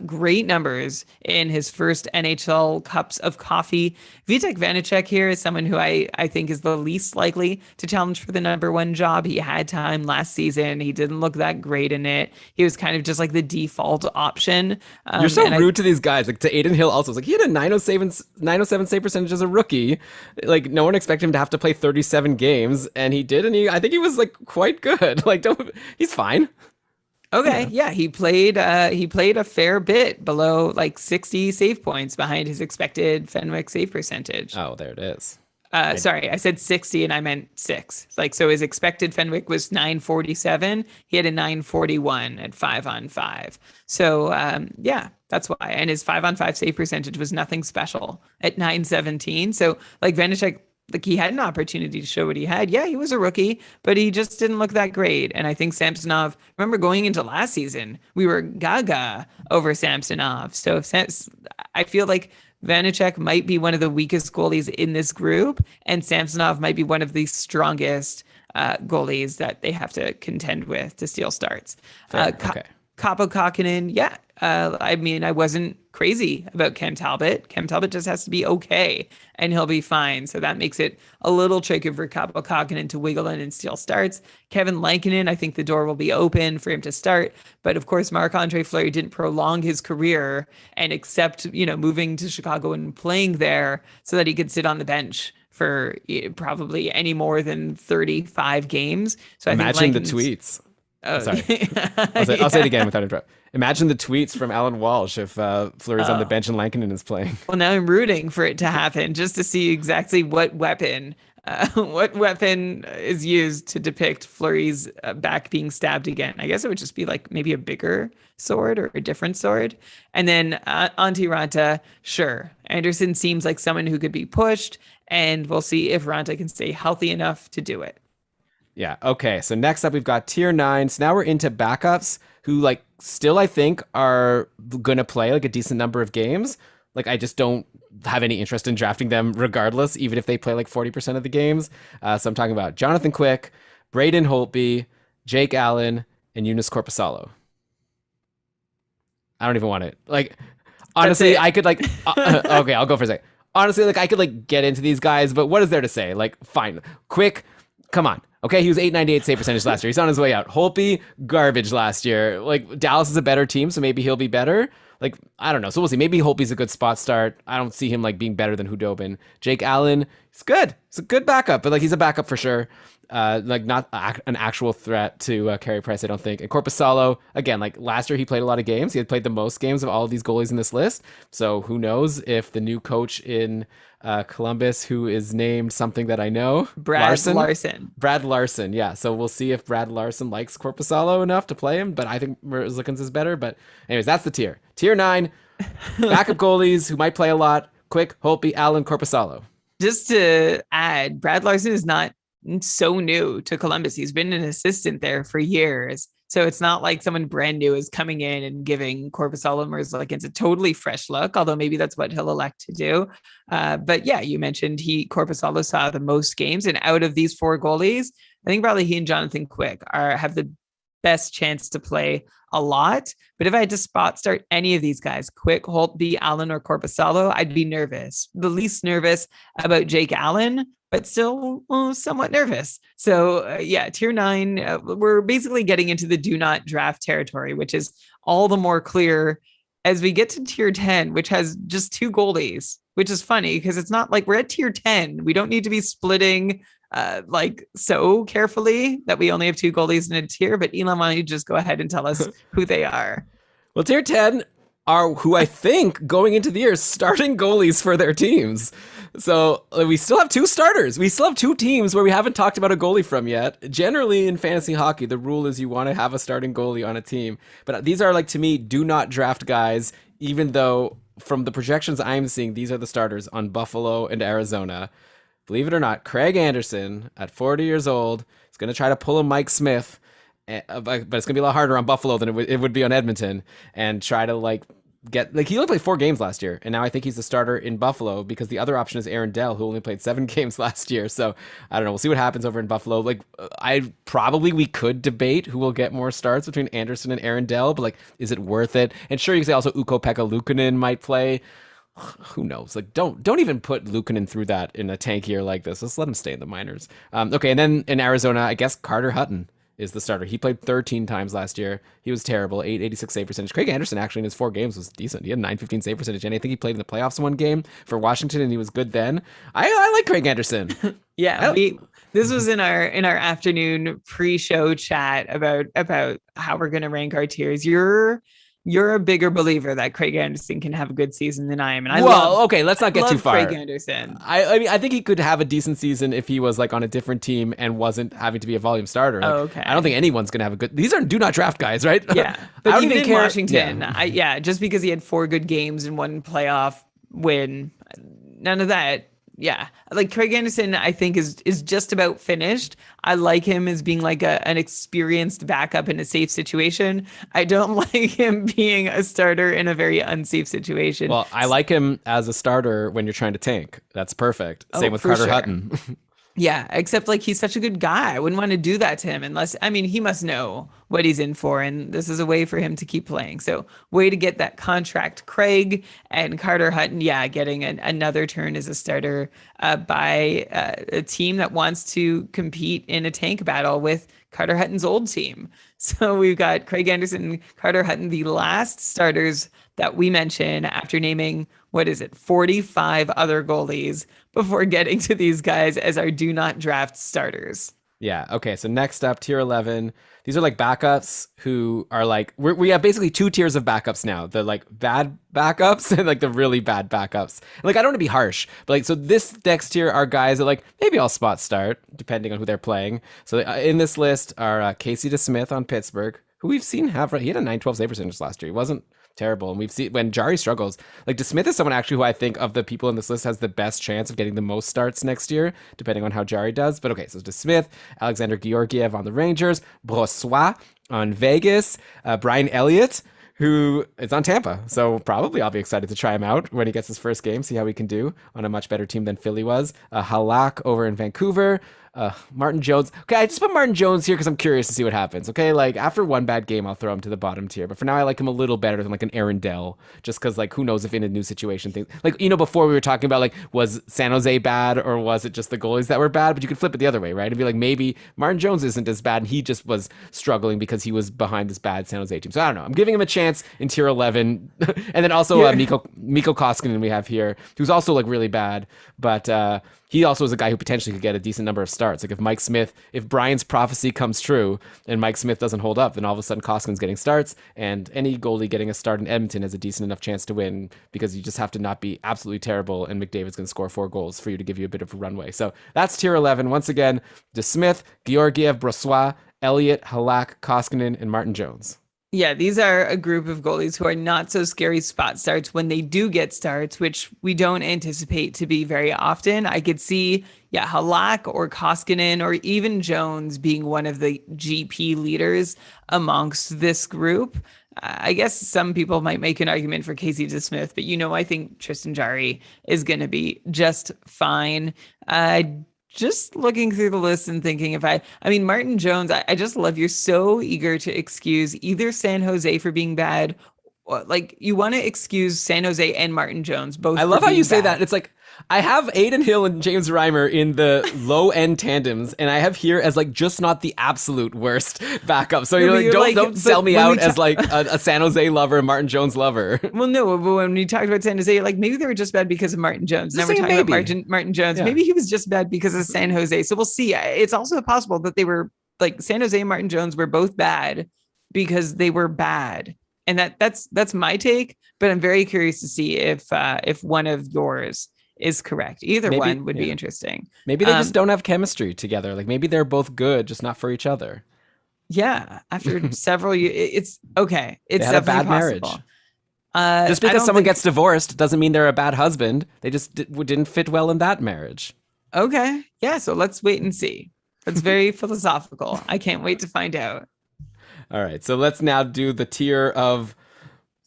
great numbers in his first NHL cups of coffee. Vitek Vanacek here is someone who I think is the least likely to challenge for the number one job. He had time last season. He didn't look that great in it. He was kind of just like the default option. You're so rude to these guys. Like, to Adin Hill also, like, he had a 907 save percentage as a rookie. Like, no one expected him to have to play 37 games, and he did, and I think he was like quite good. Like, he's fine. Okay, yeah, he played a fair bit below like 60 save points behind his expected Fenwick save percentage. Oh, there it is. Sorry, I said 60 and I meant 6. Like, so his expected Fenwick was 947. He had a 941 at 5-on-5. So yeah, that's why. And his 5-on-5 save percentage was nothing special at 917. So like Vanacek, like, he had an opportunity to show what he had. Yeah, he was a rookie, but he just didn't look that great. And I think Samsonov, remember going into last season, we were gaga over Samsonov. So I feel like Vanacek might be one of the weakest goalies in this group, and Samsonov might be one of the strongest goalies that they have to contend with to steal starts. Okay. Kaapo Kähkönen, yeah. I mean, I wasn't crazy about Cam Talbot. Cam Talbot just has to be okay, and he'll be fine. So that makes it a little tricky for Kaapo Kähkönen to wiggle in and steal starts. Kevin Lankinen, I think the door will be open for him to start. But of course, Marc-Andre Fleury didn't prolong his career and accept, moving to Chicago and playing there so that he could sit on the bench for probably any more than 35 games. So imagine the tweets. Oh, sorry. I'll say it again without interrupting. Imagine the tweets from Alan Walsh if Fleury's on the bench and Lankinen is playing. Well, now I'm rooting for it to happen just to see exactly what weapon is used to depict Fleury's back being stabbed again. I guess it would just be like maybe a bigger sword or a different sword. And then Antti Ranta, sure. Anderson seems like someone who could be pushed, and we'll see if Ranta can stay healthy enough to do it. Yeah. Okay. So next up, we've got tier 9. So now we're into backups who, like, still I think are going to play like a decent number of games. Like, I just don't have any interest in drafting them regardless, even if they play like 40% of the games. So I'm talking about Jonathan Quick, Braden Holtby, Jake Allen, and Eunice Korpisalo. I don't even want it. Like, honestly, I could like, okay, I'll go for a second. Honestly, like I could like get into these guys, but what is there to say? Like, fine, quick, come on. Okay, he was 898 save percentage last year. He's on his way out. Holtby, garbage last year. Like, Dallas is a better team, so maybe he'll be better. Like, I don't know. So we'll see. Maybe Holtby's a good spot start. I don't see him like being better than Hudobin. Jake Allen, he's good. He's a good backup, but like he's a backup for sure. Like not an actual threat to Carrie Price, I don't think. And Korpisalo, again, like last year he played a lot of games. He had played the most games of all of these goalies in this list. So who knows if the new coach in Columbus, who is named something that I know, Brad Larson. Yeah. So we'll see if Brad Larson likes Korpisalo enough to play him. But I think Merzlikins is better. But anyways, that's the tier. Tier 9, backup goalies who might play a lot. Quick, Holtby, Allen, Korpisalo. Just to add, Brad Larson is not so new to Columbus. He's been an assistant there for years. So it's not like someone brand new is coming in and giving Korpisalo Merzlikins a totally fresh look, although maybe that's what he'll elect to do. But yeah, you mentioned Korpisalo saw the most games, and out of these 4 goalies, I think probably he and Jonathan Quick have the best chance to play a lot. But if I had to spot start any of these guys, Quick, Holtby, Allen, or Korpisalo, I'd be nervous. The least nervous about Jake Allen, but still somewhat nervous. So yeah, tier 9, we're basically getting into the do not draft territory, which is all the more clear as we get to tier 10, which has just 2 goalies, which is funny because it's not like we're at tier 10. We don't need to be splitting like so carefully that we only have 2 goalies in a tier, but Elon, why don't you just go ahead and tell us who they are? Well, tier 10 are who I think going into the year starting goalies for their teams. So we still have 2 starters. We still have 2 teams where we haven't talked about a goalie from yet. Generally in fantasy hockey, the rule is you want to have a starting goalie on a team. But these are like, to me, do not draft guys, even though from the projections I'm seeing, these are the starters on Buffalo and Arizona. Believe it or not, Craig Anderson at 40 years old is going to try to pull a Mike Smith, but it's going to be a lot harder on Buffalo than it would be on Edmonton, and try to like get like he only played 4 games last year, and now I think he's the starter in Buffalo because the other option is Aaron Dell, who only played 7 games last year. So I don't know. We'll see what happens over in Buffalo. Like we could debate who will get more starts between Anderson and Aaron Dell, but like, is it worth it? And sure, you can say also Ukko-Pekka Luukkonen might play. Who knows? Like, don't even put Luukkonen through that in a tank year like this. Let's let him stay in the minors. Okay, and then in Arizona, I guess Carter Hutton is the starter. He played 13 times last year. He was terrible. 886 save percentage. Craig Anderson actually in his 4 games was decent. He had 915 save percentage, and I think he played in the playoffs 1 game for Washington, and he was good then. I like Craig Anderson. Yeah, this was in our afternoon pre-show chat about how we're going to rank our tiers. You're a bigger believer that Craig Anderson can have a good season than I am. And let's not get too far. Craig Anderson. I mean, I think he could have a decent season if he was like on a different team and wasn't having to be a volume starter. Like, okay. I don't think anyone's going to have a good, these are do not draft guys, right? Yeah. But I don't even care. Washington, just because he had 4 good games and 1 playoff win, none of that. Yeah, like Craig Anderson, I think is just about finished. I like him as being like an experienced backup in a safe situation. I don't like him being a starter in a very unsafe situation. Well, I like him as a starter when you're trying to tank. That's perfect. Same with Carter Hutton. Yeah, except like he's such a good guy. I wouldn't want to do that to him unless, I mean, he must know what he's in for, and this is a way for him to keep playing. So way to get that contract. Craig and Carter Hutton, getting another turn as a starter by a team that wants to compete in a tank battle with Carter Hutton's old team. So we've got Craig Anderson and Carter Hutton, the last starters that we mention after naming, 45 other goalies before getting to these guys as our do not draft starters. Yeah. Okay. So next up, tier 11. These are like backups who are like, we have basically 2 tiers of backups now. The like bad backups and like the really bad backups. And like, I don't want to be harsh, but like, so this next tier are guys that like, maybe I'll spot start depending on who they're playing. So in this list are Casey DeSmith on Pittsburgh, who we've seen he had a 912 save percentage last year. He wasn't terrible, and we've seen when Jarry struggles, like DeSmith is someone actually who I think of the people in this list has the best chance of getting the most starts next year, depending on how Jarry does. But okay, so DeSmith, Alexander Georgiev on the Rangers, Brossois on Vegas, Brian Elliott, who is on Tampa. So probably I'll be excited to try him out when he gets his first game, see how he can do on a much better team than Philly was. Halak over in Vancouver, Martin Jones. Okay, I just put Martin Jones here because I'm curious to see what happens. Okay, like after one bad game, I'll throw him to the bottom tier. But for now, I like him a little better than like an Aaron Dell, just because like who knows if in a new situation things like before we were talking about like was San Jose bad or was it just the goalies that were bad? But you could flip it the other way, right? And be like maybe Martin Jones isn't as bad, and he just was struggling because he was behind this bad San Jose team. So I don't know. I'm giving him a chance in tier 11, and then also Mikko Koskinen we have here, who's also like really bad, but he also is a guy who potentially could get a decent number of starts. Like if Brian's prophecy comes true and Mike Smith doesn't hold up, then all of a sudden Koskinen's getting starts, and any goalie getting a start in Edmonton has a decent enough chance to win because you just have to not be absolutely terrible, and McDavid's going to score 4 goals for you to give you a bit of a runway. So that's tier 11. Once again, DeSmith, Georgiev, Brossoit, Elliott, Halak, Koskinen, and Martin Jones. Yeah, these are a group of goalies who are not so scary spot starts when they do get starts, which we don't anticipate to be very often. I could see, Halak or Koskinen or even Jones being one of the GP leaders amongst this group. I guess some people might make an argument for Casey DeSmith, but I think Tristan Jarry is going to be just fine. Just looking through the list and thinking Martin Jones, I just love you're so eager to excuse either San Jose for being bad, or like you want to excuse San Jose and Martin Jones both. I love how you say that. It's like I have Aiden Hill and James Reimer in the low end tandems, and I have here as like just not the absolute worst backup. So don't sell me out as like a San Jose lover and Martin Jones lover. Well, no, but when we talked about San Jose, like maybe they were just bad because of Martin Jones. Now we're talking about Martin Jones. Yeah. Maybe he was just bad because of San Jose. So we'll see. It's also possible that they were like San Jose and Martin Jones were both bad because they were bad. And that's my take, but I'm very curious to see if one of yours is correct. Either one would be interesting. Maybe they just don't have chemistry together. Like maybe they're both good, just not for each other. Yeah, after several years, it's okay. It's they had a bad possible. Marriage. Just because someone gets divorced doesn't mean they're a bad husband. They just didn't fit well in that marriage. Okay, yeah. So let's wait and see. That's very philosophical. I can't wait to find out. All right, so let's now do the tier of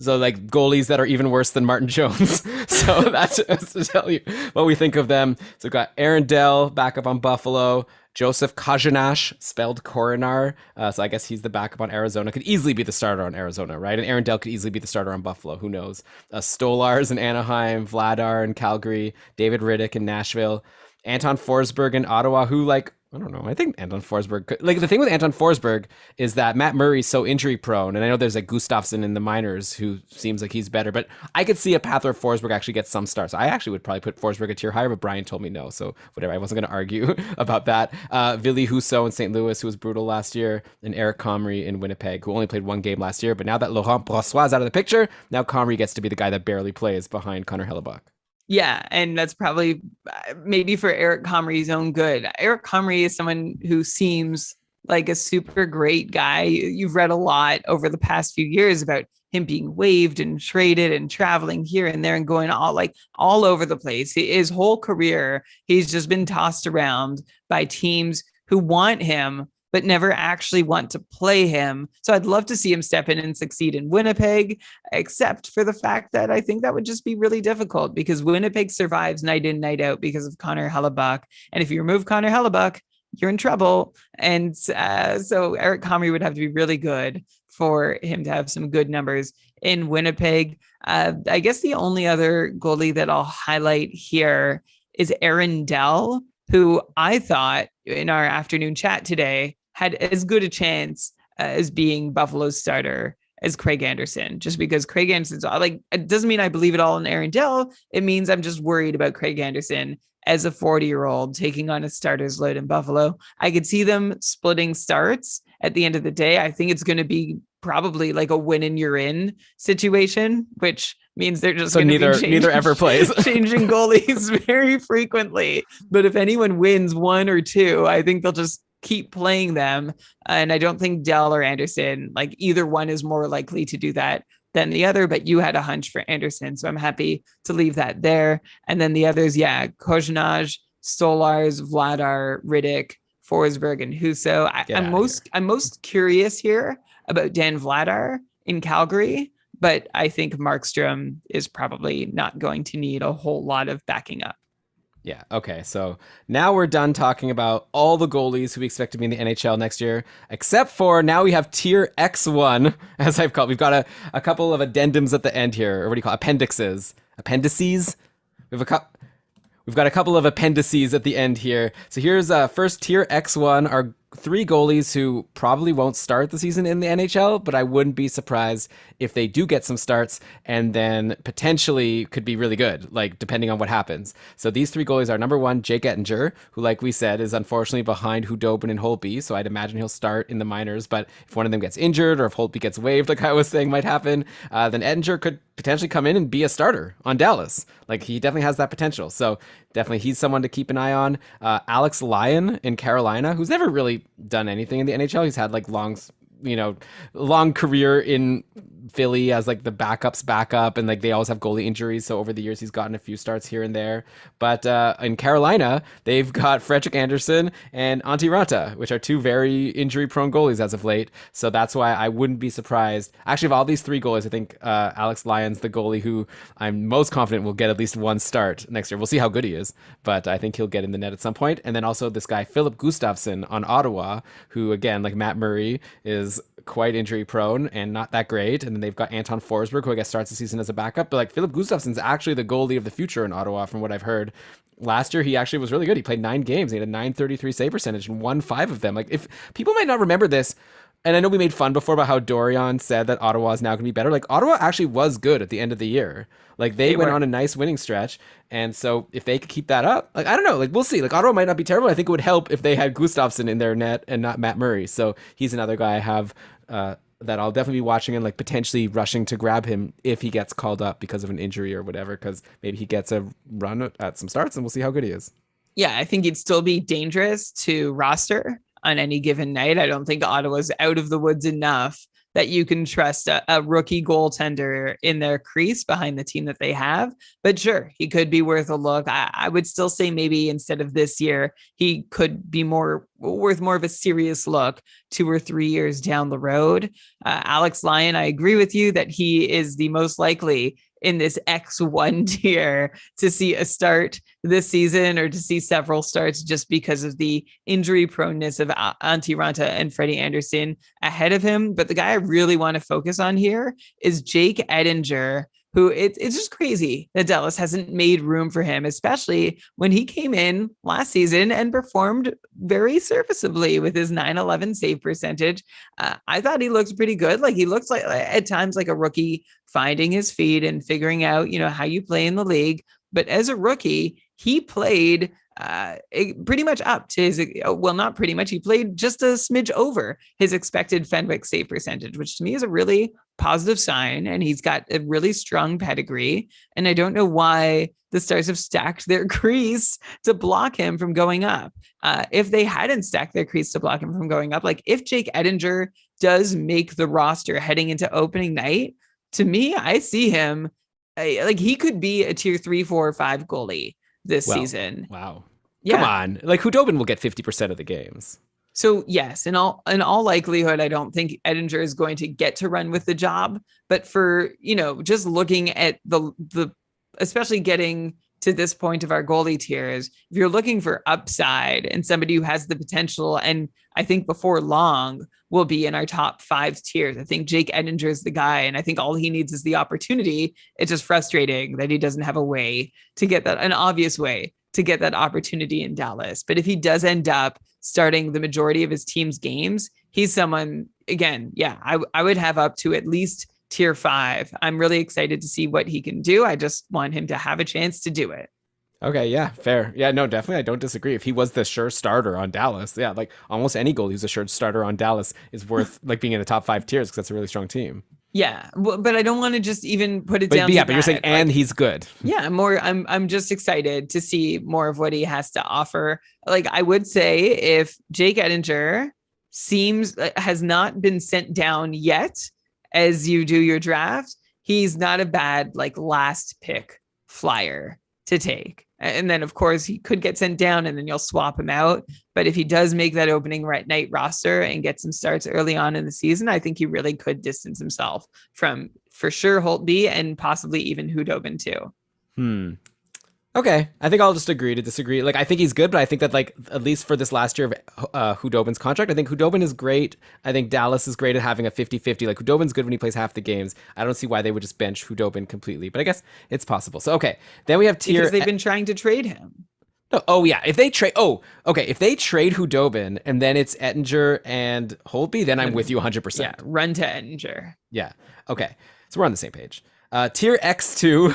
like goalies that are even worse than Martin Jones. So that's to tell you what we think of them. So we've got Aaron Dell back up on Buffalo, Joseph Kajanash, spelled Coronar. So I guess he's the backup on Arizona. Could easily be the starter on Arizona, right? And Aaron Dell could easily be the starter on Buffalo. Who knows? Stolarz in Anaheim, Vladar in Calgary, David Riddick in Nashville, Anton Forsberg in Ottawa, who I don't know. I think Anton Forsberg could, the thing with Anton Forsberg is that Matt Murray's so injury prone, and I know there's like Gustafsson in the minors who seems like he's better, but I could see a path where Forsberg actually gets some starts. I actually would probably put Forsberg a tier higher, but Brian told me no, so whatever. I wasn't going to argue about that. Ville Husso in St. Louis, who was brutal last year, and Eric Comrie in Winnipeg, who only played one game last year, but now that Laurent Brossoit is out of the picture, now Comrie gets to be the guy that barely plays behind Connor Hellebuck. Yeah, and that's probably maybe for Eric Comrie's own good. Eric Comrie is someone who seems like a super great guy. You've read a lot over the past few years about him being waived and traded and traveling here and there and going all over the place. His whole career, he's just been tossed around by teams who want him but never actually want to play him. So I'd love to see him step in and succeed in Winnipeg, except for the fact that I think that would just be really difficult because Winnipeg survives night in, night out because of Connor Hellebuck. And if you remove Connor Hellebuck, you're in trouble. And so Eric Comrie would have to be really good for him to have some good numbers in Winnipeg. I guess the only other goalie that I'll highlight here is Aaron Dell, who I thought in our afternoon chat today had as good a chance as being Buffalo's starter as Craig Anderson, just because Craig Anderson's it doesn't mean I believe it all in Aaron Dell. It means I'm just worried about Craig Anderson as a 40-year-old taking on a starter's load in Buffalo. I could see them splitting starts at the end of the day. I think it's going to be probably like a win and you're in situation, which means they're just neither ever plays changing goalies very frequently. But if anyone wins one or two, I think they'll just keep playing them. And I don't think Dell or Anderson, either one is more likely to do that than the other, but you had a hunch for Anderson. So I'm happy to leave that there. And then the others, Kojenaj, Stolarz, Vladar, Riddick, Forsberg, and Husso. I'm most curious here about Dan Vladar in Calgary, but I think Markstrom is probably not going to need a whole lot of backing up. Yeah. Okay. So now we're done talking about all the goalies who we expect to be in the NHL next year, except for now we have tier X1, as I've called. We've got a couple of addendums at the end here, or what do you call it? Appendices? We have We've got a couple of appendices at the end here. So here's first tier X1 are 3 goalies who probably won't start the season in the NHL, but I wouldn't be surprised if they do get some starts and then potentially could be really good, like depending on what happens. So these 3 goalies are number 1, Jake Ettinger, who, like we said, is unfortunately behind Hudobin and Holtby. So I'd imagine he'll start in the minors, but if one of them gets injured or if Holtby gets waived, like I was saying might happen, then Ettinger could potentially come in and be a starter on Dallas. Like he definitely has that potential. So definitely he's someone to keep an eye on. Alex Lyon in Carolina, who's never really done anything in the NHL. He's had like long career in Philly as like the backup, and like they always have goalie injuries. So over the years, he's gotten a few starts here and there. But in Carolina, they've got Frederick Anderson and Antti Raanta, which are 2 very injury-prone goalies as of late. So that's why I wouldn't be surprised. Actually, of all these 3 goalies, I think Alex Lyon's the goalie who I'm most confident will get at least 1 start next year. We'll see how good he is, but I think he'll get in the net at some point. And then also this guy, Philip Gustafsson on Ottawa, who again, like Matt Murray, is quite injury prone and not that great. And then they've got Anton Forsberg, who I guess starts the season as a backup. But like Philip Gustafsson's actually the goalie of the future in Ottawa, from what I've heard. Last year, he actually was really good. He played 9 games. He had a .933 save percentage and won 5 of them. Like, if people might not remember this, and I know we made fun before about how Dorion said that Ottawa is now going to be better. Like, Ottawa actually was good at the end of the year. Like, they went on a nice winning stretch. And so if they could keep that up, like, I don't know, like, we'll see. Like, Ottawa might not be terrible. I think it would help if they had Gustafsson in their net and not Matt Murray. So he's another guy I have that I'll definitely be watching and like potentially rushing to grab him if he gets called up because of an injury or whatever, because maybe he gets a run at some starts and we'll see how good he is. Yeah, I think he'd still be dangerous to roster on any given night. I don't think Ottawa's out of the woods enough that you can trust a rookie goaltender in their crease behind the team that they have. But sure, he could be worth a look. I would still say maybe instead of this year, he could be worth more of a serious look 2 or 3 years down the road. Alex Lyon, I agree with you that he is the most likely in this X1 tier to see a start this season or to see several starts just because of the injury proneness of Antti Raanta and Freddie Anderson ahead of him. But the guy I really want to focus on here is Jake Ettinger, who it's just crazy that Dallas hasn't made room for him, especially when he came in last season and performed very serviceably with his .911 save percentage. I thought he looked pretty good. Like he looks like at times like a rookie finding his feet and figuring out, how you play in the league. But as a rookie, he played pretty much up to his, well, not pretty much, he played just a smidge over his expected Fenwick save percentage, which to me is a really positive sign. And he's got a really strong pedigree. And I don't know why the Stars have stacked their crease to block him from going up. If they hadn't stacked their crease to block him from going up, like if Jake Ettinger does make the roster heading into opening night, to me, I see him like he could be a tier 3, 4, or 5 goalie this season. Wow. Yeah. Come on. Like Hudobin will get 50% of the games. So yes, in all likelihood, I don't think Ettinger is going to get to run with the job. But for, just looking at the especially getting to this point of our goalie tiers, if you're looking for upside and somebody who has the potential, and I think before long will be in our top 5 tiers, I think Jake Ettinger is the guy. And I think all he needs is the opportunity. It's just frustrating that he doesn't have a way to get that, an obvious way to get that opportunity in Dallas. But if he does end up starting the majority of his team's games, he's someone, again, I would have up to at least tier 5. I'm really excited to see what he can do. I just want him to have a chance to do it. Okay, yeah, fair. Yeah, no, definitely, I don't disagree. If he was the sure starter on Dallas, yeah, like almost any goalie who's a sure starter on Dallas is worth like being in the top 5 tiers because that's a really strong team. Yeah, but I don't want to just even put it down. Yeah, but you're saying, and he's good. Yeah, I'm just excited to see more of what he has to offer. Like I would say, if Jake Ettinger has not been sent down yet, as you do your draft, he's not a bad like last pick flyer to take. And then, of course, he could get sent down and then you'll swap him out. But if he does make that opening night roster and get some starts early on in the season, I think he really could distance himself from, for sure, Holtby and possibly even Hudobin too. Okay, I think I'll just agree to disagree. Like, I think he's good, but I think that, like, at least for this last year of Hudobin's contract, I think Hudobin is great. I think Dallas is great at having a 50-50. Like, Hudobin's good when he plays half the games. I don't see why they would just bench Hudobin completely, but I guess it's possible. So, okay, then we have tier... Because they've been trying to trade him. No, oh, yeah, if they trade... Oh, okay, if they trade Hudobin and then it's Ettinger and Holtby, then I'm with you 100%. Yeah, run to Ettinger. Yeah, okay, so we're on the same page. Tier X2,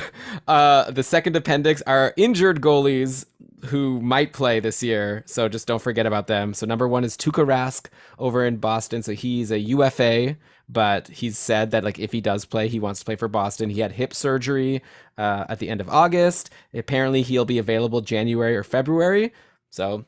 the second appendix, are injured goalies who might play this year, so just don't forget about them. So number 1 is Tuukka Rask over in Boston. So he's a UFA, but he's said that, like, if he does play, he wants to play for Boston. He had hip surgery at the end of August. Apparently he'll be available January or February. So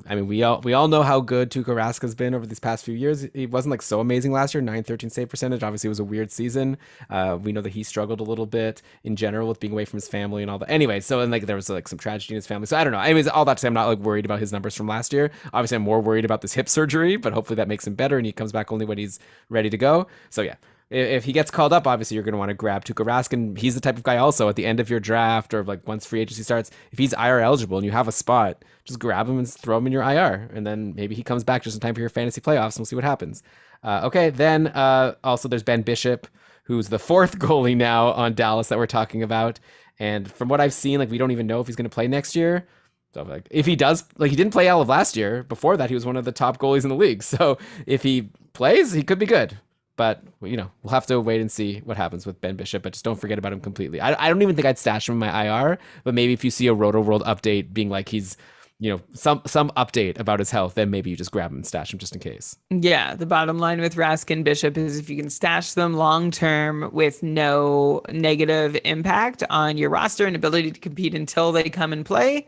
I mean, we all know how good Tuukka Rask has been over these past few years. He wasn't like so amazing last year, 913 save percentage. Obviously, it was a weird season. We know that he struggled a little bit in general with being away from his family and all that. Anyway, so and like there was like some tragedy in his family. So I don't know. Anyways, all that to say, I'm not like worried about his numbers from last year. Obviously, I'm more worried about this hip surgery, but hopefully that makes him better and he comes back only when he's ready to go. So yeah. If he gets called up, obviously you're going to want to grab Tuukka Rask, and he's the type of guy also at the end of your draft or like once free agency starts, if he's IR eligible and you have a spot, just grab him and throw him in your IR, and then maybe he comes back just in time for your fantasy playoffs, and we'll see what happens. Okay, then also there's Ben Bishop, who's the 4th goalie now on Dallas that we're talking about, and from what I've seen, like we don't even know if he's going to play next year. So like if he does, like he didn't play all of last year. Before that, he was one of the top goalies in the league. So if he plays, he could be good. But, you know, we'll have to wait and see what happens with Ben Bishop. But just don't forget about him completely. I don't even think I'd stash him in my IR. But maybe if you see a Roto World update being like he's, you know, some update about his health, then maybe you just grab him and stash him just in case. Yeah, the bottom line with Rask and Bishop is if you can stash them long term with no negative impact on your roster and ability to compete until they come and play,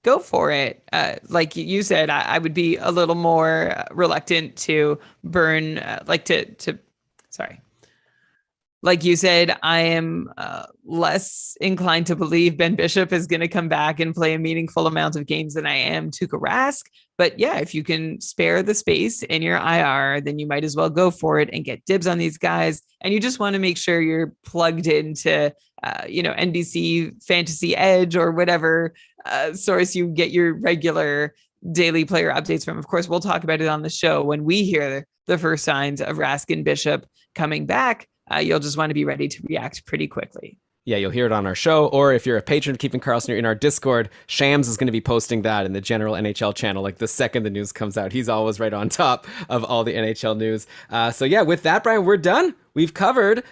go for it. Like you said, I would be a little more reluctant to burn, like you said, I am less inclined to believe Ben Bishop is going to come back and play a meaningful amount of games than I am Tuukka Rask. But yeah, if you can spare the space in your IR, then you might as well go for it and get dibs on these guys. And you just want to make sure you're plugged into, NBC Fantasy Edge or whatever source you get your regular daily player updates from. Of course, we'll talk about it on the show when we hear the first signs of Rask and Bishop coming back. You'll just want to be ready to react pretty quickly. Yeah, you'll hear it on our show, or if you're a patron of Keeping Karlsson, you're in our Discord, Shams is going to be posting that in the general NHL channel, like the second the news comes out. He's always right on top of all the NHL news. So yeah, with that, Brian, we're done. We've covered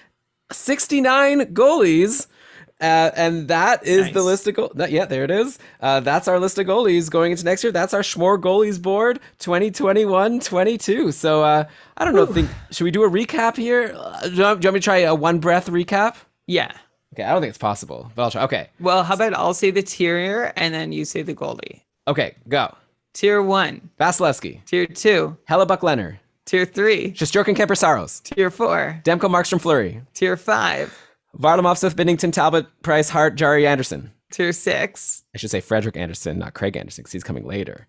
69 goalies. And that is the list of goalies. Yeah, there it is. That's our list of goalies going into next year. That's our Smörgoåliesbord 2021-22. So I don't know. Should we do a recap here? Do you want me to try a one breath recap? Yeah. Okay, I don't think it's possible, but I'll try. Okay. Well, how about I'll say the tier and then you say the goalie. Okay, go. Tier 1. Vasilevskiy. Tier 2. Hellebuck Leonard. Tier 3. Jorkin Kemper Saros. Tier 4. Demko Markstrom Flurry. Tier 5. Varlamov Smith Binnington Talbot Price Hart Jarry Anderson. Tier 6. I should say Frederick Anderson, not Craig Anderson, because he's coming later.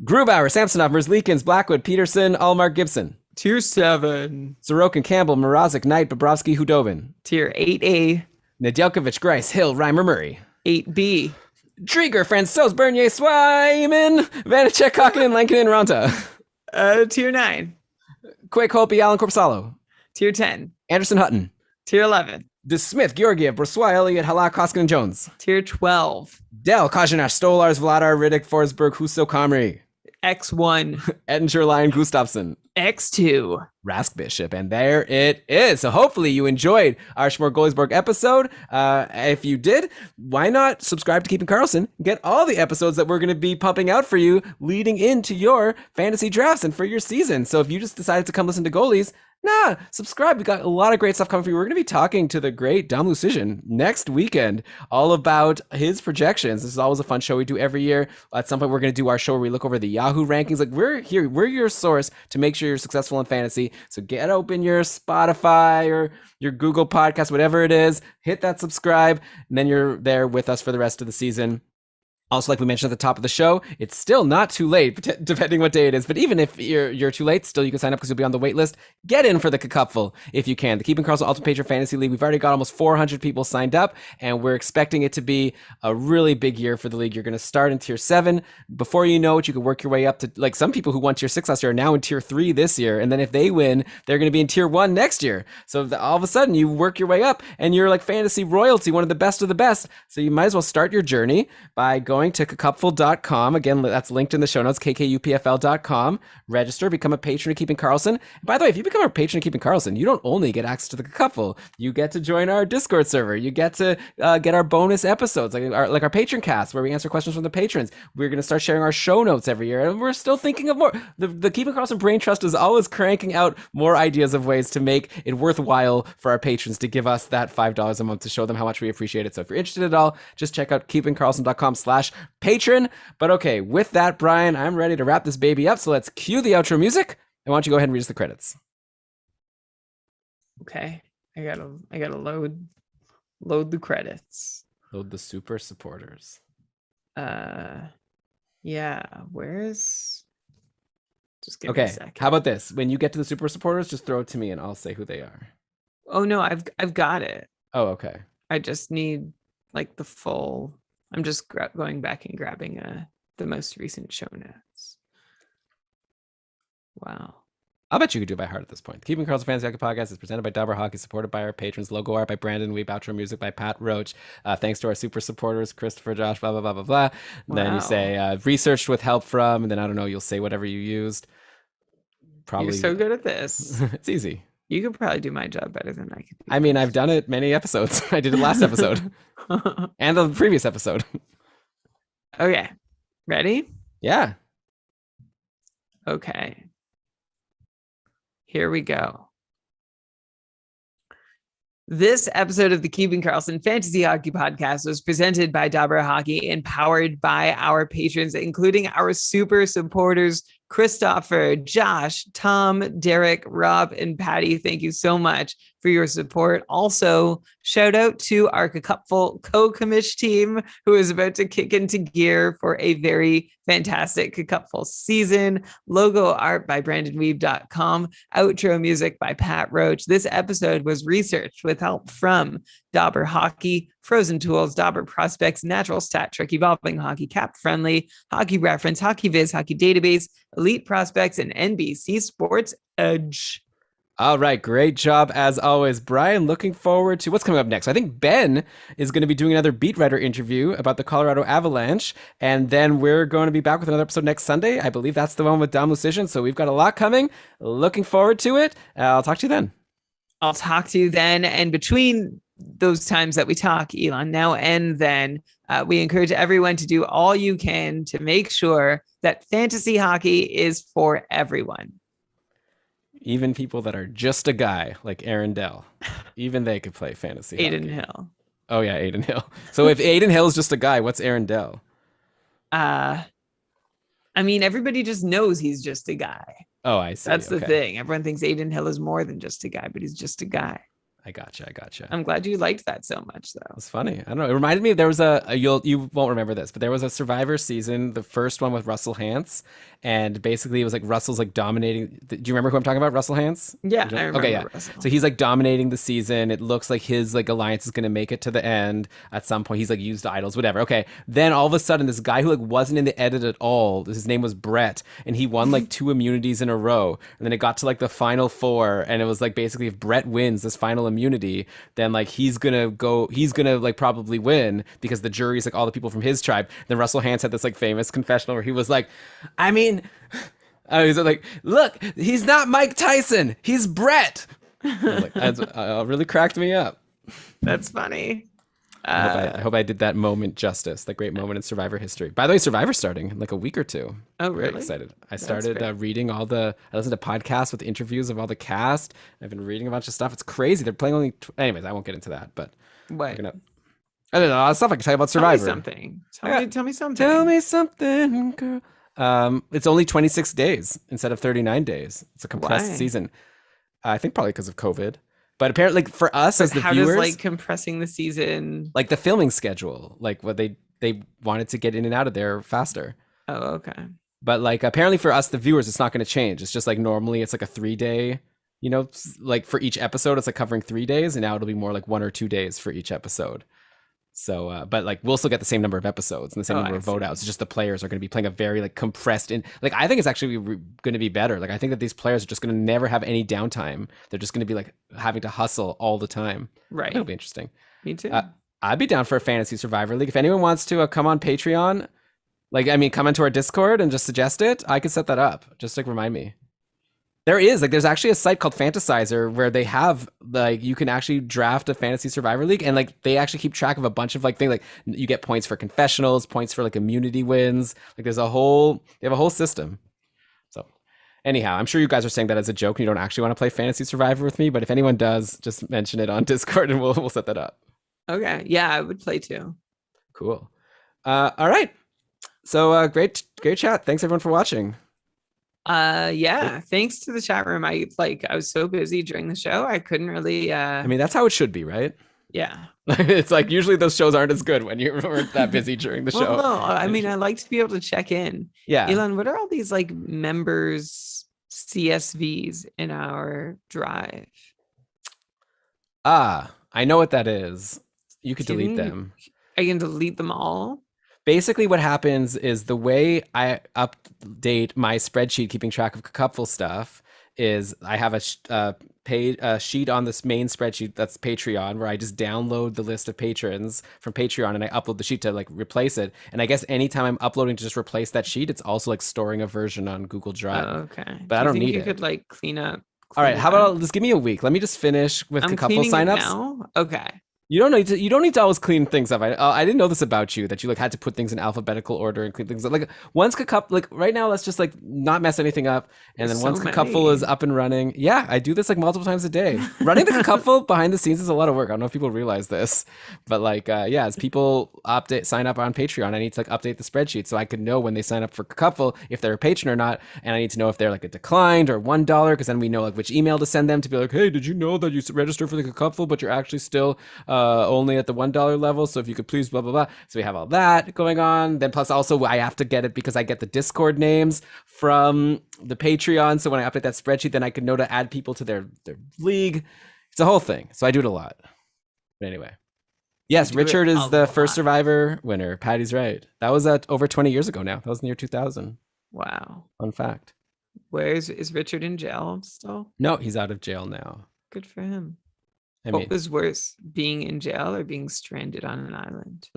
Grubauer, Samsonov, Merzlikins, Blackwood, Peterson, Allmark Gibson. Tier 7. Sorokin, Campbell, Mrazek, Knight, Bobrovsky, Hudobin. Tier 8A. Nedeljkovic, Grice, Hill, Reimer, Murray. 8B. Drieger, Francouz, Bernier, Swayman, Vanacek, Kakkinen, Lankinen, Ranta. Tier 9. Quake, Holtby, Allen, Korpisalo. Tier 10. Anderson, Hutton. Tier 11. DeSmith, Georgiev, Brossois, Elliott, Halak, Koskinen, Jones. Tier 12. Dell, Kajanash, Stolars, Vladar, Riddick, Forsberg, Husso, Comrie. X1. Ettinger, Lyon, Gustafsson. X2. Rask Bishop, and there it is. So hopefully you enjoyed our Smörgoåliesbord episode. If you did, why not subscribe to Keeping Karlsson? Get all the episodes that we're going to be pumping out for you leading into your fantasy drafts and for your season. So if you just decided to come listen to Goalies, subscribe. We got a lot of great stuff coming for you. We're going to be talking to the great Dom Lucian next weekend all about his projections. This is always a fun show we do every year. At some point, we're going to do our show where we look over the Yahoo rankings. Like we're here, we're your source to make sure you're successful in fantasy. So get open your Spotify or your Google podcast, whatever it is, hit that subscribe, and then you're there with us for the rest of the season. Also, like we mentioned at the top of the show, it's still not too late, depending what day it is. But even if you're too late, still you can sign up because you'll be on the wait list. Get in for the cupful if you can. The Keeping Karlsson Ultimate Patron Fantasy League, we've already got almost 400 people signed up, and we're expecting it to be a really big year for the league. You're going to start in Tier 7. Before you know it, you can work your way up to, like, some people who won Tier 6 last year are now in Tier 3 this year. And then if they win, they're going to be in Tier 1 next year. So all of a sudden, you work your way up, and you're like fantasy royalty, one of the best of the best. So you might as well start your journey by going to cupful.com. Again, that's linked in the show notes, kkupfl.com. Register, become a patron of Keeping Karlsson. And by the way, if you become a patron of Keeping Karlsson, you don't only get access to the cupful, you get to join our Discord server. You get to get our bonus episodes, like our patron cast, where we answer questions from the patrons. We're going to start sharing our show notes every year, and we're still thinking of more. The Keeping Karlsson Brain Trust is always cranking out more ideas of ways to make it worthwhile for our patrons to give us that $5 a month to show them how much we appreciate it. So if you're interested at all, just check out keepingkarlsson.com/patron. But okay, with that, Brian, I'm ready to wrap this baby up. So let's cue the outro music. And why don't you go ahead and read us the credits? Okay, I gotta load the credits. Load the super supporters. Yeah. Where's? Just give me Okay. a second. How about this? When you get to the super supporters, just throw it to me, and I'll say who they are. Oh no, I've got it. Oh, okay. I just need like the full. I'm just going back and grabbing the most recent show notes. Wow. I'll bet you could do it by heart at this point. Keeping Karlsson Fantasy Hockey Podcast is presented by Dabber Hockey, supported by our patrons. Logo art by Brandon Weeb, outro music by Pat Roach. Thanks to our super supporters, Christopher, Josh, blah, blah, blah, blah, blah. Wow. Then you say, researched with help from, and then I don't know, you'll say whatever you used. Probably. You're so good at this. It's easy. You could probably do my job better than I could. I mean, I've done it many episodes. I did it last episode. And the previous episode. Okay. Ready? Yeah. Okay. Here we go. This episode of the Keeping Karlsson Fantasy Hockey Podcast was presented by Dabber Hockey and powered by our patrons, including our super supporters, Christopher, Josh, Tom, Derek, Rob, and Patty. Thank you so much for your support. Also, shout out to our Cupful co-commish team who is about to kick into gear for a very fantastic Cupful season. Logo art by BrandonWeeb.com. Outro music by Pat Roach. This episode was researched with help from Dabber Hockey, Frozen Tools, Dabber Prospects, Natural Stat Trick, Evolving Hockey, Cap Friendly, Hockey Reference, Hockey Viz, Hockey Database, Elite Prospects, and NBC Sports Edge. All right, great job as always, Brian. Looking forward to what's coming up next. I think Ben is going to be doing another beat writer interview about the Colorado Avalanche, and then we're going to be back with another episode next Sunday. I believe that's the one with Dom Lucian, so we've got a lot coming. Looking forward to it. I'll talk to you then. I'll talk to you then, and between those times that we talk, Elon, now and then, we encourage everyone to do all you can to make sure that fantasy hockey is for everyone. Even people that are just a guy like Aaron Dell, even they could play fantasy Aiden hockey. Hill. Oh yeah, Aiden Hill. So if Aiden Hill is just a guy, what's Aaron Dell? I mean, everybody just knows he's just a guy. Oh, I see. That's the thing. Everyone thinks Aiden Hill is more than just a guy, but he's just a guy. I gotcha. I'm glad you liked that so much, though. It's funny. I don't know. It reminded me, there was you won't remember this, but there was a Survivor season, the first one with Russell Hantz, and basically it was like Russell's like dominating. Do you remember who I'm talking about? Russell Hantz? Yeah, I remember. Okay, yeah. Russell. So he's like dominating the season. It looks like his like alliance is gonna make it to the end at some point. He's like used idols, whatever. Okay. Then all of a sudden, this guy who like wasn't in the edit at all, his name was Brett, and he won like 2 immunities in a row. And then it got to like the final 4, and it was like basically if Brett wins this final immunity, then like he's gonna like probably win because the jury's like all the people from his tribe. Then Russell Hantz had this like famous confessional where he was like, I mean, he's like, look, he's not Mike Tyson, he's Brett. Like, that's really cracked me up. That's funny. I hope I did that moment justice, that great moment in Survivor history. By the way, Survivor's starting in like a week or 2. Oh, really? Very excited. I started reading I listened to podcasts with interviews of all the cast. I've been reading a bunch of stuff. It's crazy. They're playing only... Anyways, I won't get into that, but... What? I don't know, a lot of stuff I can tell you about Survivor. Tell me something. Tell me something, girl. It's only 26 days instead of 39 days. It's a compressed season. I think probably because of COVID. But apparently, like, for us as the viewers, does like compressing the season, like the filming schedule, like what they they wanted to get in and out of there faster. Oh, okay. But like apparently for us, the viewers, it's not going to change. It's just like normally it's like a 3-day, you know, like for each episode, it's like covering 3 days, and now it'll be more like 1 or 2 days for each episode. So, but like we'll still get the same number of episodes and the same number of vote outs. It's just the players are going to be playing a very like compressed in. Like I think it's actually going to be better. Like I think that these players are just going to never have any downtime. They're just going to be like having to hustle all the time. Right. It'll be interesting. Me too. I'd be down for a fantasy survivor league. If anyone wants to come on Patreon, like I mean, come into our Discord and just suggest it, I could set that up. Just like remind me. There's actually a site called Fantasizer where they have like you can actually draft a fantasy survivor league, and like they actually keep track of a bunch of like things, like you get points for confessionals, points for like immunity wins. Like they have a whole system. So anyhow, I'm sure you guys are saying that as a joke and you don't actually want to play fantasy survivor with me, but if anyone does, just mention it on Discord and we'll set that up. Okay. Yeah, I would play too. Cool. All right. So great chat. Thanks everyone for watching. Yeah, thanks to the chat room. I was so busy during the show, I couldn't really I mean, that's how it should be, right? Yeah. It's like usually those shows aren't as good when you weren't that busy during the show. No, I mean, I like to be able to check in. Yeah. Elon, what are all these like members CSVs in our drive? I know what that is. You could delete them. I can delete them all. Basically what happens is the way I update my spreadsheet keeping track of Cupful stuff is I have a sheet on this main spreadsheet that's Patreon where I just download the list of patrons from Patreon and I upload the sheet to like replace it. And I guess anytime I'm uploading to just replace that sheet, it's also like storing a version on Google Drive. Oh, okay. But I don't need it. You could like clean up. All right, how about just give me a week? Let me just finish with Cupful signups. Now? Okay. You don't need to always clean things up. I didn't know this about you, that you like had to put things in alphabetical order and clean things up. Like once Cup, like right now, let's just like not mess anything up. And then once Cupful is up and running, yeah, I do this like multiple times a day. Running the Cupful behind the scenes is a lot of work. I don't know if people realize this, but like yeah, as people sign up on Patreon, I need to like update the spreadsheet so I could know when they sign up for Cupful if they're a patron or not, and I need to know if they're like a declined or $1, because then we know like which email to send them to be like, hey, did you know that you registered for the Cupful but you're actually still only at the $1 level, so if you could please blah blah blah. So we have all that going on. Then plus also I have to get it because I get the Discord names from the Patreon, so when I update that spreadsheet then I can know to add people to their league. It's a whole thing, so I do it a lot. But anyway, yes, Richard is the first Survivor winner. Patty's right. That was over 20 years ago now. That was in the year 2000. Wow. Fun fact. Is Richard in jail still? No, he's out of jail now. Good for him. What was worse, being in jail or being stranded on an island?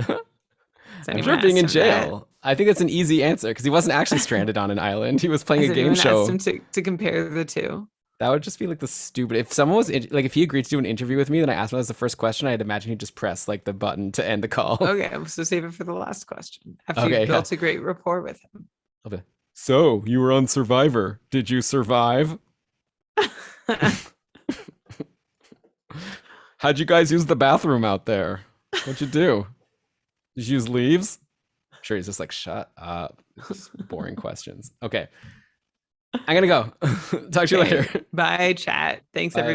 I'm sure being in jail. I think that's an easy answer because he wasn't actually stranded on an island. He was playing a game show. Asked him to compare the two. That would just be like the stupid. If someone was like, if he agreed to do an interview with me, then I asked him as the first question, I'd imagine he'd just press like the button to end the call. Okay, so save it for the last question. After you built a great rapport with him. Okay. So you were on Survivor. Did you survive? How'd you guys use the bathroom out there? What'd you do? Did you use leaves? I'm sure he's just like, shut up. Just boring questions. Okay. I'm gonna go. Talk to you later. Bye, chat. Thanks, everyone.